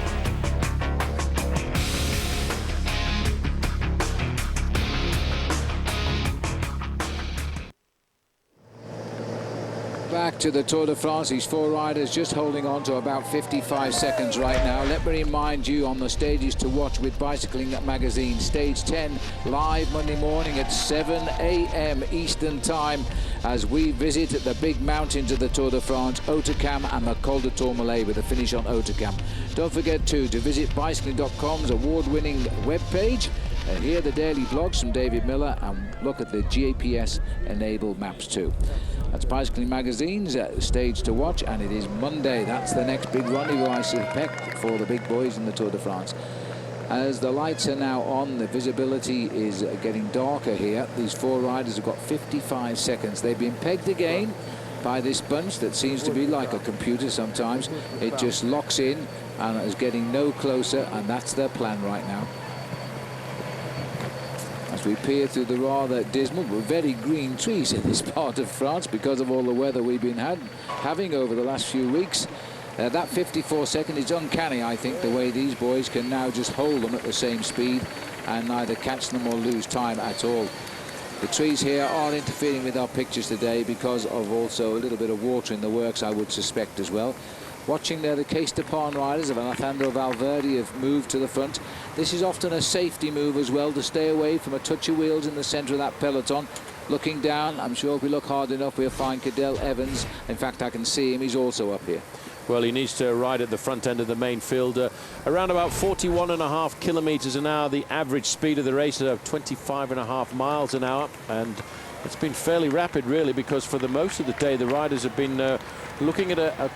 Back to the Tour de France. These four riders just holding on to about 55 seconds right now. Let me remind you on the stages to watch with Bicycling Magazine. Stage 10 live Monday morning at 7 a.m. Eastern Time as we visit the big mountains of the Tour de France, Hautacam and the Col de Tourmalet, with a finish on Hautacam. Don't forget too to visit bicycling.com's award-winning webpage and hear the daily blogs from David Miller and look at the GPS-enabled maps too. That's Bicycling Magazine's stage to watch, and it is Monday. That's the next big rendezvous, I suspect, for the big boys in the Tour de France. As the lights are now on, the visibility is getting darker here. These four riders have got 55 seconds. They've been pegged again. by this bunch that seems to be like a computer sometimes. It just locks in and is getting no closer, and that's their plan right now. As we peer through the rather dismal but very green trees in this part of France because of all the weather we've been having over the last few weeks. That 54 second is uncanny, I think, the way these boys can now just hold them at the same speed and neither catch them or lose time at all. The trees here are interfering with our pictures today because of also a little bit of water in the works, I would suspect, as well. Watching there, the Case de Pan riders of Alejandro Valverde have moved to the front. This is often a safety move as well, to stay away from a touch of wheels in the centre of that peloton. Looking down, I'm sure if we look hard enough, we'll find Cadel Evans. In fact, I can see him. He's also up here.
Well, he needs to ride at the front end of the main field. Around about 41.5 kilometres an hour, the average speed of the race of 25.5 miles an hour. And it's been fairly rapid, really, because for the most of the day, the riders have been looking at a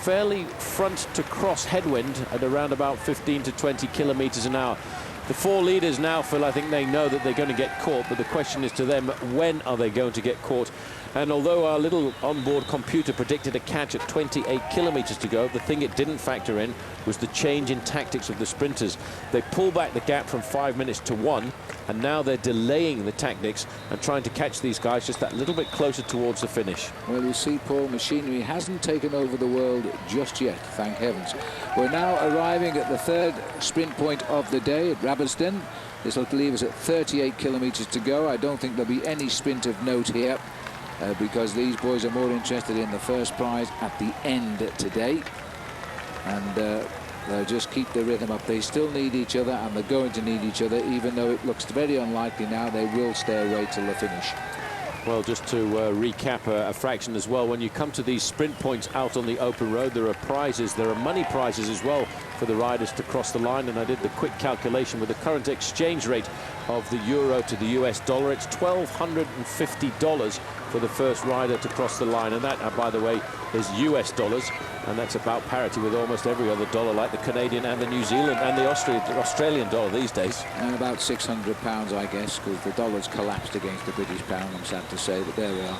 fairly front to cross headwind at around about 15 to 20 kilometres an hour. The four leaders now, Phil, I think they know that they're going to get caught, but the question is to them, when are they going to get caught? And although our little onboard computer predicted a catch at 28 kilometres to go, the thing it didn't factor in was the change in tactics of the sprinters. They pulled back the gap from 5 minutes to 1, and now they're delaying the tactics and trying to catch these guys just that little bit closer towards the finish.
Well, you see, Paul, machinery hasn't taken over the world just yet, thank heavens. We're now arriving at the third sprint point of the day at Rabastens. This will leave us at 38 kilometres to go. I don't think there'll be any sprint of note here. Because these boys are more interested in the first prize at the end today, and they'll just keep the rhythm up. They still need each other, and they're going to need each other, even though it looks very unlikely now. They will stay away till the finish.
Well, just to recap a fraction as well, when you come to these sprint points out on the open road, there are prizes, there are money prizes as well for the riders to cross the line. And I did the quick calculation with the current exchange rate of the euro to the US dollar. It's $1,250 for the first rider to cross the line, and that, by the way, is US dollars, and that's about parity with almost every other dollar, like the Canadian and the New Zealand and the Australian dollar these days.
And about £600, I guess, because the dollar's collapsed against the British pound, I'm sad to say, but there we are.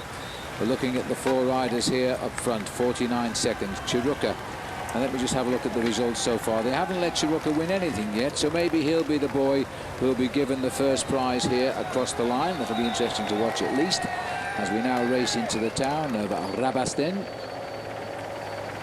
We're looking at the four riders here up front, 49 seconds. Chiruka. And let me just have a look at the results so far. They haven't let Chiruka win anything yet, so maybe he'll be the boy who'll be given the first prize here across the line. That'll be interesting to watch at least, as we now race into the town of Rabastens.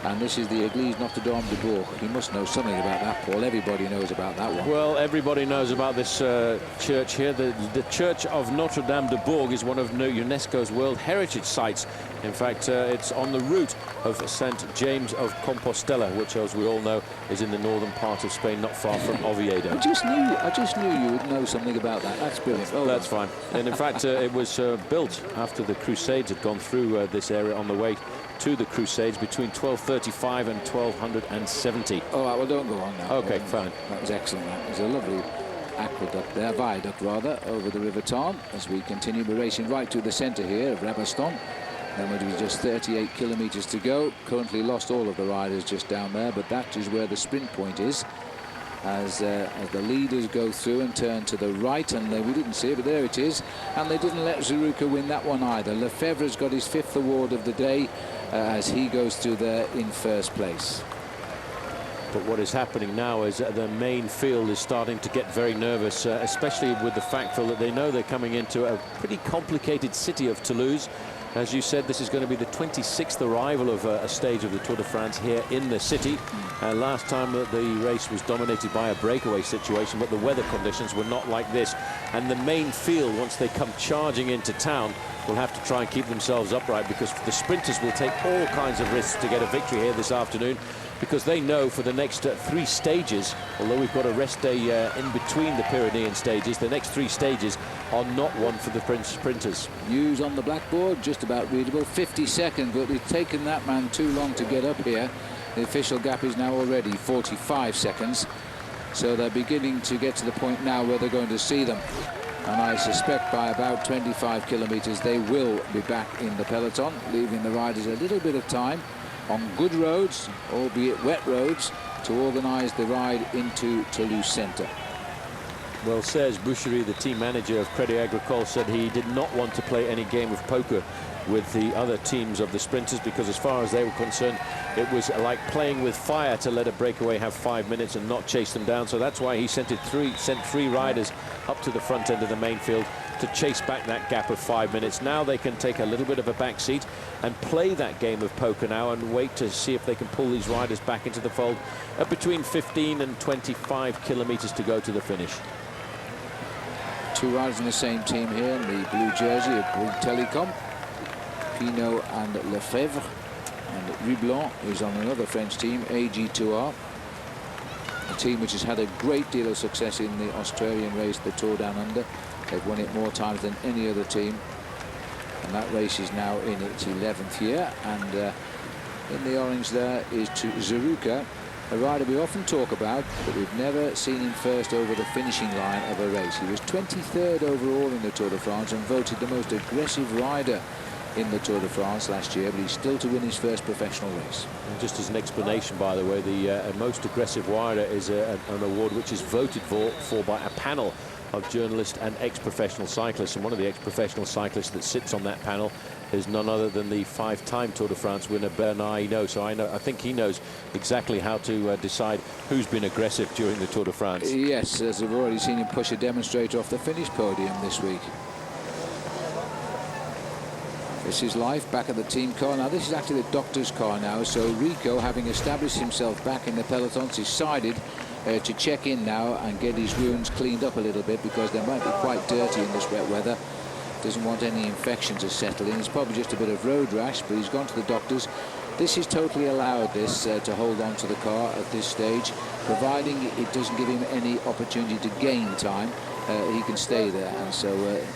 And this is the Église Notre-Dame de Bourg. You must know something about that, Paul. Everybody knows about that one.
Well, everybody knows about this church here. The Church of Notre-Dame de Bourg is one of UNESCO's World Heritage Sites. In fact, it's on the route of St. James of Compostela, which, as we all know, is in the northern part of Spain, not far from Oviedo.
I just knew you would know something about that. That's brilliant. Oh,
that's fine. And in fact, it was built after the Crusades had gone through this area on the way to the Crusades between 1235 and 1270.
All right, well, don't go on now.
Okay, fine.
That was excellent. There's a lovely aqueduct there, viaduct rather, over the River Tarn as we continue. We're racing right to the centre here of Rabastens. Then it was just 38 kilometres to go. Currently lost all of the riders just down there, but that is where the sprint point is. As the leaders go through and turn to the right, and we didn't see it, but there it is. And they didn't let Chiruka win that one either. Lefebvre's got his 5th award of the day as he goes through there in first place.
But what is happening now is the main field is starting to get very nervous, especially with the fact, Phil, that they know they're coming into a pretty complicated city of Toulouse. As you said, this is going to be the 26th arrival of a stage of the Tour de France here in the city. Last time the race was dominated by a breakaway situation, but the weather conditions were not like this. And the main field, once they come charging into town, will have to try and keep themselves upright, because the sprinters will take all kinds of risks to get a victory here this afternoon, because they know for the next 3 stages, although we've got a rest day in between the Pyrenean stages, the next 3 stages are not one for the sprinters.
News on the blackboard, just about readable. 50 seconds, but it's taken that man too long to get up here. The official gap is now already 45 seconds. So they're beginning to get to the point now where they're going to see them. And I suspect by about 25 kilometres they will be back in the peloton, leaving the riders a little bit of time on good roads, albeit wet roads, to organise the ride into Toulouse Centre.
Well, Serge Boucherie, the team manager of Crédit Agricole, said he did not want to play any game of poker with the other teams of the sprinters, because as far as they were concerned, it was like playing with fire to let a breakaway have 5 minutes and not chase them down. So that's why he sent three riders up to the front end of the main field to chase back that gap of 5 minutes. Now they can take a little bit of a back seat and play that game of poker now and wait to see if they can pull these riders back into the fold at between 15 and 25 kilometers to go to the finish.
Two riders in the same team here in the blue jersey of Bouygues Telecom. Pinot and Lefebvre, and Rublon is on another French team, AG2R, a team which has had a great deal of success in the Australian race, the Tour Down Under. They've won it more times than any other team, and that race is now in its 11th year. And in the orange there is Zaruka, a rider we often talk about, but we've never seen him first over the finishing line of a race. He was 23rd overall in the Tour de France and voted the most aggressive rider in the Tour de France last year, but he's still to win his first professional race.
And just as an explanation, by the way, the most aggressive rider is an award which is voted for by a panel of journalists and ex-professional cyclists, and one of the ex-professional cyclists that sits on that panel is none other than the 5-time Tour de France winner Bernard Hinault. So I think he knows exactly how to decide who's been aggressive during the Tour de France.
Yes, as we've already seen him push a demonstrator off the finish podium this week. This is Life back at the team car. Now this is actually the doctor's car now, so Rico, having established himself back in the pelotons, decided to check in now and get his wounds cleaned up a little bit, because they might be quite dirty in this wet weather. Doesn't want any infection to settle in. It's probably just a bit of road rash, but he's gone to the doctors. This is totally allowed, this, to hold on to the car at this stage, providing it doesn't give him any opportunity to gain time. He can stay there, and so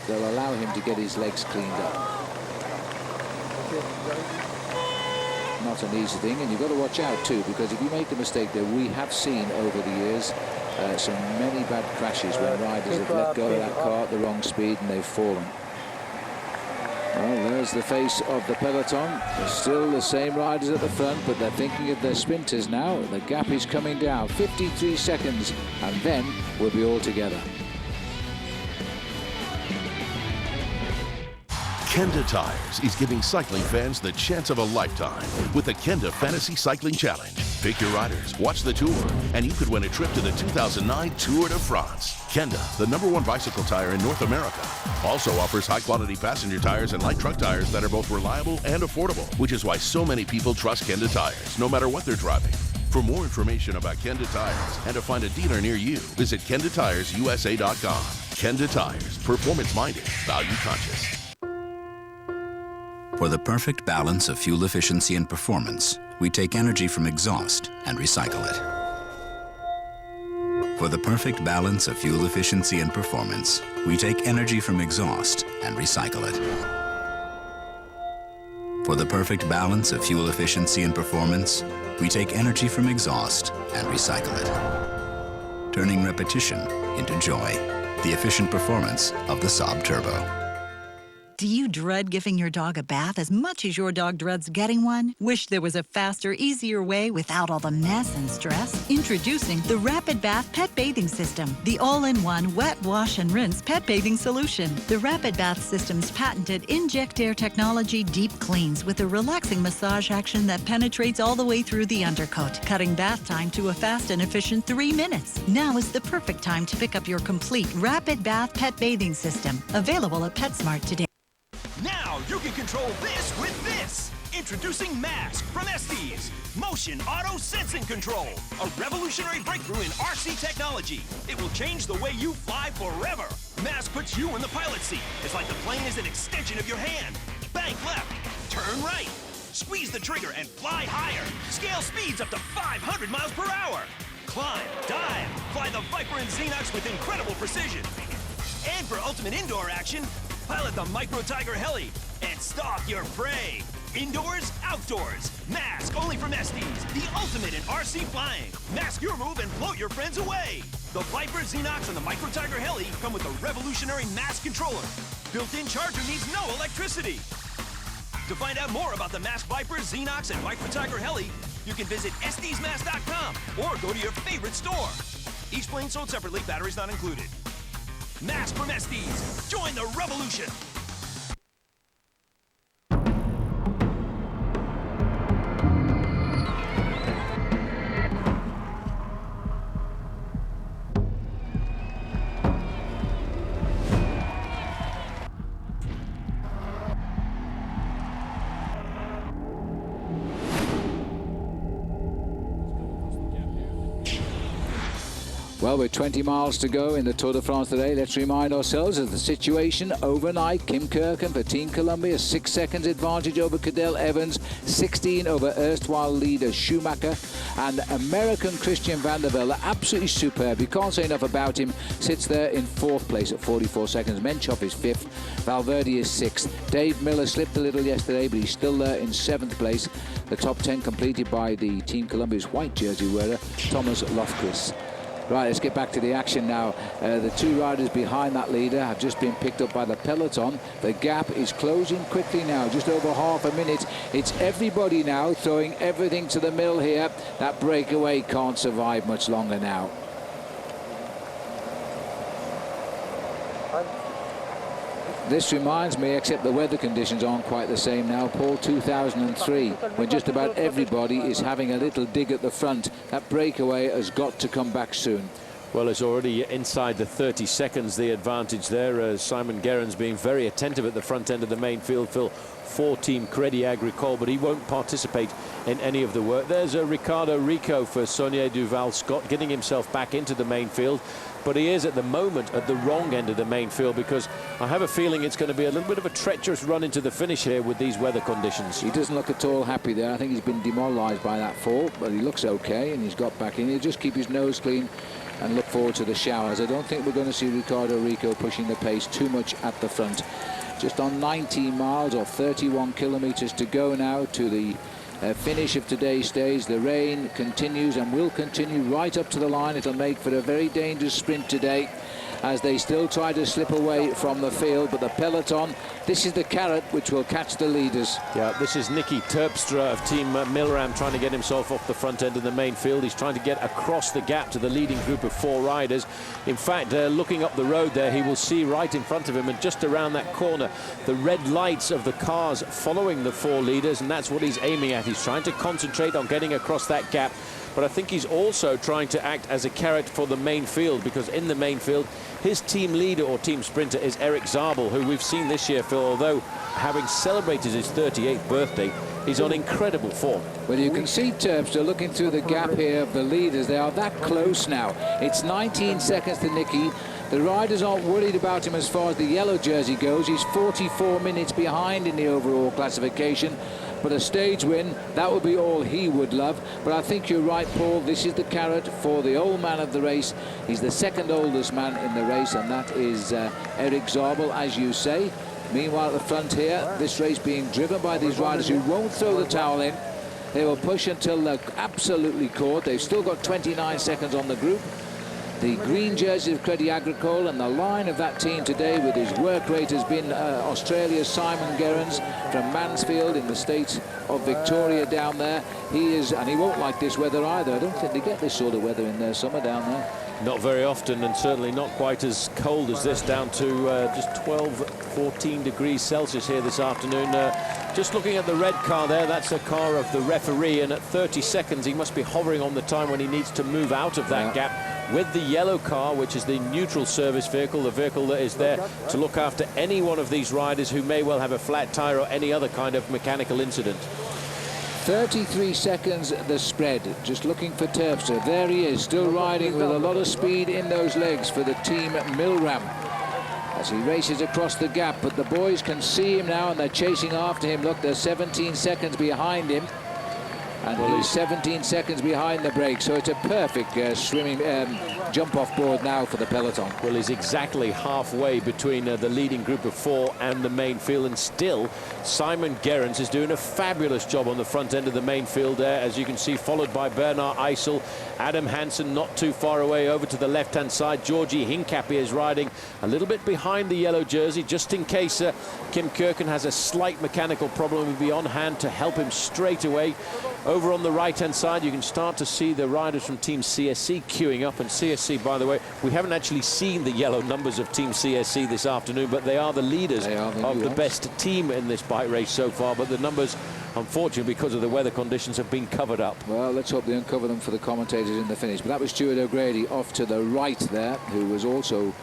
they'll allow him to get his legs cleaned up. Not an easy thing, and you've got to watch out too, because if you make a mistake there, we have seen over the years so many bad crashes when riders have let go of that car at the wrong speed and they've fallen. Well, there's the face of the peloton. There's still the same riders at the front, but they're thinking of their sprinters now. The gap is coming down, 53 seconds, and then we'll be all together.
Kenda Tires is giving cycling fans the chance of a lifetime with the Kenda Fantasy Cycling Challenge. Pick your riders, watch the tour, and you could win a trip to the 2009 Tour de France. Kenda, the #1 bicycle tire in North America, also offers high-quality passenger tires and light truck tires that are both reliable and affordable, which is why so many people trust Kenda Tires, no matter what they're driving. For more information about Kenda Tires and to find a dealer near you, visit KendaTiresUSA.com. Kenda Tires, performance-minded, value-conscious.
For the perfect balance of fuel efficiency and performance, we take energy from exhaust and recycle it. For the perfect balance of fuel efficiency and performance, we take energy from exhaust and recycle it. For the perfect balance of fuel efficiency and performance, we take energy from exhaust and recycle it. Turning repetition into joy. The efficient performance of the Saab Turbo.
Do you dread giving your dog a bath as much as your dog dreads getting one? Wish there was a faster, easier way without all the mess and stress? Introducing the Rapid Bath Pet Bathing System, the all-in-one wet, wash, and rinse pet bathing solution. The Rapid Bath System's patented Inject Air technology deep cleans with a relaxing massage action that penetrates all the way through the undercoat, cutting bath time to a fast and efficient 3 minutes. Now is the perfect time to pick up your complete Rapid Bath Pet Bathing System, available at PetSmart today.
Now you can control this with this. Introducing Mask from Estes. Motion Auto Sensing Control. A revolutionary breakthrough in RC technology. It will change the way you fly forever. Mask puts you in the pilot seat. It's like the plane is an extension of your hand. Bank left. Turn right. Squeeze the trigger and fly higher. Scale speeds up to 500 miles per hour. Climb, dive, fly the Viper and Xenox with incredible precision. And for ultimate indoor action, pilot the Micro Tiger Heli and stalk your prey. Indoors, outdoors. Mask only from Estes, the ultimate in RC flying. Mask your move and float your friends away. The Viper, Xenox, and the Micro Tiger Heli come with a revolutionary Mask controller. Built-in charger needs no electricity. To find out more about the Mask Viper, Xenox, and Micro Tiger Heli, you can visit estesmask.com or go to your favorite store. Each plane sold separately, batteries not included. Mask from Estes. Join the revolution.
Well, with 20 miles to go in the Tour de France today, let's remind ourselves of the situation overnight. Kim Kirken for Team Columbia, 6 seconds advantage over Cadel Evans, 16 over erstwhile leader Schumacher, and American Christian Van der Velde, absolutely superb. You can't say enough about him. Sits there in 4th place at 44 seconds. Menchov is 5th. Valverde is 6th. Dave Miller slipped a little yesterday, but he's still there in 7th place. The top 10 completed by the Team Columbia's white jersey wearer, Thomas Lofquist. Right, let's get back to the action now. The 2 riders behind that leader have just been picked up by the peloton. The gap is closing quickly now, just over half a minute. It's everybody now throwing everything to the mill here. That breakaway can't survive much longer now. This reminds me, except the weather conditions aren't quite the same now, Paul, 2003, when just about everybody is having a little dig at the front. That breakaway has got to come back soon.
Well, it's already inside the 30 seconds, the advantage there. Simon Gerrans being very attentive at the front end of the main field for Team Crédit Agricole, but he won't participate in any of the work. There's a Ricardo Rico for Saunier Duval Scott getting himself back into the main field. But he is at the moment at the wrong end of the main field, because I have a feeling it's going to be a little bit of a treacherous run into the finish here with these weather conditions.
He doesn't look at all happy there. I think he's been demoralised by that fall, but he looks okay and he's got back in. He'll just keep his nose clean and look forward to the showers. I don't think we're going to see Ricardo Rico pushing the pace too much at the front. Just on 19 miles or 31 kilometres to go now to the finish of today's stage. The rain continues and will continue right up to the line. It'll make for a very dangerous sprint today as they still try to slip away from the field, but the peloton, this is the carrot which will catch the leaders.
Yeah, this is Nicky Terpstra of Team Milram trying to get himself off the front end of the main field. He's trying to get across the gap to the leading group of 4 riders. In fact, looking up the road there, he will see right in front of him and just around that corner the red lights of the cars following the 4 leaders, and that's what he's aiming at. He's trying to concentrate on getting across that gap. But I think he's also trying to act as a carrot for the main field, because in the main field, his team leader or team sprinter is Eric Zabel, who we've seen this year, Phil, although having celebrated his 38th birthday, he's on incredible form.
Well, you can see Terpstra looking through the gap here of the leaders. They are that close now. It's 19 seconds to Nicky. The riders aren't worried about him as far as the yellow jersey goes. He's 44 minutes behind in the overall classification. But a stage win, that would be all he would love. But I think you're right, Paul. This is the carrot for the old man of the race. He's the second oldest man in the race, and that is Eric Zabel, as you say. Meanwhile, at the front here, this race being driven by these riders who won't throw the towel in. They will push until they're absolutely caught. They've still got 29 seconds on the group. The green jersey of Crédit Agricole, and the line of that team today with his work rate has been Australia's Simon Gerrans from Mansfield in the state of Victoria down there. He is, and he won't like this weather either. I don't think they get this sort of weather in their summer down there.
Not very often, and certainly not quite as cold as this, down to just 12, 14 degrees Celsius here this afternoon. Just looking at the red car there, that's a car of the referee, and at 30 seconds he must be hovering on the time when he needs to move out of that gap with the yellow car, which is the neutral service vehicle, the vehicle that is there to look after any one of these riders who may well have a flat tire or any other kind of mechanical incident.
33 seconds the spread. Just looking for Terpstra. There he is, still riding with a lot of speed in those legs for the team Milram as he races across the gap. But the boys can see him now and they're chasing after him. Look, they're 17 seconds behind him. And he's 17 seconds behind the break, so it's a perfect swimming jump-off board now for the peloton.
Well, he's exactly halfway between the leading group of 4 and the main field, and still Simon Gerrans is doing a fabulous job on the front end of the main field there, as you can see, followed by Bernard Eisel. Adam Hansen not too far away over to the left-hand side. Georgie Hincapie is riding a little bit behind the yellow jersey, just in case Kim Kirken has a slight mechanical problem. Will be on hand to help him straight away. Over on the right-hand side, you can start to see the riders from Team CSC queuing up. And CSC, by the way, we haven't actually seen the yellow numbers of Team CSC this afternoon, but they are the leaders of the best team in this bike race so far. But the numbers, unfortunately, because of the weather conditions, have been covered up.
Well, let's hope they uncover them for the commentators in the finish. But that was Stuart O'Grady off to the right there, who was also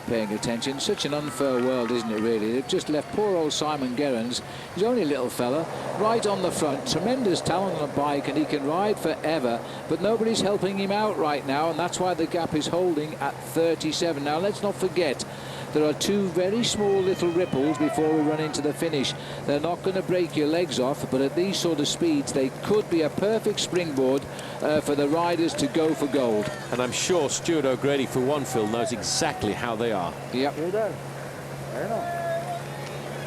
paying attention. Such an unfair world, isn't it, really? They've just left poor old Simon Gerrans. He's only a little fella, right on the front. Tremendous talent on a bike, and he can ride forever, but nobody's helping him out right now, and that's why the gap is holding at 37. Now, let's not forget, there are two very small little ripples before we run into the finish. They're not going to break your legs off, but at these sort of speeds, they could be a perfect springboard for the riders to go for gold.
And I'm sure Stuart O'Grady, for one, Phil, knows exactly how they are.
Yep.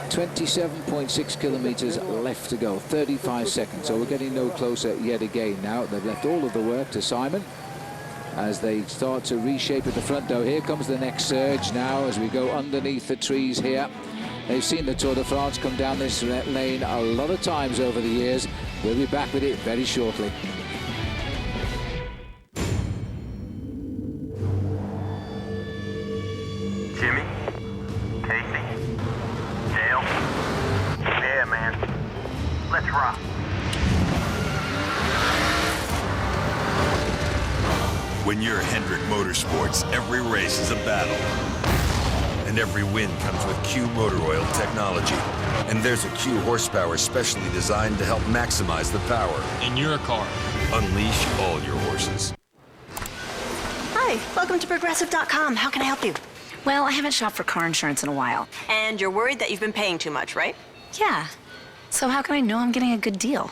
27.6 kilometres left to go, 35 seconds, so we're getting no closer yet again now. They've left all of the work to Simon as they start to reshape at the front, though. Here comes the next surge now as we go underneath the trees here. They've seen the Tour de France come down this lane a lot of times over the years. We'll be back with it very shortly.
Jimmy? Casey? Dale? Yeah, man. Let's rock.
When you're Hendrick Motorsports, every race is a battle. And every win comes with Q Motor Oil technology. And there's a Q horsepower specially designed to help maximize the power
in your car.
Unleash all your horses.
Hi, welcome to Progressive.com. How can I help you?
Well, I haven't shopped for car insurance in a while.
And you're worried that you've been paying too much, right?
Yeah. So how can I know I'm getting a good deal?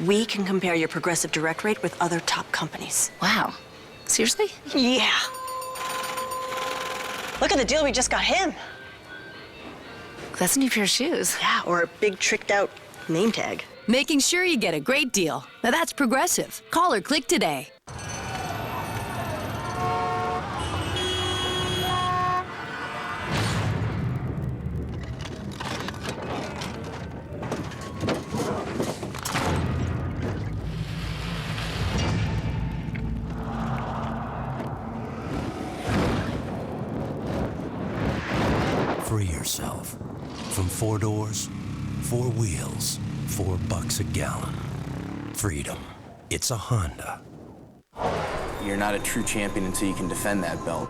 We can compare your Progressive Direct rate with other top companies.
Wow. Seriously?
Yeah. Look at the deal we just got him.
That's a new pair of shoes.
Yeah, or a big tricked out name tag.
Making sure you get a great deal. Now that's Progressive. Call or click today.
Free yourself from 4 doors, 4 wheels, $4 a gallon. Freedom. It's a Honda.
You're not a true champion until you can defend that belt.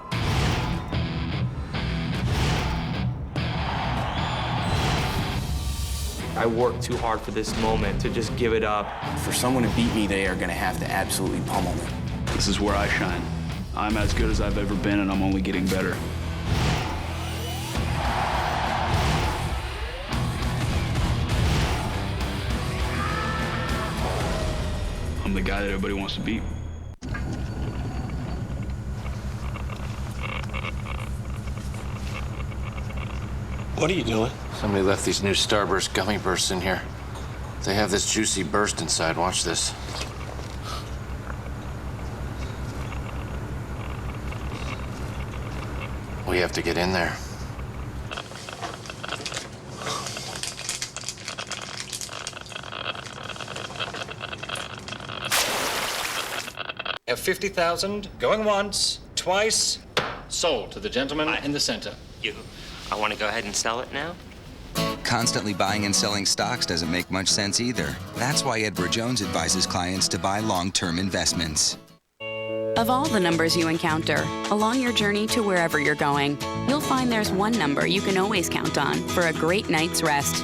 I worked too hard for this moment to just give it up.
For someone to beat me, they are going to have to absolutely pummel me.
This is where I shine. I'm as good as I've ever been, and I'm only getting better. I'm the guy that everybody wants to beat.
What are you doing?
Somebody left these new Starburst gummy bursts in here. They have this juicy burst inside. Watch this. We have to get in there.
Have 50,000, going once, twice, sold to the gentleman in the center.
I want to go ahead and sell it now?
Constantly buying and selling stocks doesn't make much sense either. That's why Edward Jones advises clients to buy long-term investments.
Of all the numbers you encounter, along your journey to wherever you're going, you'll find there's one number you can always count on for a great night's rest.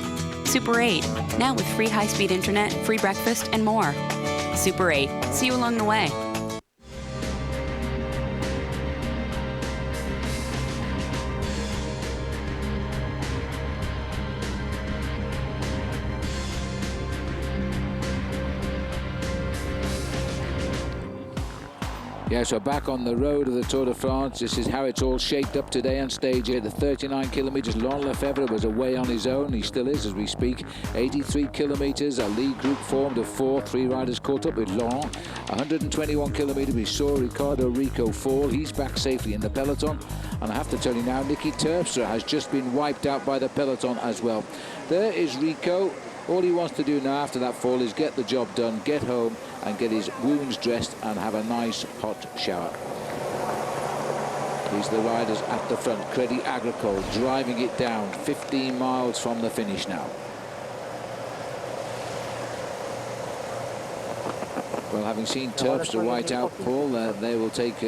Super 8, now with free high-speed internet, free breakfast, and more. Super 8, see you along the way.
Yeah, so back on the road of the Tour de France. This is how it's all shaped up today on stage here. The 39 kilometres, Laurent Lefebvre was away on his own. He still is as we speak. 83 kilometres, a lead group formed of 4. 3 riders caught up with Laurent. 121 kilometres, we saw Ricardo Rico fall. He's back safely in the peloton. And I have to tell you now, Nicky Terpstra has just been wiped out by the peloton as well. There is Rico. All he wants to do now after that fall is get the job done, get home and get his wounds dressed and have a nice hot shower. These are the riders at the front. Crédit Agricole driving it down 15 miles from the finish now. Well, having seen Terpstra white out, Paul, they will take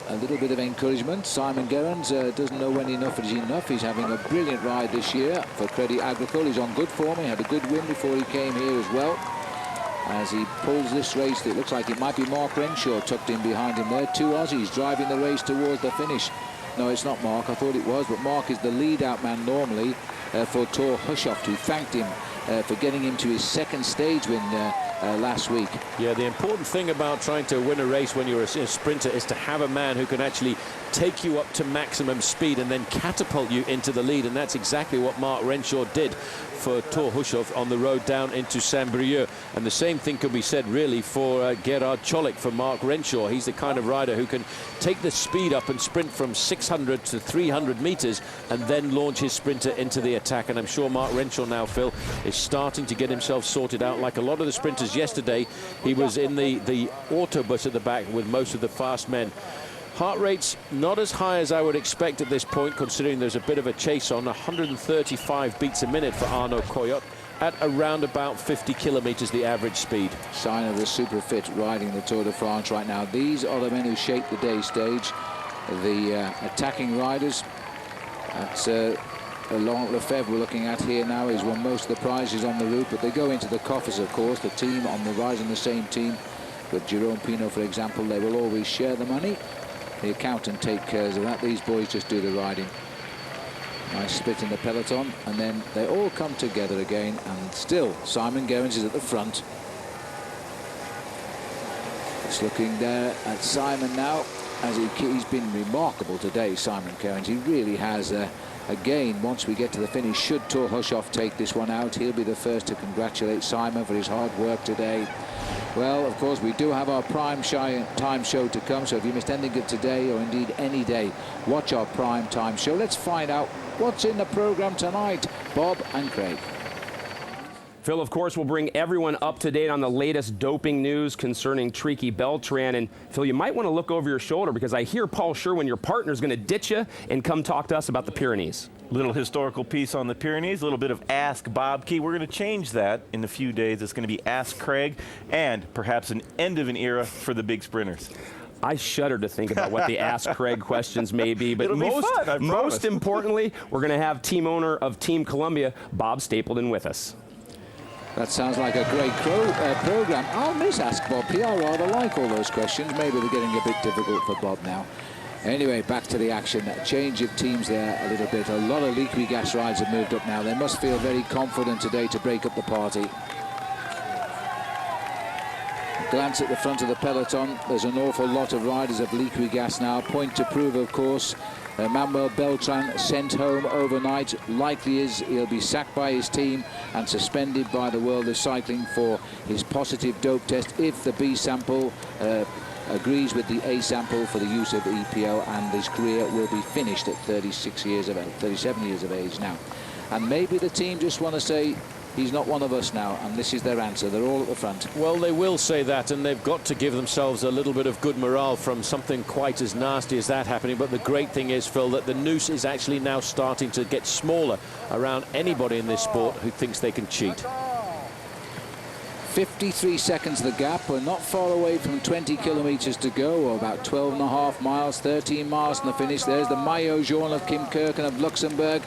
a little bit of encouragement. Simon Gerrans doesn't know when enough is enough. He's having a brilliant ride this year for Crédit Agricole. He's on good form. He had a good win before he came here as well. As he pulls this race, it looks like it might be Mark Renshaw tucked in behind him there. Two Aussies driving the race towards the finish. No, it's not Mark. I thought it was, but Mark is the lead-out man normally for Thor Hushovd, who thanked him for getting him to his second stage win last week.
Yeah, the important thing about trying to win a race when you're a sprinter is to have a man who can actually take you up to maximum speed and then catapult you into the lead, and that's exactly what Mark Renshaw did for Thor Hushovd on the road down into Saint-Brieuc. And the same thing could be said really for Gerard Cholik, for Mark Renshaw. He's the kind of rider who can take the speed up and sprint from 600 to 300 meters and then launch his sprinter into the attack. And I'm sure Mark Renshaw now, Phil, is starting to get himself sorted out. Like a lot of the sprinters yesterday, he was in the autobus at the back with most of the fast men. Heart rate's not as high as I would expect at this point, considering there's a bit of a chase on. 135 beats a minute for Arnaud Coyot at around about 50 kilometers the average speed. Sign of the super fit riding the Tour de France right now. These are the men who shape the day stage. The attacking riders. That's Laurent Lefebvre we're looking at here now. He's won most of the prizes on the route, but they go into the coffers, of course. The team on the rise in the same team. With Jérôme Pinault, for example, they will always share the money. The accountant take care of that. These boys just do the riding. Nice split in the peloton, and then they all come together again, and still Simon Gerrans is at the front. Just looking there at Simon now, as he's been remarkable today, Simon Gerrans. He really has. Again, once we get to the finish, should Thor Hushovd take this one out, he'll be the first to congratulate Simon for his hard work today. Well, of course, we do have our prime time show to come, so if you missed anything good today, or indeed any day, watch our prime time show. Let's find out what's in the program tonight. Bob and Craig.
Phil, of course, will bring everyone up to date on the latest doping news concerning Tricky Beltran. And Phil, you might want to look over your shoulder, because I hear Paul Sherwen, your partner, is going to ditch you and come talk to us about the Pyrenees.
Little historical piece on the Pyrenees, a little bit of Ask Bob Key. We're going to change that in a few days. It's going to be Ask Craig, and perhaps an end of an era for the big sprinters.
I shudder to think about what the Ask Craig questions may be, but most importantly, we're going to have team owner of Team Columbia, Bob Stapleton, with us.
That sounds like a great program. I'll miss Ask Bob P. I rather like all those questions. Maybe they're getting a bit difficult for Bob now. Anyway, back to the action. A change of teams there a little bit. A lot of Liquigas rides have moved up now. They must feel very confident today to break up the party. Glance at the front of the peloton. There's an awful lot of riders of Liquigas now. Point to prove, of course. Manuel Beltran sent home overnight. Likely is he'll be sacked by his team and suspended by the World of Cycling for his positive dope test if the B sample agrees with the A sample for the use of EPO, and his career will be finished at 37 years of age now. And maybe the team just want to say he's not one of us now, and this is their answer. They're all at the front.
Well, they will say that, and they've got to give themselves a little bit of good morale from something quite as nasty as that happening. But the great thing is, Phil, that the noose is actually now starting to get smaller around anybody in this sport who thinks they can cheat.
53 seconds the gap. We're not far away from 20 kilometers to go, or about 12.5 miles, 13 miles from the finish. There's the maillot jaune of Kim Kirken of Luxembourg,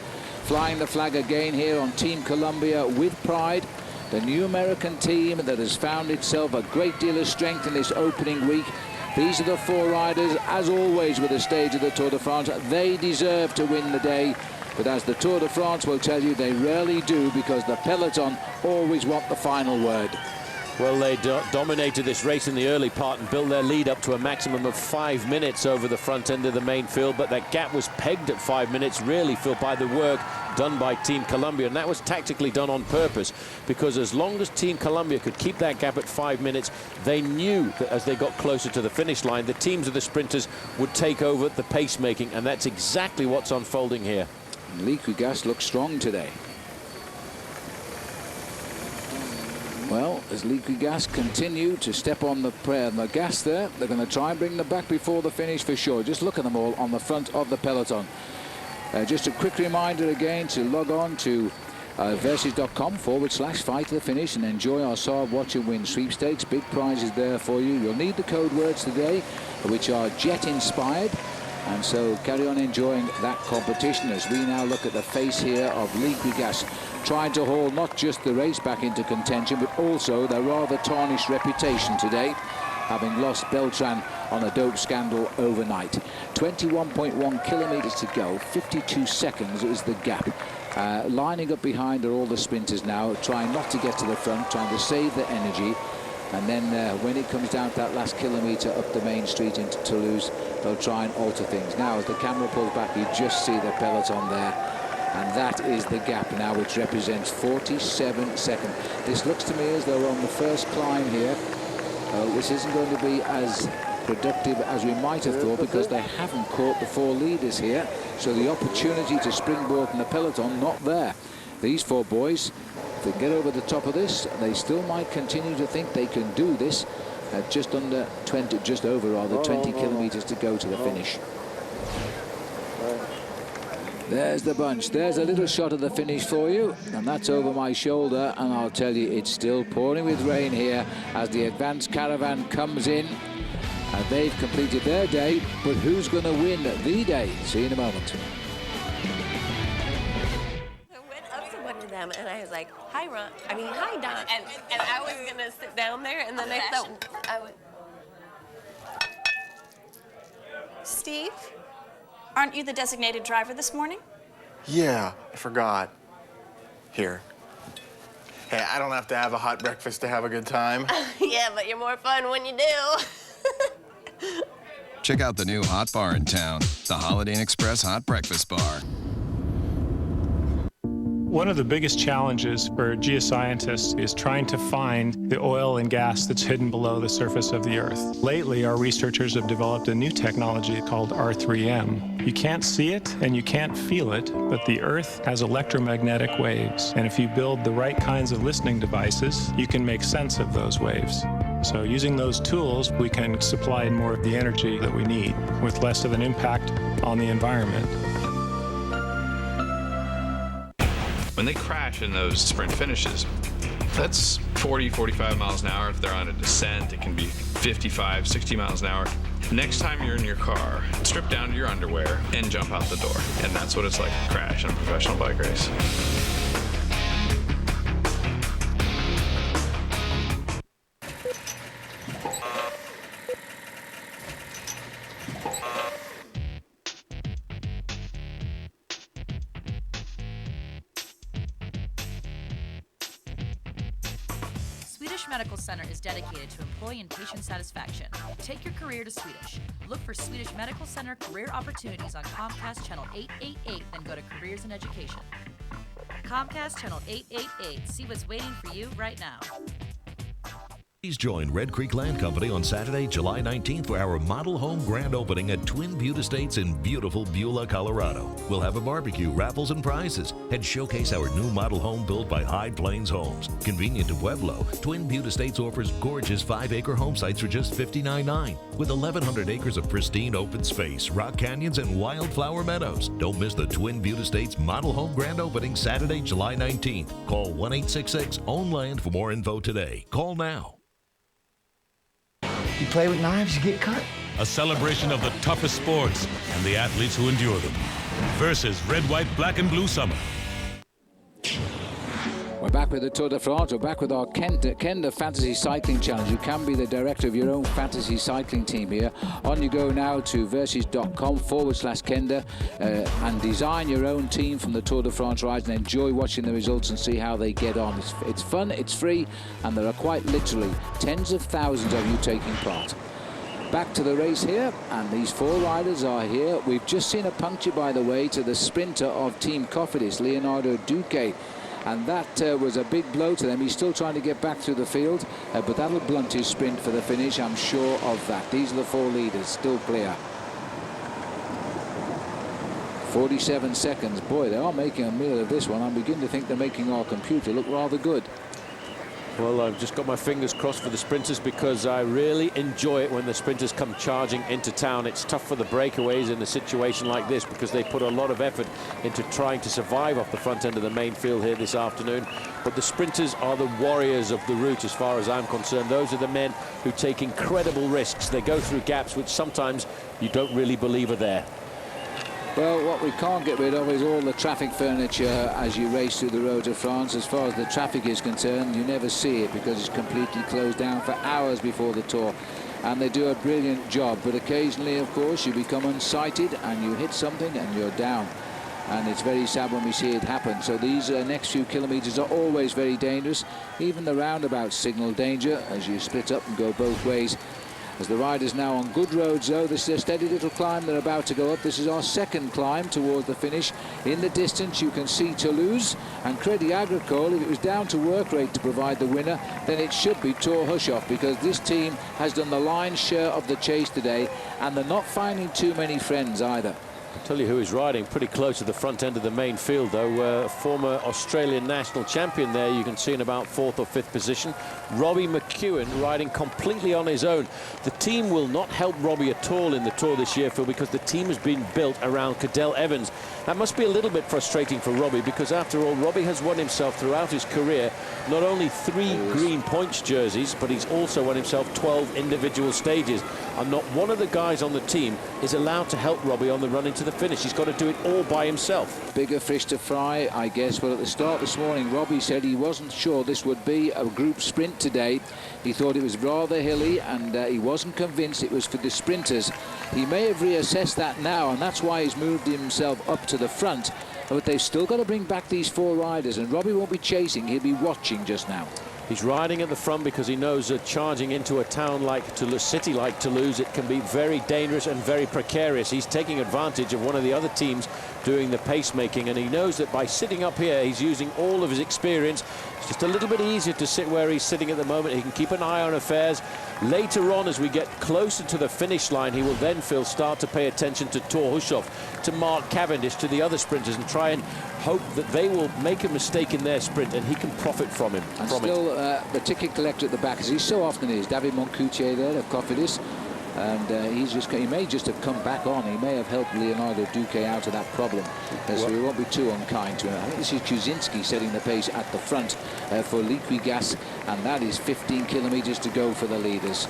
flying the flag again here on Team Columbia with pride. The new American team that has found itself a great deal of strength in this opening week. These are the four riders, as always with the stage of the Tour de France. They deserve to win the day. But as the Tour de France will tell you, they rarely do, because the peloton always want the final word.
Well, they dominated this race in the early part and built their lead up to a maximum of 5 minutes over the front end of the main field, but that gap was pegged at 5 minutes, really, Phil, by the work done by Team Columbia, and that was tactically done on purpose, because as long as Team Columbia could keep that gap at 5 minutes, they knew that as they got closer to the finish line, the teams of the sprinters would take over the pace-making, and that's exactly what's unfolding here.
Liquigas looks strong today. Well, as Liquigas continue to step on the gas there, they're going to try and bring them back before the finish for sure. Just look at them all on the front of the peloton. Just a quick reminder again to log on to Versus.com/fight to the finish and enjoy our Saab Watch and Win sweepstakes. Big prizes there for you. You'll need the code words today, which are jet inspired. And so carry on enjoying that competition as we now look at the face here of Figeac, trying to haul not just the race back into contention, but also their rather tarnished reputation today, having lost Beltran on a dope scandal overnight. 21.1 kilometers to go, 52 seconds is the gap. Lining up behind are all the sprinters now, trying not to get to the front, trying to save their energy. And then when it comes down to that last kilometre up the main street into Toulouse, they'll try and alter things. Now, as the camera pulls back, you just see the peloton there. And that is the gap now, which represents 47 seconds. This looks to me as though we're on the first climb here. This isn't going to be as productive as we might have thought, because they haven't caught the 4 leaders here. So the opportunity to springboard in the peloton, not there. These 4 boys, if they get over the top of this, they still might continue to think they can do this at just under 20, just over rather, 20 kilometers to go to the finish. There's the bunch. There's a little shot of the finish for you, and that's over my shoulder, and I'll tell you, it's still pouring with rain here as the advanced caravan comes in, and they've completed their day, but who's going to win the day? See you in a moment.
And I was like, hi, Ron. I mean, hi, Don. And I was going to sit down there, and then I thought I would.
Steve, aren't you the designated driver this morning?
Yeah, I forgot. Here. Hey, I don't have to have a hot breakfast to have a good time.
Yeah, but you're more fun when you do.
Check out the new hot bar in town, the Holiday Inn Express Hot Breakfast Bar.
One of the biggest challenges for geoscientists is trying to find the oil and gas that's hidden below the surface of the Earth. Lately, our researchers have developed a new technology called R3M. You can't see it and you can't feel it, but the Earth has electromagnetic waves. And if you build the right kinds of listening devices, you can make sense of those waves. So using those tools, we can supply more of the energy that we need with less of an impact on the environment.
When they crash in those sprint finishes, that's 40, 45 miles an hour. If they're on a descent, it can be 55, 60 miles an hour. Next time you're in your car, strip down to your underwear and jump out the door. And that's what it's like to crash in a professional bike race.
Medical Center is dedicated to employee and patient satisfaction. Take your career to Swedish. Look for Swedish Medical Center career opportunities on Comcast Channel 888, then go to Careers in Education. Comcast Channel 888. See what's waiting for you right now.
Please join Red Creek Land Company on Saturday, July 19th for our model home grand opening at Twin Butte Estates in beautiful Beulah, Colorado. We'll have a barbecue, raffles, and prizes, and showcase our new model home built by High Plains Homes. Convenient to Pueblo, Twin Butte Estates offers gorgeous 5-acre home sites for just $59.9, with 1,100 acres of pristine open space, rock canyons, and wildflower meadows. Don't miss the Twin Butte Estates model home grand opening Saturday, July 19th. Call 1-866-OWN-LAND for more info today. Call now.
You play with knives, you get cut.
A celebration of the toughest sports and the athletes who endure them. Versus Red, White, Black, and Blue Summer.
We're back with the Tour de France. We're back with our Kenda Fantasy Cycling Challenge. You can be the director of your own fantasy cycling team here. On you go now to versus.com/Kenda and design your own team from the Tour de France rides and enjoy watching the results and see how they get on. It's fun, it's free, and there are quite literally tens of thousands of you taking part. Back to the race here, and these 4 riders are here. We've just seen a puncture, by the way, to the sprinter of Team Cofidis, Leonardo Duque. And that was a big blow to them. He's still trying to get back through the field, but that'll blunt his sprint for the finish, I'm sure of that. These are the 4 leaders, still clear. 47 seconds. Boy, they are making a meal of this one. I'm beginning to think they're making our computer look rather good.
Well, I've just got my fingers crossed for the sprinters, because I really enjoy it when the sprinters come charging into town. It's tough for the breakaways in a situation like this, because they put a lot of effort into trying to survive off the front end of the main field here this afternoon. But the sprinters are the warriors of the route as far as I'm concerned. Those are the men who take incredible risks. They go through gaps which sometimes you don't really believe are there.
Well, what we can't get rid of is all the traffic furniture as you race through the roads of France. As far as the traffic is concerned, you never see it because it's completely closed down for hours before the Tour. And they do a brilliant job. But occasionally, of course, you become unsighted and you hit something and you're down. And it's very sad when we see it happen. So these next few kilometres are always very dangerous. Even the roundabouts signal danger as you split up and go both ways. As the riders now on good roads, though, this is a steady little climb they're about to go up. This is our second climb towards the finish. In the distance, you can see Toulouse and Crédit Agricole. If it was down to work rate to provide the winner, then it should be Tor Hushoff, because this team has done the lion's share of the chase today, and they're not finding too many friends either.
Tell you who is riding pretty close to the front end of the main field, though. Former Australian national champion there, you can see in about 4th or 5th position. Robbie McEwen riding completely on his own. The team will not help Robbie at all in the Tour this year, Phil, because the team has been built around Cadel Evans. That must be a little bit frustrating for Robbie, because after all, Robbie has won himself throughout his career not only 3 green points jerseys, but he's also won himself 12 individual stages. And not one of the guys on the team is allowed to help Robbie on the run into the finish. He's got to do it all by himself.
Bigger fish to fry, I guess. Well, at the start this morning, Robbie said he wasn't sure this would be a group sprint today. He thought it was rather hilly, and he wasn't convinced it was for the sprinters. He may have reassessed that now, and that's why he's moved himself up to the front. But they've still got to bring back these 4 riders, and Robbie won't be chasing, he'll be watching just now.
He's riding at the front because he knows that charging into a town like Toulouse, city like Toulouse, it can be very dangerous and very precarious. He's taking advantage of one of the other teams doing the pacemaking, and he knows that by sitting up here, he's using all of his experience. It's just a little bit easier to sit where he's sitting at the moment. He can keep an eye on affairs. Later on, as we get closer to the finish line, he will then, Phil, start to pay attention to Tor Hushoff, to Mark Cavendish, to the other sprinters, and try and hope that they will make a mistake in their sprint and he can profit from him.
And still, the ticket collector at the back, as he so often is, David Moncoutier there of Cofidis, and he may just have come back on. He may have helped Leonardo Duque out of that problem, so we won't be too unkind to him. I think this is Kuzinski setting the pace at the front for Liquigas, and that is 15 kilometres to go for the leaders.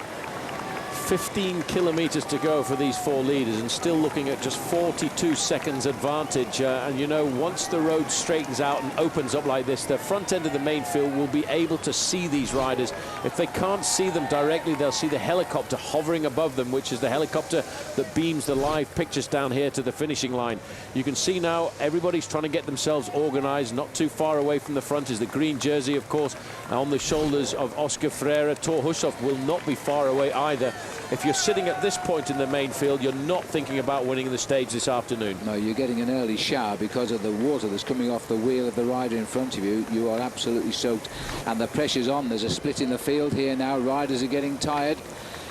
15 kilometres to go for these 4 leaders, and still looking at just 42 seconds advantage. And you know, once the road straightens out and opens up like this, the front end of the main field will be able to see these riders. If they can't see them directly, they'll see the helicopter hovering above them, which is the helicopter that beams the live pictures down here to the finishing line. You can see now everybody's trying to get themselves organized. Not too far away from the front is the green jersey, of course, on the shoulders of Oscar Freire. Tor Hushoff will not be far away either. If you're sitting at this point in the main field, you're not thinking about winning the stage this afternoon.
No, you're getting an early shower because of the water that's coming off the wheel of the rider in front of you. You are absolutely soaked, and the pressure's on. There's a split in the field here now. Riders are getting tired.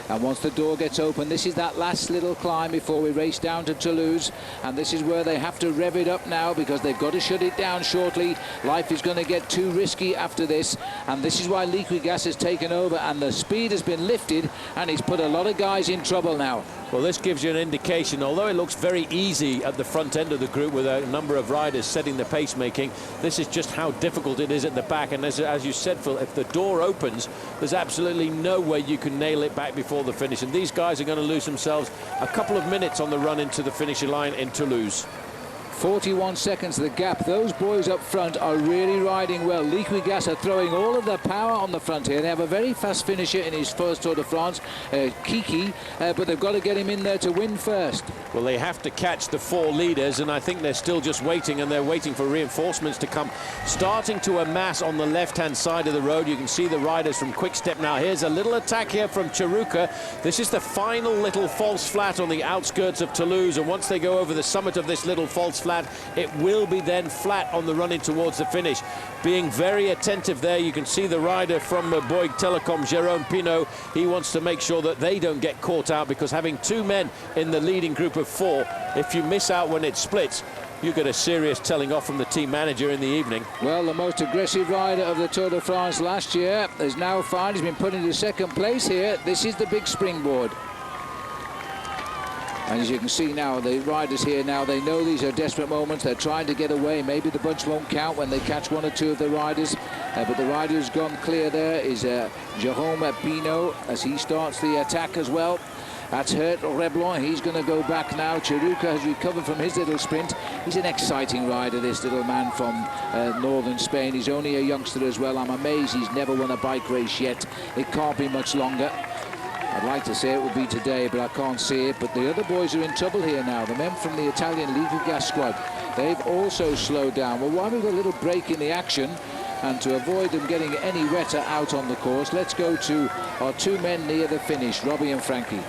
And once the door gets open, this is that last little climb before we race down to Toulouse. And this is where they have to rev it up now, because they've got to shut it down shortly. Life is going to get too risky after this. And this is why Liquigas has taken over, and the speed has been lifted, and he's put a lot of guys in trouble now.
Well, this gives you an indication, although it looks very easy at the front end of the group with a number of riders setting the pacemaking, this is just how difficult it is at the back. And as you said, Phil, if the door opens, there's absolutely no way you can nail it back before the finish. And these guys are going to lose themselves a couple of minutes on the run into the finishing line in Toulouse.
41 seconds the gap. Those boys up front are really riding well. Liquigas are throwing all of their power on the front here. They have a very fast finisher in his first Tour de France, Kiki, but they've got to get him in there to win first.
Well, they have to catch the 4 leaders, and I think they're still just waiting, and they're waiting for reinforcements to come. Starting to amass on the left-hand side of the road. You can see the riders from Quick Step now. Here's a little attack here from Chiruka. This is the final little false flat on the outskirts of Toulouse, and once they go over the summit of this little false flat, it will be then flat on the running towards the finish. Being very attentive there, you can see the rider from Bouygues Telecom, Jérôme Pinault. He wants to make sure that they don't get caught out, because having 2 men in the leading group of 4, if you miss out when it splits, you get a serious telling off from the team manager in the evening.
Well, the most aggressive rider of the Tour de France last year is now fine. He's been put into second place here. This is the big springboard. And as you can see now, the riders here now, they know these are desperate moments. They're trying to get away. Maybe the bunch won't count when they catch one or two of the riders. But the rider who's gone clear there is Jérôme Pinot, as he starts the attack as well. That's hurt Reblon. He's going to go back now. Chiruca has recovered from his little sprint. He's an exciting rider, this little man from northern Spain. He's only a youngster as well. I'm amazed he's never won a bike race yet. It can't be much longer. I'd like to say it would be today, but I can't see it. But the other boys are in trouble here now. The men from the Italian Liggett squad, they've also slowed down. Well, why we've got a little break in the action, and to avoid them getting any wetter out on the course, let's go to our two men near the finish, Robbie and Frankie.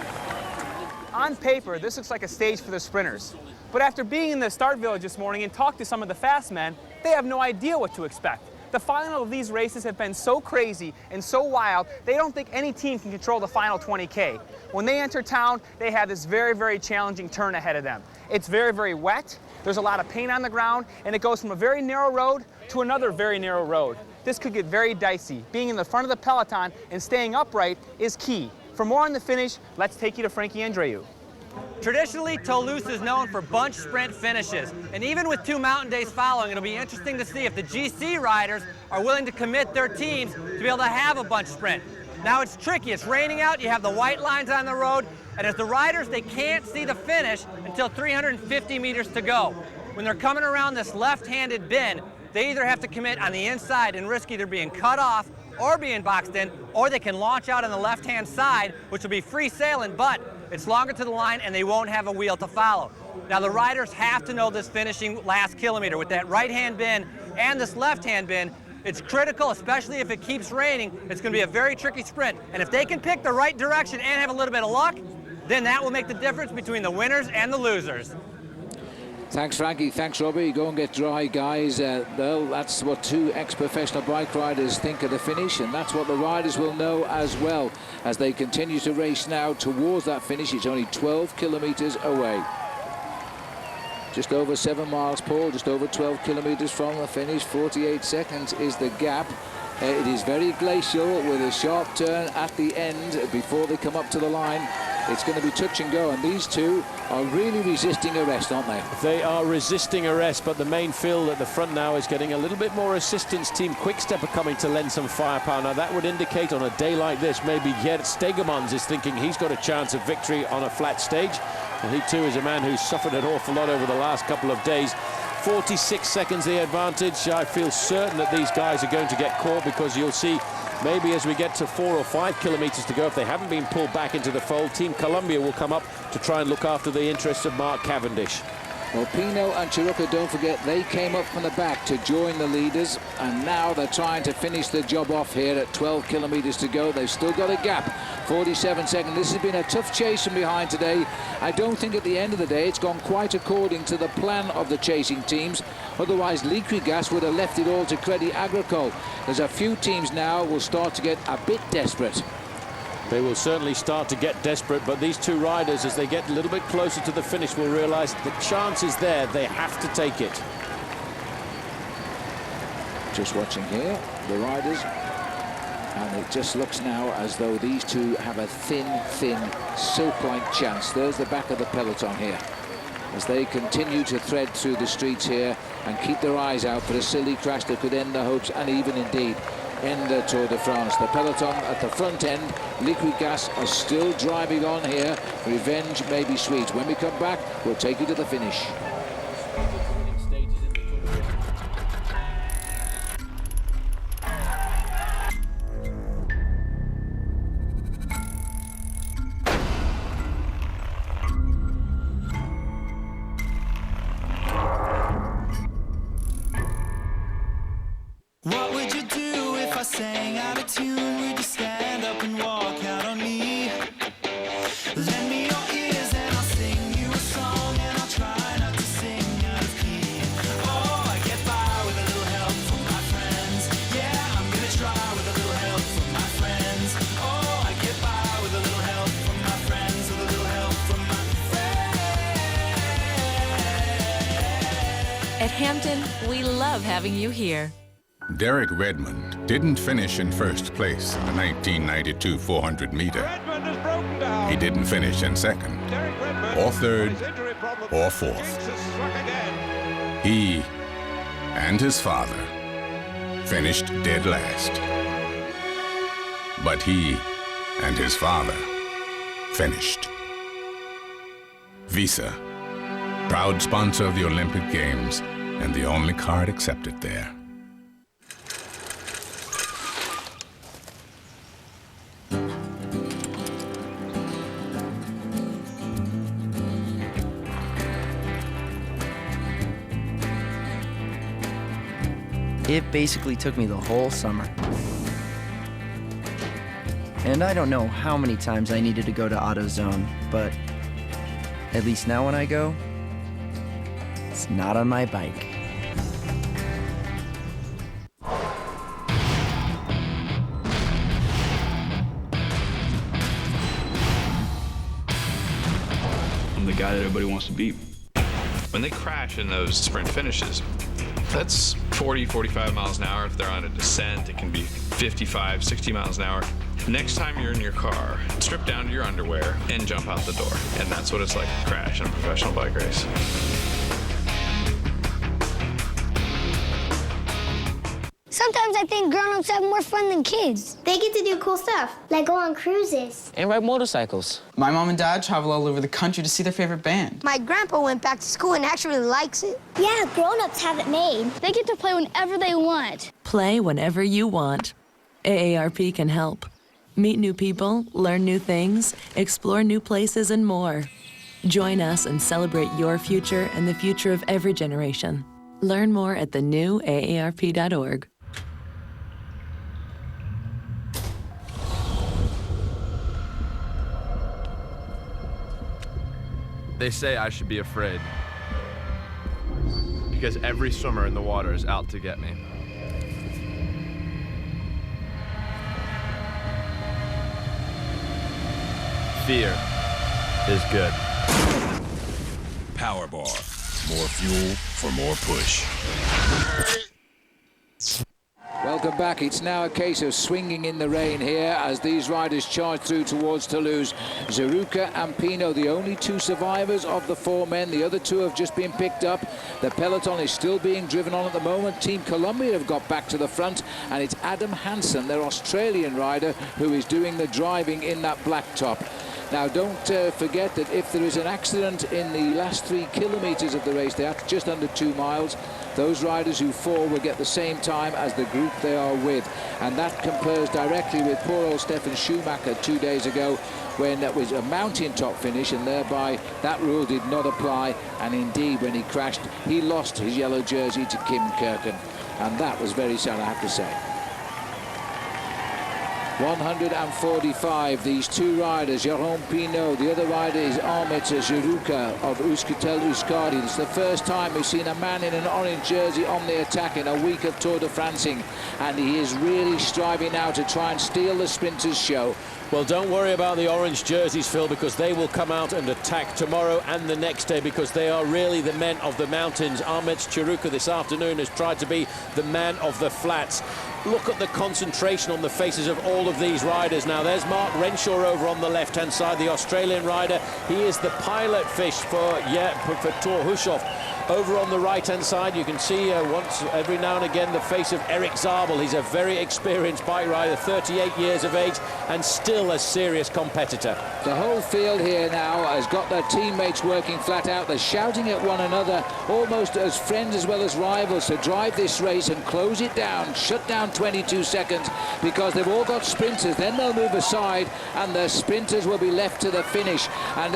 On paper, this looks like a stage for the sprinters. But after being in the start village this morning and talked to some of the fast men, they have no idea what to expect. The final of these races have been so crazy and so wild, they don't think any team can control the final 20K. When they enter town, they have this very, very challenging turn ahead of them. It's very, very wet, there's a lot of paint on the ground, and it goes from a very narrow road to another very narrow road. This could get very dicey. Being in the front of the peloton and staying upright is key. For more on the finish, let's take you to Frankie Andreu.
Traditionally, Toulouse is known for bunch sprint finishes, and even with 2 mountain days following, it'll be interesting to see if the GC riders are willing to commit their teams to be able to have a bunch sprint. Now it's tricky, it's raining out, you have the white lines on the road, and as the riders, they can't see the finish until 350 meters to go. When they're coming around this left-handed bend, they either have to commit on the inside and risk either being cut off or being boxed in, or they can launch out on the left-hand side, which will be free sailing, but it's longer to the line and they won't have a wheel to follow. Now the riders have to know this finishing last kilometer. With that right-hand bend and this left-hand bend, it's critical, especially if it keeps raining. It's going to be a very tricky sprint. And if they can pick the right direction and have a little bit of luck, then that will make the difference between the winners and the losers.
Thanks, Frankie. Thanks, Robbie. Go and get dry, guys. Well, that's what 2 ex-professional bike riders think of the finish, and that's what the riders will know as well as they continue to race now towards that finish. It's only 12 kilometers away. Just over 7 miles, Paul, just over 12 kilometers from the finish. 48 seconds is the gap. It is very glacial with a sharp turn at the end before they come up to the line. It's going to be touch and go, and these two are really resisting arrest, aren't they?
They are resisting arrest, but the main field at the front now is getting a little bit more assistance. Team Quickstep are coming to lend some firepower. Now that would indicate on a day like this, maybe Gert Stegemans is thinking he's got a chance of victory on a flat stage. And he too is a man who's suffered an awful lot over the last couple of days. 46 seconds the advantage. I feel certain that these guys are going to get caught, because you'll see maybe as we get to 4 or 5 kilometers to go, if they haven't been pulled back into the fold, Team Columbia will come up to try and look after the interests of Mark Cavendish.
Well, Pinot and Chiruca, don't forget, they came up from the back to join the leaders, and now they're trying to finish the job off here at 12 kilometers to go. They've still got a gap, 47 seconds. This has been a tough chase from behind today. I don't think at the end of the day it's gone quite according to the plan of the chasing teams. Otherwise, Liquigas would have left it all to Crédit Agricole. There's a few teams now will start to get a bit desperate.
They will certainly start to get desperate, but these two riders, as they get a little bit closer to the finish, will realize the chance is there. They have to take it.
Just watching here, the riders, and it just looks now as though these two have a thin, silk-like chance. There's the back of the peloton here, as they continue to thread through the streets here and keep their eyes out for a silly crash that could end the hopes and even indeed end the Tour de France. The peloton at the front end, Liquigas are still driving on here. Revenge may be sweet. When we come back, we'll take you to the finish.
What would you do if I sang out of tune? Would you stand up and walk out on me? Lend me your ears and I'll sing you a song, and I'll try not to sing out of key. Oh, I get by with a little help from my friends. Yeah, I'm gonna try with a little help from my friends. Oh, I get by with a little help from my friends, with a little help from my friends.
Hampton, we love having you here.
Derek Redmond didn't finish in first place in the 1992 400 meter. He didn't finish in second, or third, or fourth. He and his father finished dead last. But he and his father finished. Visa, proud sponsor of the Olympic Games and the only card accepted there.
It basically took me the whole summer. And I don't know how many times I needed to go to AutoZone, but at least now when I go, it's not on my bike.
I'm the guy that everybody wants to beat. When they crash in those sprint finishes, that's 40, 45 miles an hour. If they're on a descent, it can be 55, 60 miles an hour. Next time you're in your car, strip down to your underwear and jump out the door. And that's what it's like to crash in a professional bike race.
Sometimes I think grown-ups have more fun than kids. They get to do cool stuff, like go on cruises.
And ride motorcycles. My mom and dad travel all over the country to see their favorite band.
My grandpa went back to school and actually likes it. Yeah, grown-ups have it made. They get to play whenever they want.
Play whenever you want. AARP can help. Meet new people, learn new things, explore new places, and more. Join us and celebrate your future and the future of every generation. Learn more at thenewaarp.org.
They say I should be afraid because every swimmer in the water is out to get me. Fear is good.
Power Bar. More fuel for more push.
Welcome back. It's now a case of swinging in the rain here as these riders charge through towards Toulouse. Zeruka and Pino, the only two survivors of the four men. The other two have just been picked up. The peloton is still being driven on at the moment. Team Columbia have got back to the front, and it's Adam Hansen, their Australian rider, who is doing the driving in that black top. Now, don't forget that if there is an accident in the last 3 kilometers of the race, they have just under 2 miles, those riders who fall will get the same time as the group they are with. And that compares directly with poor old Stefan Schumacher 2 days ago, when that was a mountaintop finish, and thereby that rule did not apply. And indeed, when he crashed, he lost his yellow jersey to Kim Kirken. And that was very sad, I have to say. 145, these two riders, Jérôme Pinault, the other rider is Ahmet Zeruka of Euskaltel Euskadi. It's the first time we've seen a man in an orange jersey on the attack in a week of Tour de Francing, and he is really striving now to try and steal the sprinters' show.
Well, don't worry about the orange jerseys, Phil, because they will come out and attack tomorrow and the next day, because they are really the men of the mountains. Ahmet Zeruka this afternoon has tried to be the man of the flats. Look at the concentration on the faces of all of these riders. Now, there's Mark Renshaw over on the left-hand side, the Australian rider. He is the pilot fish for Thor Hushoff. Over on the right-hand side, you can see once every now and again the face of Eric Zabel. He's a very experienced bike rider, 38 years of age, and still a serious competitor.
The whole field here now has got their teammates working flat out. They're shouting at one another, almost as friends as well as rivals, to drive this race and close it down, shut down 22 seconds, because they've all got sprinters. Then they'll move aside, and the sprinters will be left to the finish. And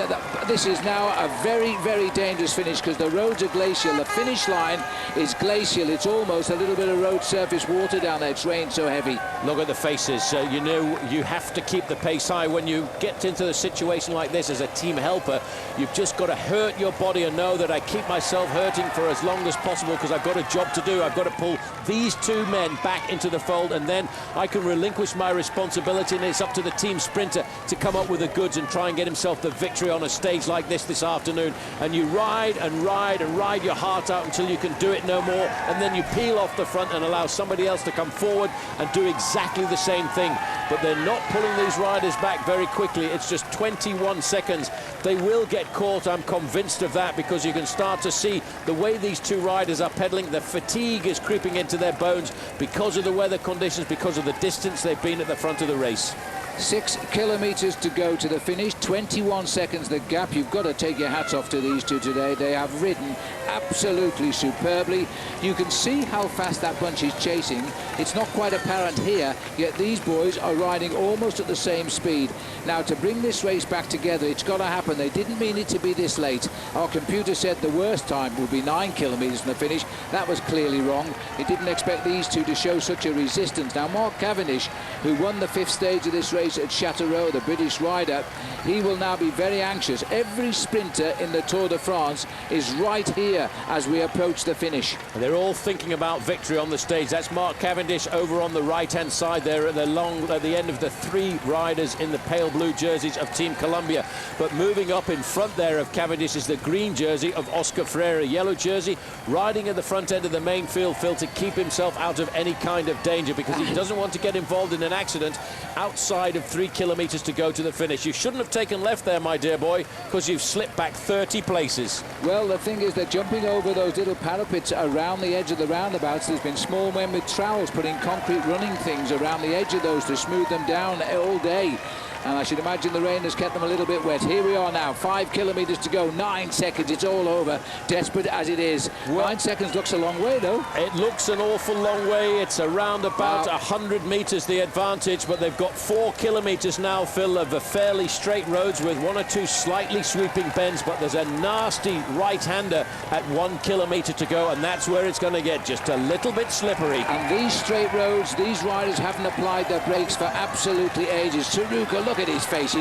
this is now a very, very dangerous finish, because the roads are glacial. The finish line is glacial. It's almost a little bit of road surface water down there. It's rained so heavy.
Look at the faces. You know you have to keep the pace high. When you get into a situation like this as a team helper, you've just got to hurt your body and know that I keep myself hurting for as long as possible, because I've got a job to do. I've got to pull these two men back into the fold, and then I can relinquish my responsibility, and it's up to the team sprinter to come up with the goods and try and get himself the victory on a stage like this afternoon. And you ride and ride and ride ride your heart out until you can do it no more, and then you peel off the front and allow somebody else to come forward and do exactly the same thing. But they're not pulling these riders back very quickly. It's just 21 seconds. They will get caught, I'm convinced of that, because you can start to see the way these two riders are pedaling. The fatigue is creeping into their bones because of the weather conditions, because of the distance they've been at the front of the race.
6 kilometers to go to the finish, 21 seconds the gap. You've got to take your hats off to these two today. They have ridden absolutely superbly. You can see how fast that bunch is chasing. It's not quite apparent here, yet these boys are riding almost at the same speed. Now, to bring this race back together, it's got to happen. They didn't mean it to be this late. Our computer said the worst time would be 9 kilometers from the finish. That was clearly wrong. It didn't expect these two to show such a resistance. Now, Mark Cavendish, who won the 5th stage of this race at Châteauroux, the British rider, he will now be very anxious. Every sprinter in the Tour de France is right here as we approach the finish.
They're all thinking about victory on the stage. That's Mark Cavendish over on the right-hand side there at the end of the 3 riders in the pale blue jerseys of Team Columbia. But moving up in front there of Cavendish is the green jersey of Oscar Freire, yellow jersey, riding at the front end of the main field, Phil, to keep himself out of any kind of danger, because he doesn't want to get involved in an accident outside of 3 kilometers to go to the finish. You shouldn't have taken left there, my dear boy, because you've slipped back 30 places.
Well, the thing is, they're jumping over those little parapets around the edge of the roundabouts. There's been small men with trowels putting concrete running things around the edge of those to smooth them down all day. And I should imagine the rain has kept them a little bit wet. Here we are now, 5 kilometers to go, 9 seconds, it's all over, desperate as it is. Well, 9 seconds looks a long way, though.
It looks an awful long way. It's around about 100 meters the advantage, but they've got 4 kilometers now, Phil, of a fairly straight roads with 1 or 2 slightly sweeping bends, but there's a nasty right-hander at 1 kilometer to go, and that's where it's going to get just a little bit slippery.
And these straight roads, these riders haven't applied their brakes for absolutely ages. Taruka, look at his face.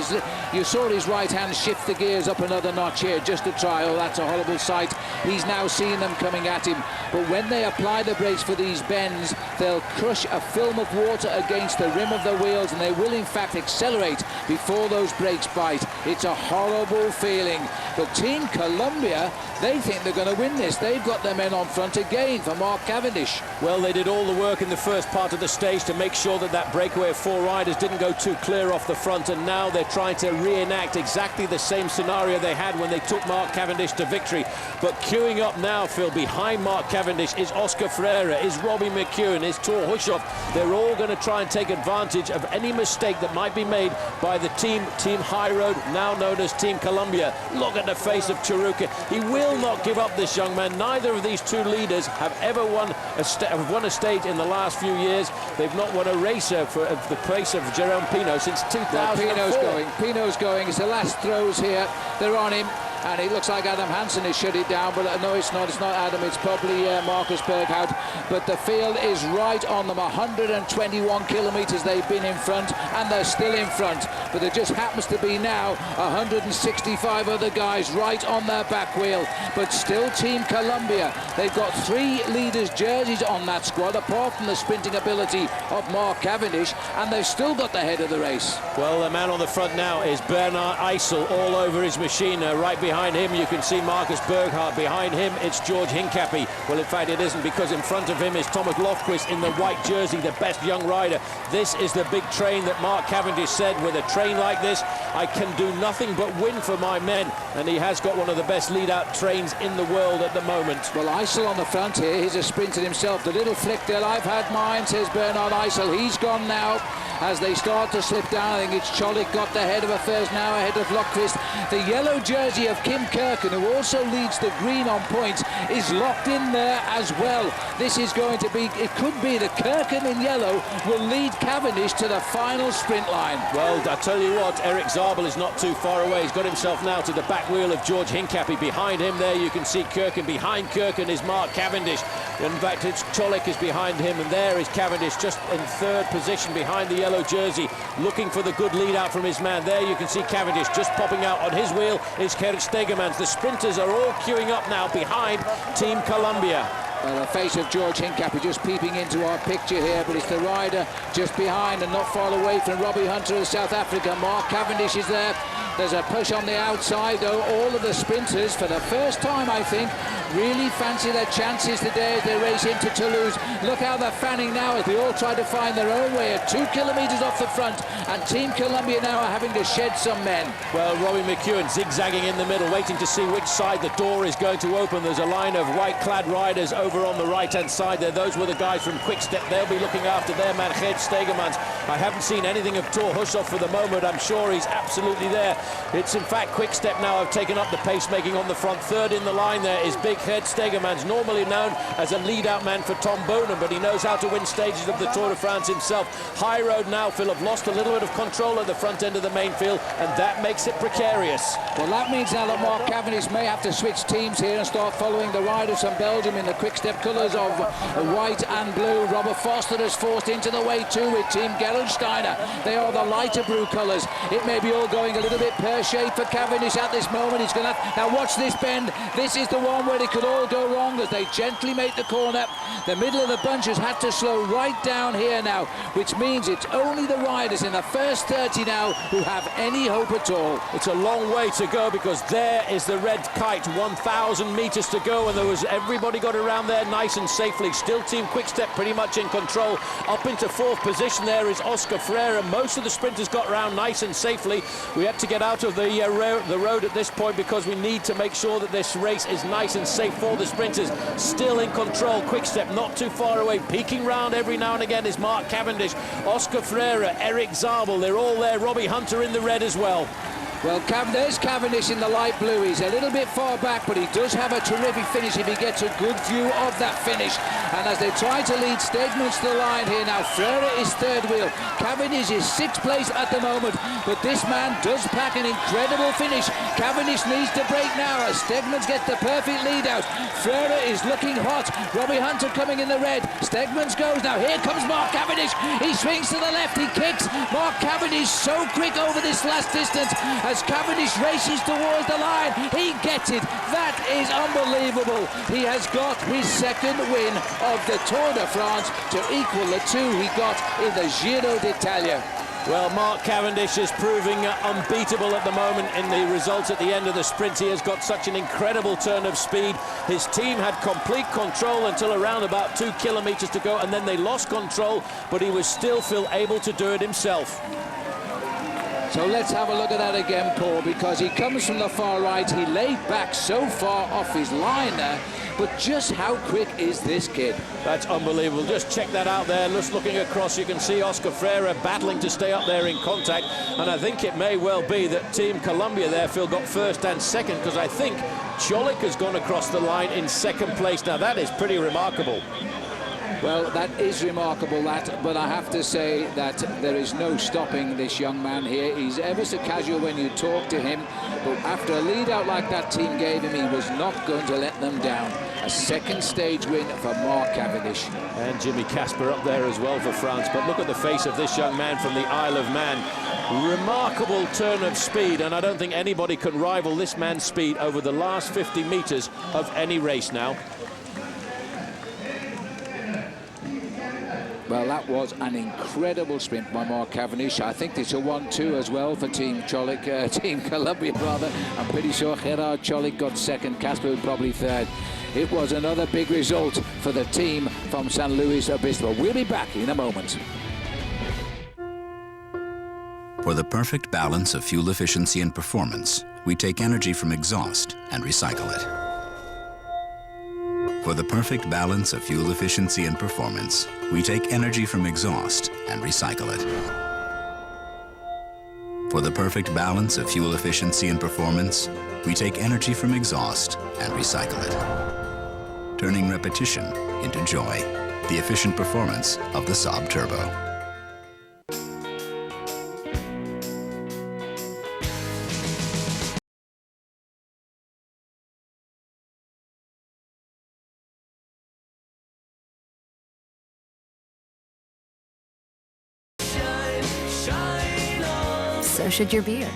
You saw his right hand shift the gears up another notch here just to try. Oh, that's a horrible sight. He's now seeing them coming at him. But when they apply the brakes for these bends, they'll crush a film of water against the rim of the wheels, and they will in fact accelerate before those brakes bite. It's a horrible feeling. But Team Columbia, they think they're going to win this. They've got their men on front again for Mark Cavendish.
Well, they did all the work in the first part of the stage to make sure that that breakaway of 4 riders didn't go too clear off the front, and now they're trying to reenact exactly the same scenario they had when they took Mark Cavendish to victory. But queuing up now, Phil, behind Mark Cavendish is Oscar Freire, is Robbie McEwen, is Thor Hushoff. They're all going to try and take advantage of any mistake that might be made by the Team High Road, now known as Team Columbia. Look at the face of Taruka. He will not give up, this young man. Neither of these 2 leaders have ever won a stage in the last few years. They've not won a racer for the place of Jerome Pinot since 2004.
Pinot's going. It's the last throws here. They're on him. And it looks like Adam Hansen has shut it down, but no, it's not Adam, it's probably Marcus Berghout. But the field is right on them. 121 kilometers they've been in front, and they're still in front. But there just happens to be now 165 other guys right on their back wheel. But still Team Columbia. They've got 3 leaders' jerseys on that squad, apart from the sprinting ability of Mark Cavendish, and they've still got the head of the race.
Well, the man on the front now is Bernard Eisel, all over his machine, right behind him you can see Marcus Berghardt. Behind him it's George Hincapie. Well, in fact it isn't, because in front of him is Thomas Lofquist in the white jersey, the best young rider. This is the big train that Mark Cavendish said, with a train like this I can do nothing but win for my men, and he has got one of the best lead-out trains in the world at the moment.
Well, Eisel on the front here, he's a sprinter himself. The little flick there, I've had mine, says Bernard Eisel. He's gone now as they start to slip down. I think it's Cholik got the head of affairs now, ahead of Lofquist. The yellow jersey of Kim Kirken, who also leads the green on points, is locked in there as well. This is going to be, it could be that Kirken in yellow will lead Cavendish to the final sprint line.
Well, I tell you what, Eric Zabel is not too far away. He's got himself now to the back wheel of George Hincapie. Behind him there you can see Kirken. Behind Kirken is Mark Cavendish. In fact, it's Cholik is behind him, and there is Cavendish just in 3rd position behind the yellow jersey, looking for the good lead out from his man. There you can see Cavendish just popping out. On his wheel is Gert Stegemans. The sprinters are all queuing up now behind Team Columbia.
Well, the face of George Hincapie just peeping into our picture here, but it's the rider just behind and not far away from Robbie Hunter of South Africa. Mark Cavendish is there. There's a push on the outside, though. All of the sprinters, for the first time, I think, really fancy their chances today as they race into Toulouse. Look how they're fanning now as they all try to find their own way at 2 kilometres off the front, and Team Columbia now are having to shed some men.
Well, Robbie McEwen zigzagging in the middle, waiting to see which side the door is going to open. There's a line of white-clad riders over on the right-hand side there. Those were the guys from Quick Step. They'll be looking after their man, Geert Stegemans. I haven't seen anything of Thor Hushoff for the moment. I'm sure he's absolutely there. It's, in fact, Quick Step now have taken up the pacemaking on the front. Third in the line there is big Geert Stegemans, normally known as a lead-out man for Tom Boonen, but he knows how to win stages of the Tour de France himself. High road now, Phil, have lost a little bit of control at the front end of the main field, and that makes it precarious.
Well, that means now that Mark Cavendish may have to switch teams here and start following the riders from Belgium in the quick-step colours of white and blue. Robert Foster is forced into the way too with Team Gerolsteiner. They are the lighter blue colours. It may be all going a little bit pear-shaped for Cavendish at this moment. He's going to now watch this bend. This is the one where it could all go wrong as they gently make the corner. The middle of the bunch has had to slow right down here now, which means it's only the riders in the first 30 now who have any hope at all.
It's a long way to go because there is the red kite, 1,000 metres to go, and everybody got around there nice and safely. Still Team Quickstep pretty much in control. Up into fourth position there is Oscar Freire. Most of the sprinters got around nice and safely. We had to get out of the road at this point because we need to make sure that this race is nice and safe for the sprinters. Still in control, Quickstep not too far away. Peeking round every now and again is Mark Cavendish, Oscar Freire, Eric Zabel. They're all there. Robbie Hunter in the red as well.
Well, there's Cavendish in the light blue. He's a little bit far back, but he does have a terrific finish if he gets a good view of that finish. And as they try to lead Stegmans to the line here now, Freire is third wheel. Cavendish is sixth place at the moment, but this man does pack an incredible finish. Cavendish needs to break now as Stegmans gets the perfect lead out. Freire is looking hot. Robbie Hunter coming in the red. Stegmans goes now. Here comes Mark Cavendish. He swings to the left. He kicks. Mark Cavendish so quick over this last distance. As Cavendish races towards the line, he gets it. That is unbelievable. He has got his second win of the Tour de France to equal the two he got in the Giro d'Italia.
Well, Mark Cavendish is proving unbeatable at the moment in the results at the end of the sprint. He has got such an incredible turn of speed. His team had complete control until around about 2 kilometres to go, and then they lost control, but he was still able to do it himself.
So let's have a look at that again, Paul, because he comes from the far right. He laid back so far off his line there, but just how quick is this kid?
That's unbelievable. Just check that out there. Just looking across, you can see Oscar Freire battling to stay up there in contact, and I think it may well be that Team Columbia there, Phil, got first and second, because I think Cholik has gone across the line in second place. Now, that is pretty remarkable.
Well, that is remarkable, but I have to say that there is no stopping this young man here. He's ever so casual when you talk to him, but after a lead out like that team gave him, he was not going to let them down. A second stage win for Mark Cavendish.
And Jimmy Casper up there as well for France. But look at the face of this young man from the Isle of Man. Remarkable turn of speed, and I don't think anybody can rival this man's speed over the last 50 metres of any race now.
Well, that was an incredible sprint by Mark Cavendish. I think it's a 1-2 as well for Team Columbia, rather. I'm pretty sure Gerard Cholik got second, Casper probably third. It was another big result for the team from San Luis Obispo. We'll be back in a moment.
For the perfect balance of fuel efficiency and performance, we take energy from exhaust and recycle it. For the perfect balance of fuel efficiency and performance, we take energy from exhaust and recycle it. For the perfect balance of fuel efficiency and performance, we take energy from exhaust and recycle it. Turning repetition into joy. The efficient performance of the Saab Turbo.
So should your beer.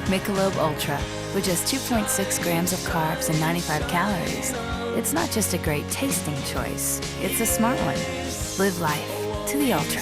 Michelob Ultra, with just 2.6 grams of carbs and 95 calories. It's not just a great tasting choice, it's a smart one. Live life to the ultra.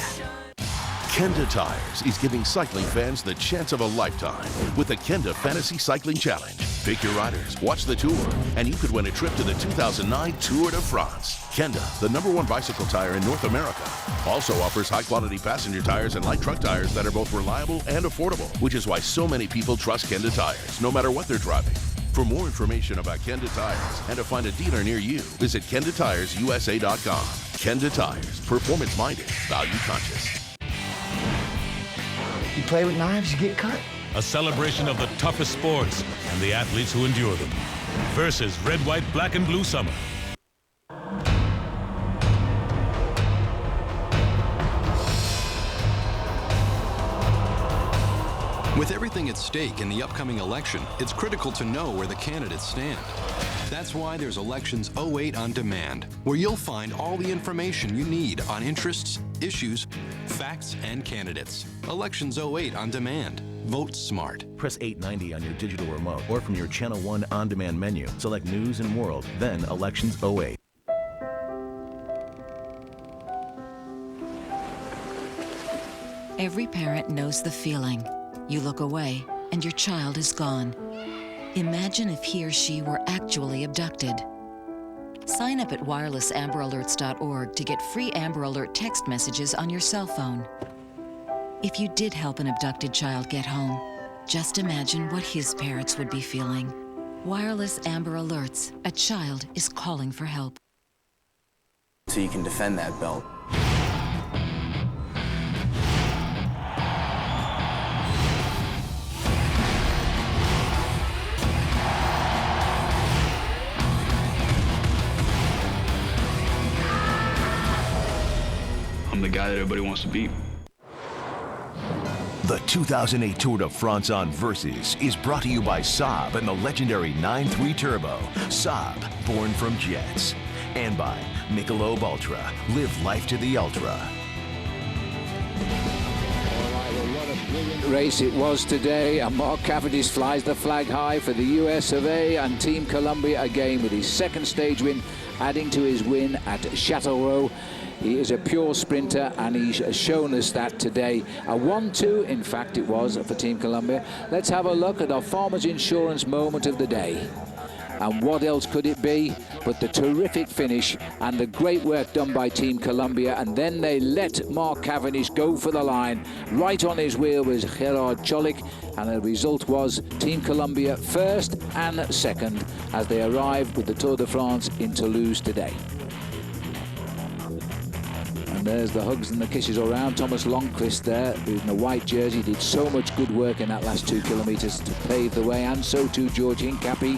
Kenda Tires is giving cycling fans the chance of a lifetime with the Kenda Fantasy Cycling Challenge. Pick your riders, watch the tour, and you could win a trip to the 2009 Tour de France. Kenda, the #1 bicycle tire in North America, also offers high-quality passenger tires and light truck tires that are both reliable and affordable, which is why so many people trust Kenda Tires, no matter what they're driving. For more information about Kenda Tires and to find a dealer near you, visit KendaTiresUSA.com. Kenda Tires, performance-minded, value-conscious.
You play with knives, you get cut.
A celebration of the toughest sports and the athletes who endure them. Versus red, white, black, and blue summer.
With everything at stake in the upcoming election, it's critical to know where the candidates stand. That's why there's Elections 08 On Demand, where you'll find all the information you need on interests, issues, facts, and candidates. Elections 08 On Demand. Vote smart.
Press 890 on your digital remote or from your Channel 1 on-demand menu. Select News and World, then Elections 08.
Every parent knows the feeling. You look away, and your child is gone. Imagine if he or she were actually abducted. Sign up at wirelessamberAlerts.org to get free Amber Alert text messages on your cell phone. If you did help an abducted child get home, just imagine what his parents would be feeling. Wireless Amber Alerts. A child is calling for help.
So you can defend that belt.
I'm the guy that everybody wants to beat.
The 2008 Tour de France on Versus is brought to you by Saab and the legendary 9.3 Turbo. Saab, born from jets. And by Michelob Ultra. Live life to the ultra.
Race it was today, and Mark Cavendish flies the flag high for the US of A and Team Columbia again with his second stage win, adding to his win at Châteauroux. He is a pure sprinter, and he's shown us that today. A 1-2, in fact, it was for Team Columbia. Let's have a look at our Farmers Insurance moment of the day. And what else could it be but the terrific finish and the great work done by Team Columbia. And then they let Mark Cavendish go for the line. Right on his wheel was Gerard Cholik, and the result was Team Columbia first and second as they arrived with the Tour de France in Toulouse today. And there's the hugs and the kisses all around. Thomas Longquist there, who's in a white jersey, did so much good work in that last 2 kilometres to pave the way, and so too George Hincapie.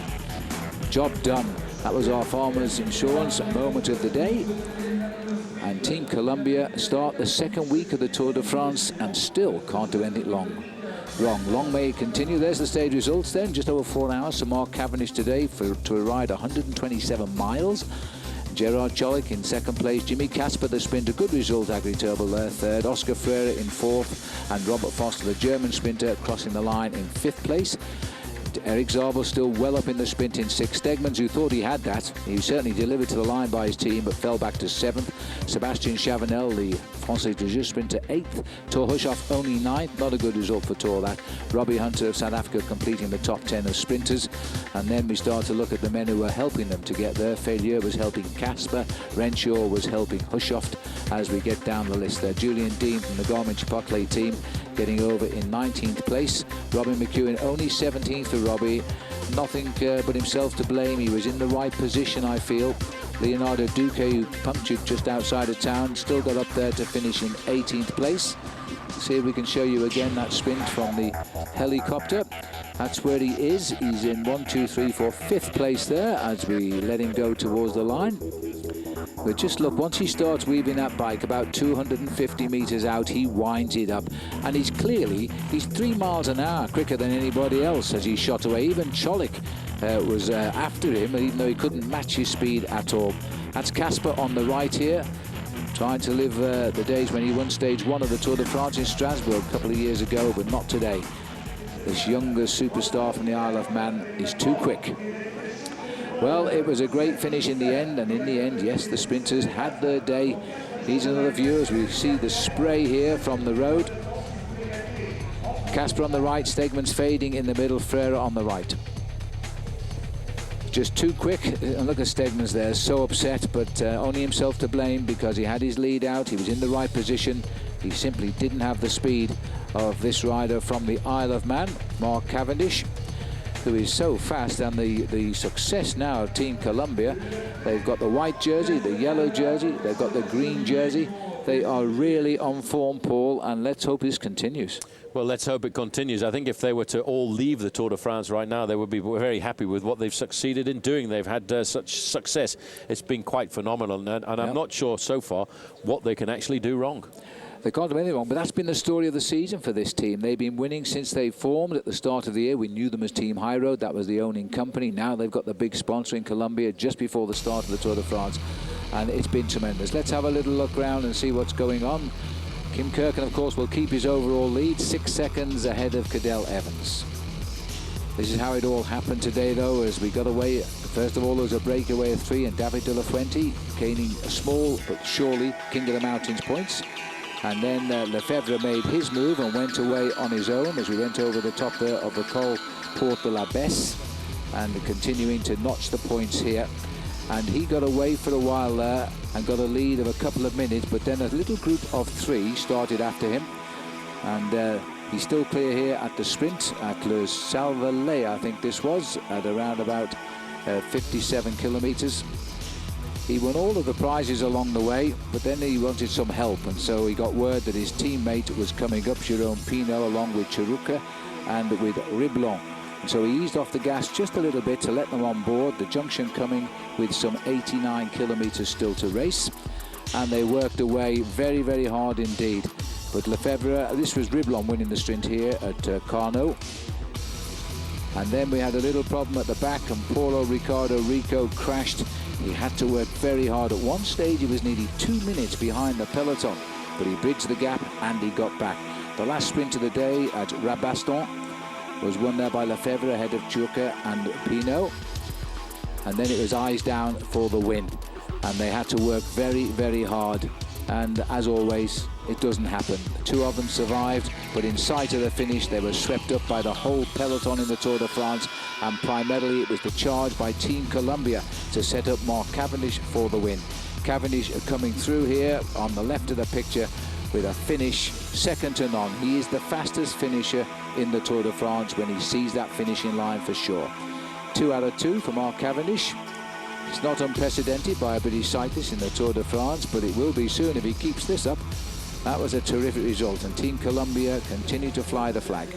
Job done. That was our Farmers Insurance moment of the day. And Team Columbia start the second week of the Tour de France and still can't do anything wrong. Long may it continue. There's the stage results then. Just over 4 hours for Mark Cavendish today to ride 127 miles. Gerard Cholik in second place, Jimmy Casper the sprinter, good result, Agri-Turbo there third, Oscar Freire in fourth, and Robert Foster the German sprinter crossing the line in fifth place. Eric Zabel still well up in the sprint in sixth. Stegmans, who thought he had that, he certainly delivered to the line by his team but fell back to seventh. Sebastian Chavanel, the Français de Jeux sprinter, eighth. Thor Hushoff only ninth, not a good result for Thor that. Robbie Hunter of South Africa completing the top 10 of sprinters. And then we start to look at the men who were helping them to get there. Failure was helping Casper, Renshaw was helping Hushoff as we get down the list there. Julian Dean from the Garmin-Chipotle team getting over in 19th place. Robin McEwen only 17th for Robbie. Nothing but himself to blame. He was in the right position, I feel. Leonardo Duque, who punctured just outside of town, still got up there to finish in 18th place. See if we can show you again that sprint from the helicopter. That's where he is. He's in 1, 2, 3, 4, 5th place there as we let him go towards the line. But just look, once he starts weaving that bike about 250 metres out, he winds it up. And he's 3 miles an hour quicker than anybody else as he shot away. Even Cholik was after him, even though he couldn't match his speed at all. That's Casper on the right here, trying to live the days when he won stage 1 of the Tour de France in Strasbourg a couple of years ago, but not today. This younger superstar from the Isle of Man is too quick. Well, it was a great finish in the end, and in the end, yes, the sprinters had their day. Here's another view as we see the spray here from the road. Casper on the right, Stegman's fading in the middle, Frere on the right. Just too quick, and look at Stegman's there, so upset, but only himself to blame because he had his lead out, he was in the right position, he simply didn't have the speed of this rider from the Isle of Man, Mark Cavendish, who is so fast, and the success now of Team Columbia. They've got the white jersey, the yellow jersey, they've got the green jersey. They are really on form, Paul, and let's hope this continues.
Well, let's hope it continues. I think if they were to all leave the Tour de France right now, they would be very happy with what they've succeeded in doing. They've had such success. It's been quite phenomenal, and I'm not sure so far what they can actually do wrong.
They can't do anything wrong, but that's been the story of the season for this team. They've been winning since they formed at the start of the year. We knew them as Team High Road. That was the owning company. Now they've got the big sponsor in Colombia just before the start of the Tour de France, and it's been tremendous. Let's have a little look around and see what's going on. Kim Kirken, of course, will keep his overall lead, 6 seconds ahead of Cadel Evans. This is how it all happened today, though, as we got away. First of all, there was a breakaway of 3, and David de la Fuente gaining a small but surely King of the Mountains points. And then Lefebvre made his move and went away on his own as we went over the top there of the Col Porte de la Besse, and continuing to notch the points here. And he got away for a while there and got a lead of a couple of minutes, but then a little group of 3 started after him, and he's still clear here at the sprint at Le Salvelet, I think this was, at around about 57 kilometers. He won all of the prizes along the way, but then he wanted some help, and so he got word that his teammate was coming up, Jérôme Pinot, along with Chiruca and with Riblon. And so he eased off the gas just a little bit to let them on board. The junction coming with some 89 kilometers still to race, and they worked away very, very hard indeed. But Lefebvre, this was Riblon winning the sprint here at Carnot. And then we had a little problem at the back, and Paulo Ricardo Rico crashed. He had to work very hard. At one stage, he was nearly 2 minutes behind the peloton, but he bridged the gap and he got back. The last sprint of the day at Rabaston was won there by Lefebvre ahead of Churka and Pinot. And then it was eyes down for the win. And they had to work very, very hard. And as always, it doesn't happen. 2 of them survived, but in sight of the finish, they were swept up by the whole peloton in the Tour de France, and primarily it was the charge by Team Columbia to set up Mark Cavendish for the win. Cavendish coming through here on the left of the picture with a finish second to none. He is the fastest finisher in the Tour de France when he sees that finishing line for sure. 2 out of 2 for Mark Cavendish. It's not unprecedented by a British cyclist in the Tour de France, but it will be soon if he keeps this up. That was a terrific result, and Team Columbia continue to fly the flag.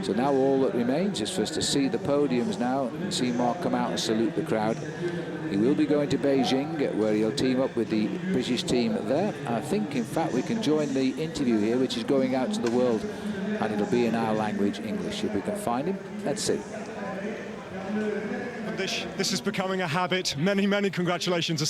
So now all that remains is for us to see the podiums now and see Mark come out and salute the crowd. He will be going to Beijing, where he'll team up with the British team there. I think, in fact, we can join the interview here, which is going out to the world, and it'll be in our language, English, if we can find him. Let's see.
This is becoming a habit. Many, many congratulations. A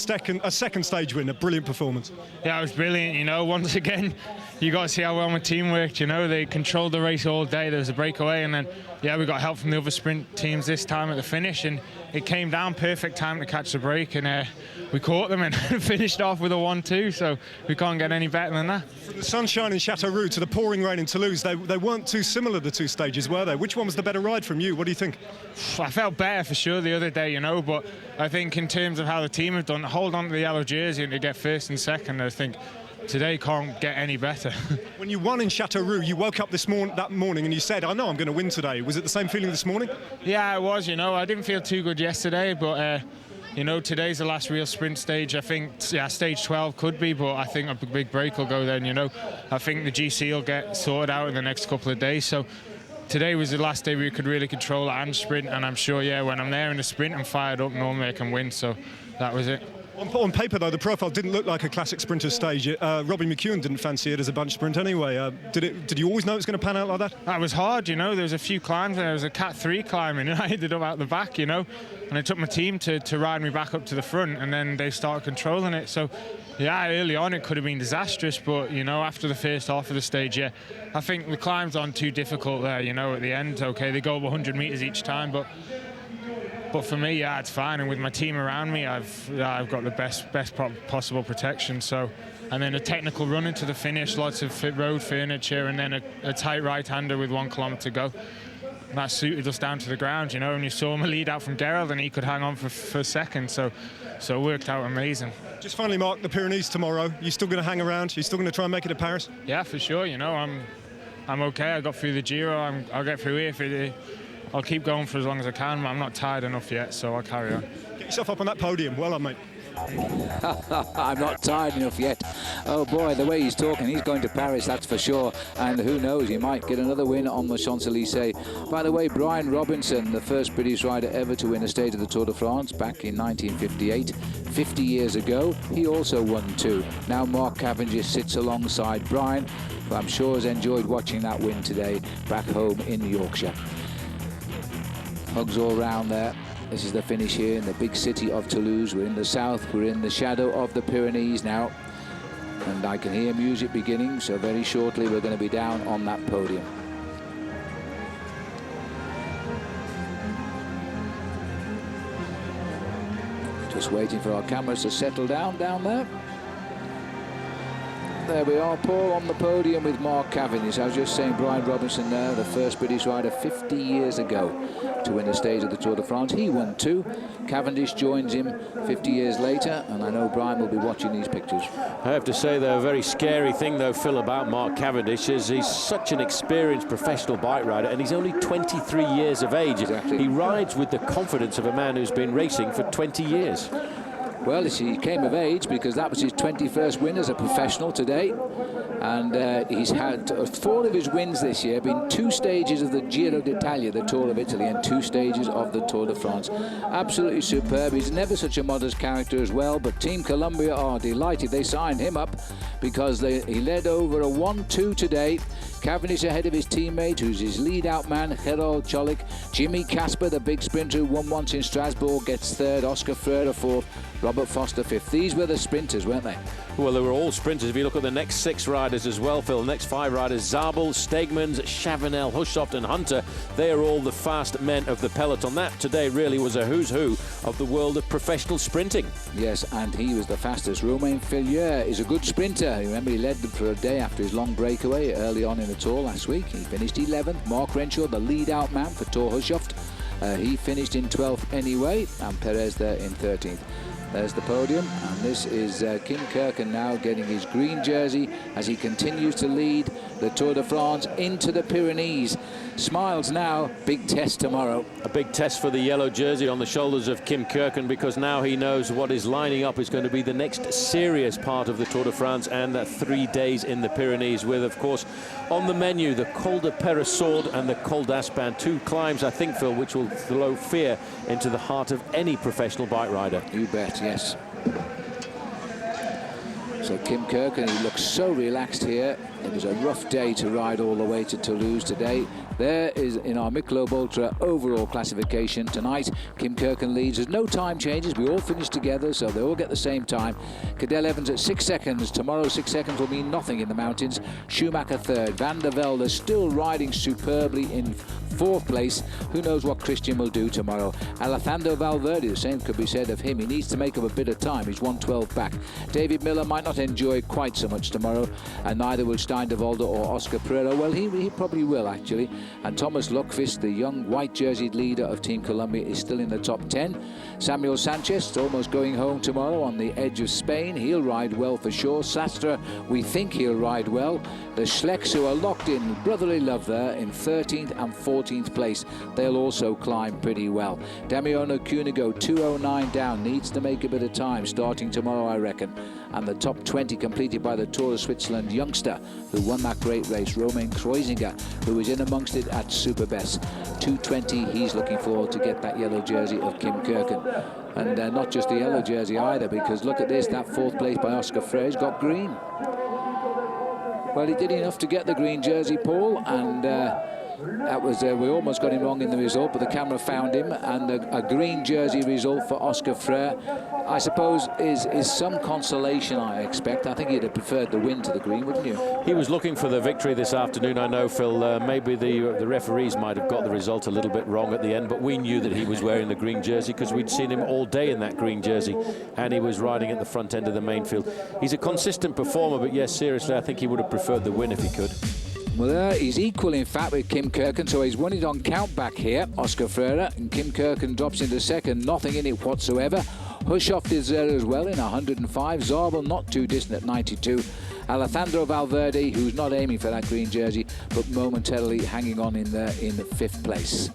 second stage win, a brilliant performance.
Yeah, it was brilliant, you know. Once again, you got to see how well my team worked, you know. They controlled the race all day. There was a breakaway, and then, yeah, we got help from the other sprint teams this time at the finish, and it came down perfect time to catch the break, and we caught them and finished off with a 1-2, so we can't get any better than that.
From the sunshine in Châteauroux to the pouring rain in Toulouse, they weren't too similar, the 2 stages, were they? Which one was the better ride from you? What do you think?
I felt better for sure the other day, you know, but I think in terms of how the team have done, hold on to the yellow jersey and to get first and second, I think today can't get any better.
When you won in Châteauroux, you woke up that morning and you said, I know I'm going to win today. Was it the same feeling this morning?
Yeah, it was, you know. I didn't feel too good yesterday, but you know, today's the last real sprint stage. I think, yeah, stage 12 could be, but I think a big break will go then, you know. I think the GC will get sorted out in the next couple of days, so today was the last day we could really control it and sprint, and I'm sure, yeah, when I'm there in the sprint, I'm fired up, normally I can win, so that was it.
On paper, though, the profile didn't look like a classic sprinter stage. Robbie McEwen didn't fancy it as a bunch sprint anyway. Did you always know it was going to pan out like that?
That was hard, you know. There was a few climbs. There was a Cat 3 climbing, and I ended up out the back, you know. And it took my team to ride me back up to the front, and then they started controlling it. So, yeah, early on it could have been disastrous, but, you know, after the first half of the stage, yeah, I think the climbs aren't too difficult there, you know, at the end. Okay, they go over 100 metres each time, but But for me, yeah, it's fine. And with my team around me, I've got the best possible protection. So, and then a technical run into the finish, lots of road furniture, and then a tight right-hander with 1 kilometre to go. And that suited us down to the ground, you know. And you saw him lead out from Gerald, and he could hang on for a second. So it worked out amazing.
Just finally, Mark, the Pyrenees tomorrow. You still going to hang around? You still going to try and make it to Paris?
Yeah, for sure. You know, I'm okay. I got through the Giro. I'll get through here. I'll keep going for as long as I can. I'm not tired enough yet, so I'll carry on.
Get yourself up on that podium. Well done, mate.
I'm not tired enough yet. Oh boy, the way he's talking, he's going to Paris, that's for sure. And who knows, he might get another win on the Champs-Élysées. By the way, Brian Robinson, the first British rider ever to win a stage of the Tour de France back in 1958, 50 years ago, he also won 2. Now Mark Cavendish sits alongside Brian, who I'm sure has enjoyed watching that win today back home in Yorkshire. Hugs all round there. This is the finish here in the big city of Toulouse. We're in the south, we're in the shadow of the Pyrenees now. And I can hear music beginning, so very shortly we're going to be down on that podium. Just waiting for our cameras to settle down there. There we are, Paul, on the podium with Mark Cavendish. I was just saying, Brian Robinson there, the first British rider 50 years ago to win a stage of the Tour de France. He won 2. Cavendish joins him 50 years later, and I know Brian will be watching these pictures.
I have to say, though, a very scary thing, though, Phil, about Mark Cavendish is he's such an experienced professional bike rider, and he's only 23 years of age.
Exactly.
He rides with the confidence of a man who's been racing for 20 years.
Well, he came of age because that was his 21st win as a professional today. And he's had 4 of his wins this year, been 2 stages of the Giro d'Italia, the Tour of Italy, and 2 stages of the Tour de France. Absolutely superb. He's never such a modest character as well, but Team Columbia are delighted. They signed him up because he led over a 1-2 today. Cavendish ahead of his teammate, who's his lead-out man, Gerald Cholik. Jimmy Casper, the big sprinter who won once in Strasbourg, gets 3rd. Oscar Freire 4th. Robert Foster 5th. These were the sprinters, weren't they?
Well, they were all sprinters. If you look at the next 6 riders as well, Phil, the next 5 riders, Zabel, Stegmans, Chavanel, Hussoft and Hunter, they are all the fast men of the peloton. That today really was a who's who of the world of professional sprinting.
Yes, and he was the fastest. Romain Fillier is a good sprinter. Remember, he led them for a day after his long breakaway early on in the Tour last week. He finished 11th. Mark Renshaw, the lead-out man for Thor Hussoft, he finished in 12th anyway, and Perez there in 13th. There's the podium, and this is Kim Kirken now getting his green jersey as he continues to lead the Tour de France into the Pyrenees. Smiles now, big test tomorrow.
A big test for the yellow jersey on the shoulders of Kim Kirken, because now he knows what is lining up is going to be the next serious part of the Tour de France, and that 3 days in the Pyrenees with, of course, on the menu, the Col de Peyresourde and the Col d'Aspin. 2 climbs, I think, Phil, which will throw fear into the heart of any professional bike rider.
You bet, yes. So Kim Kirken, he looks so relaxed here. It was a rough day to ride all the way to Toulouse today. There is in our Michelob Ultra overall classification tonight. Kim Kirken leads. There's no time changes. We all finish together, so they all get the same time. Cadel Evans at 6 seconds. Tomorrow 6 seconds will mean nothing in the mountains. Schumacher 3rd. Van der Velde still riding superbly in 4th place. Who knows what Christian will do tomorrow. Alejandro Valverde, the same could be said of him. He needs to make up a bit of time. He's 1:12 back. David Miller might not enjoy quite so much tomorrow, and neither will Stein de Volder or Oscar Pereira. Well, he probably will, actually. And Thomas Lundqvist, the young white-jerseyed leader of Team Columbia, is still in the top 10. Samuel Sanchez, almost going home tomorrow on the edge of Spain. He'll ride well for sure. Sastre, we think he'll ride well. The Schlecks, who are locked in brotherly love there in 13th and 14th place, they'll also climb pretty well. Damiano Cunego, 2:09 down, needs to make a bit of time starting tomorrow, I reckon. And the top 20 completed by the Tour of Switzerland youngster who won that great race, Romain Kreuziger, who was in amongst it at Superbest. 2:20, he's looking forward to get that yellow jersey of Kim Kirken. And not just the yellow jersey either, because look at this, that 4th place by Oscar Freire's got green. Well, he did enough to get the green jersey, Paul, and That was, we almost got him wrong in the result, but the camera found him, and a green jersey result for Oscar Freire, I suppose, is some consolation, I expect. I think he'd have preferred the win to the green, wouldn't you?
He was looking for the victory this afternoon. I know, Phil, maybe the referees might have got the result a little bit wrong at the end, but we knew that he was wearing the green jersey because we'd seen him all day in that green jersey, and he was riding at the front end of the main field. He's a consistent performer, but yes, seriously, I think he would have preferred the win if he could.
Well, he's equal, in fact, with Kim Kirken, so he's won it on count back here, Oscar Freire, and Kim Kirken drops into second, nothing in it whatsoever. Hushoff is there as well in 105, Zabel not too distant at 92. Alejandro Valverde, who's not aiming for that green jersey, but momentarily hanging on in the 5th place.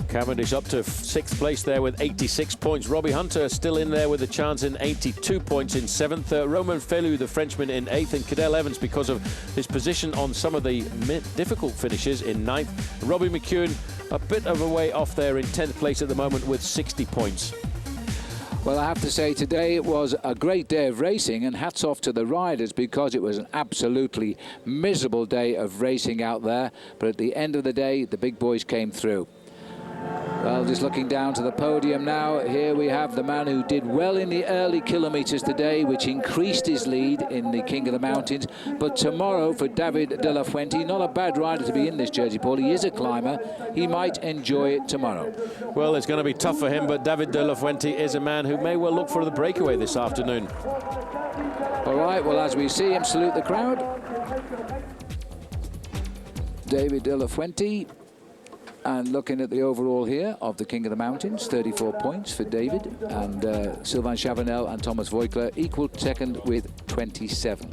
Cavendish up to 6th place there with 86 points. Robbie Hunter still in there with a chance in 82 points in 7th. Romain Felu, the Frenchman, in 8th. And Cadel Evans, because of his position on some of the difficult finishes, in 9th. Robbie McEwen a bit of a way off there in 10th place at the moment with 60 points.
Well, I have to say today it was a great day of racing, and hats off to the riders because it was an absolutely miserable day of racing out there. But at the end of the day, the big boys came through. Well, just looking down to the podium now, here we have the man who did well in the early kilometres today, which increased his lead in the King of the Mountains. But tomorrow for David de la Fuente, not a bad rider to be in this jersey, Paul. He is a climber. He might enjoy it tomorrow.
Well, it's going to be tough for him, but David de la Fuente is a man who may well look for the breakaway this afternoon.
All right, well, as we see him salute the crowd, David de la Fuente. And looking at the overall here of the King of the Mountains, 34 points for David, and Sylvain Chavanel and Thomas Voigtler equal second with 27.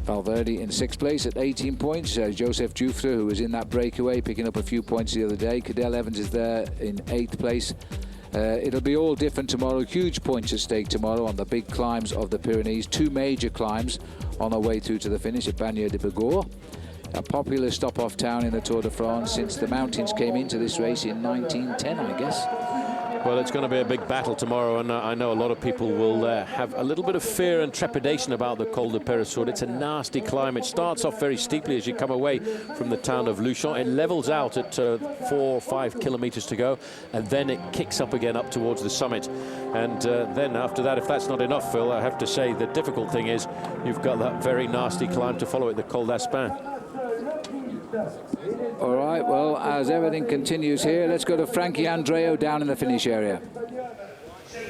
Valverde in 6th place at 18 points. Joseph Jufre, who was in that breakaway, picking up a few points the other day. Cadel Evans is there in 8th place. It'll be all different tomorrow. Huge points at stake tomorrow on the big climbs of the Pyrenees. 2 major climbs on our way through to the finish at Bagnères de Bigorre. A popular stop-off town in the Tour de France since the mountains came into this race in 1910, I guess.
Well, it's going to be a big battle tomorrow, and I know a lot of people will have a little bit of fear and trepidation about the Col de Peyresourde. It's a nasty climb. It starts off very steeply as you come away from the town of Luchon. It levels out at 4 or 5 kilometres to go, and then it kicks up again up towards the summit. And then after that, if that's not enough, Phil, I have to say the difficult thing is you've got that very nasty climb to follow it, the Col d'Aspin.
All right, well, as everything continues here, let's go to Frankie Andreu down in the finish area.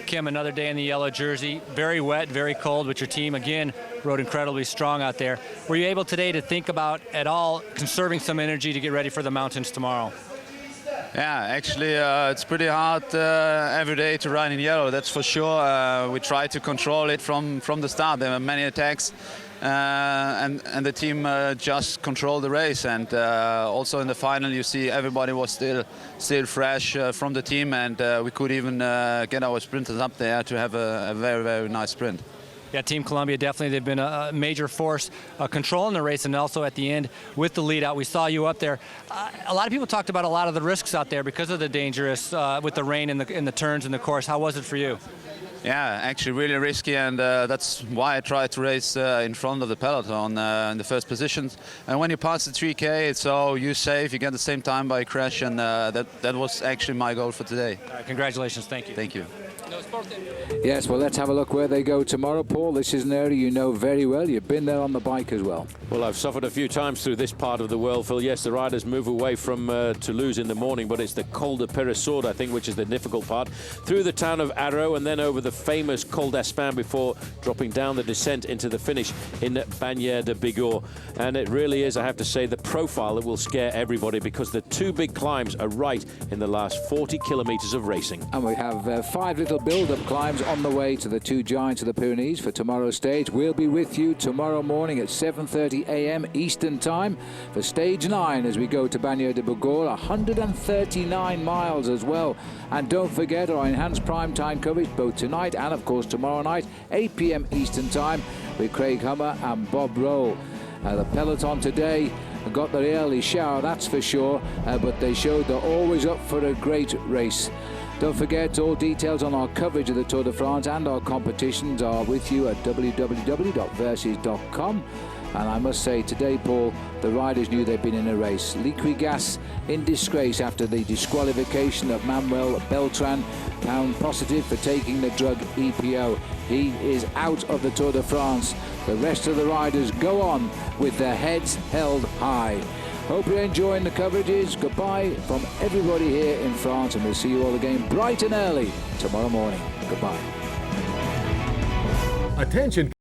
Kim, another day in the yellow jersey. Very wet, very cold, but your team, again, rode incredibly strong out there. Were you able today to think about, at all, conserving some energy to get ready for the mountains tomorrow?
Yeah, actually, it's pretty hard every day to ride in yellow, that's for sure. We try to control it from the start. There were many attacks. And the team just controlled the race, and also in the final you see everybody was still fresh from the team, and we could even get our sprinters up there to have a very, very nice sprint.
Yeah, Team Columbia, definitely, they've been a major force controlling the race, and also at the end with the lead out. We saw you up there. A lot of people talked about a lot of the risks out there because of the dangerous with the rain in the turns in the course. How was it for you?
Yeah, actually really risky, and that's why I tried to race in front of the peloton in the first positions. And when you pass the 3K, it's all you safe, you get the same time by crash, and that was actually my goal for today.
Congratulations, thank you.
Thank you.
Yes, well, let's have a look where they go tomorrow, Paul. This is an area you know very well. You've been there on the bike as well.
Well, I've suffered a few times through this part of the world, Phil. Yes, the riders move away from Toulouse in the morning, but it's the Col de Peyresourde, I think, which is the difficult part. Through the town of Arro and then over the famous Col d'Aspin before dropping down the descent into the finish in Bagnères de Bigorre. And it really is, I have to say, the profile that will scare everybody because the 2 big climbs are right in the last 40 kilometres of racing.
And we have 5 little build-up climbs on the way to the 2 giants of the Pyrenees for tomorrow's stage. We'll be with you tomorrow morning at 7:30 a.m. Eastern Time for stage 9 as we go to Bagnères de Bigorre, 139 miles as well. And don't forget our enhanced prime time coverage both tonight and of course tomorrow night, 8 p.m. Eastern Time with Craig Hummer and Bob Roll. The peloton today got their early shower, that's for sure, but they showed they're always up for a great race. Don't forget, all details on our coverage of the Tour de France and our competitions are with you at www.versus.com. And I must say, today, Paul, the riders knew they'd been in a race. Figeac in disgrace after the disqualification of Manuel Beltran, found positive for taking the drug EPO. He is out of the Tour de France. The rest of the riders go on with their heads held high. Hope you're enjoying the coverages. Goodbye from everybody here in France, and we'll see you all again bright and early tomorrow morning. Goodbye.
Attention.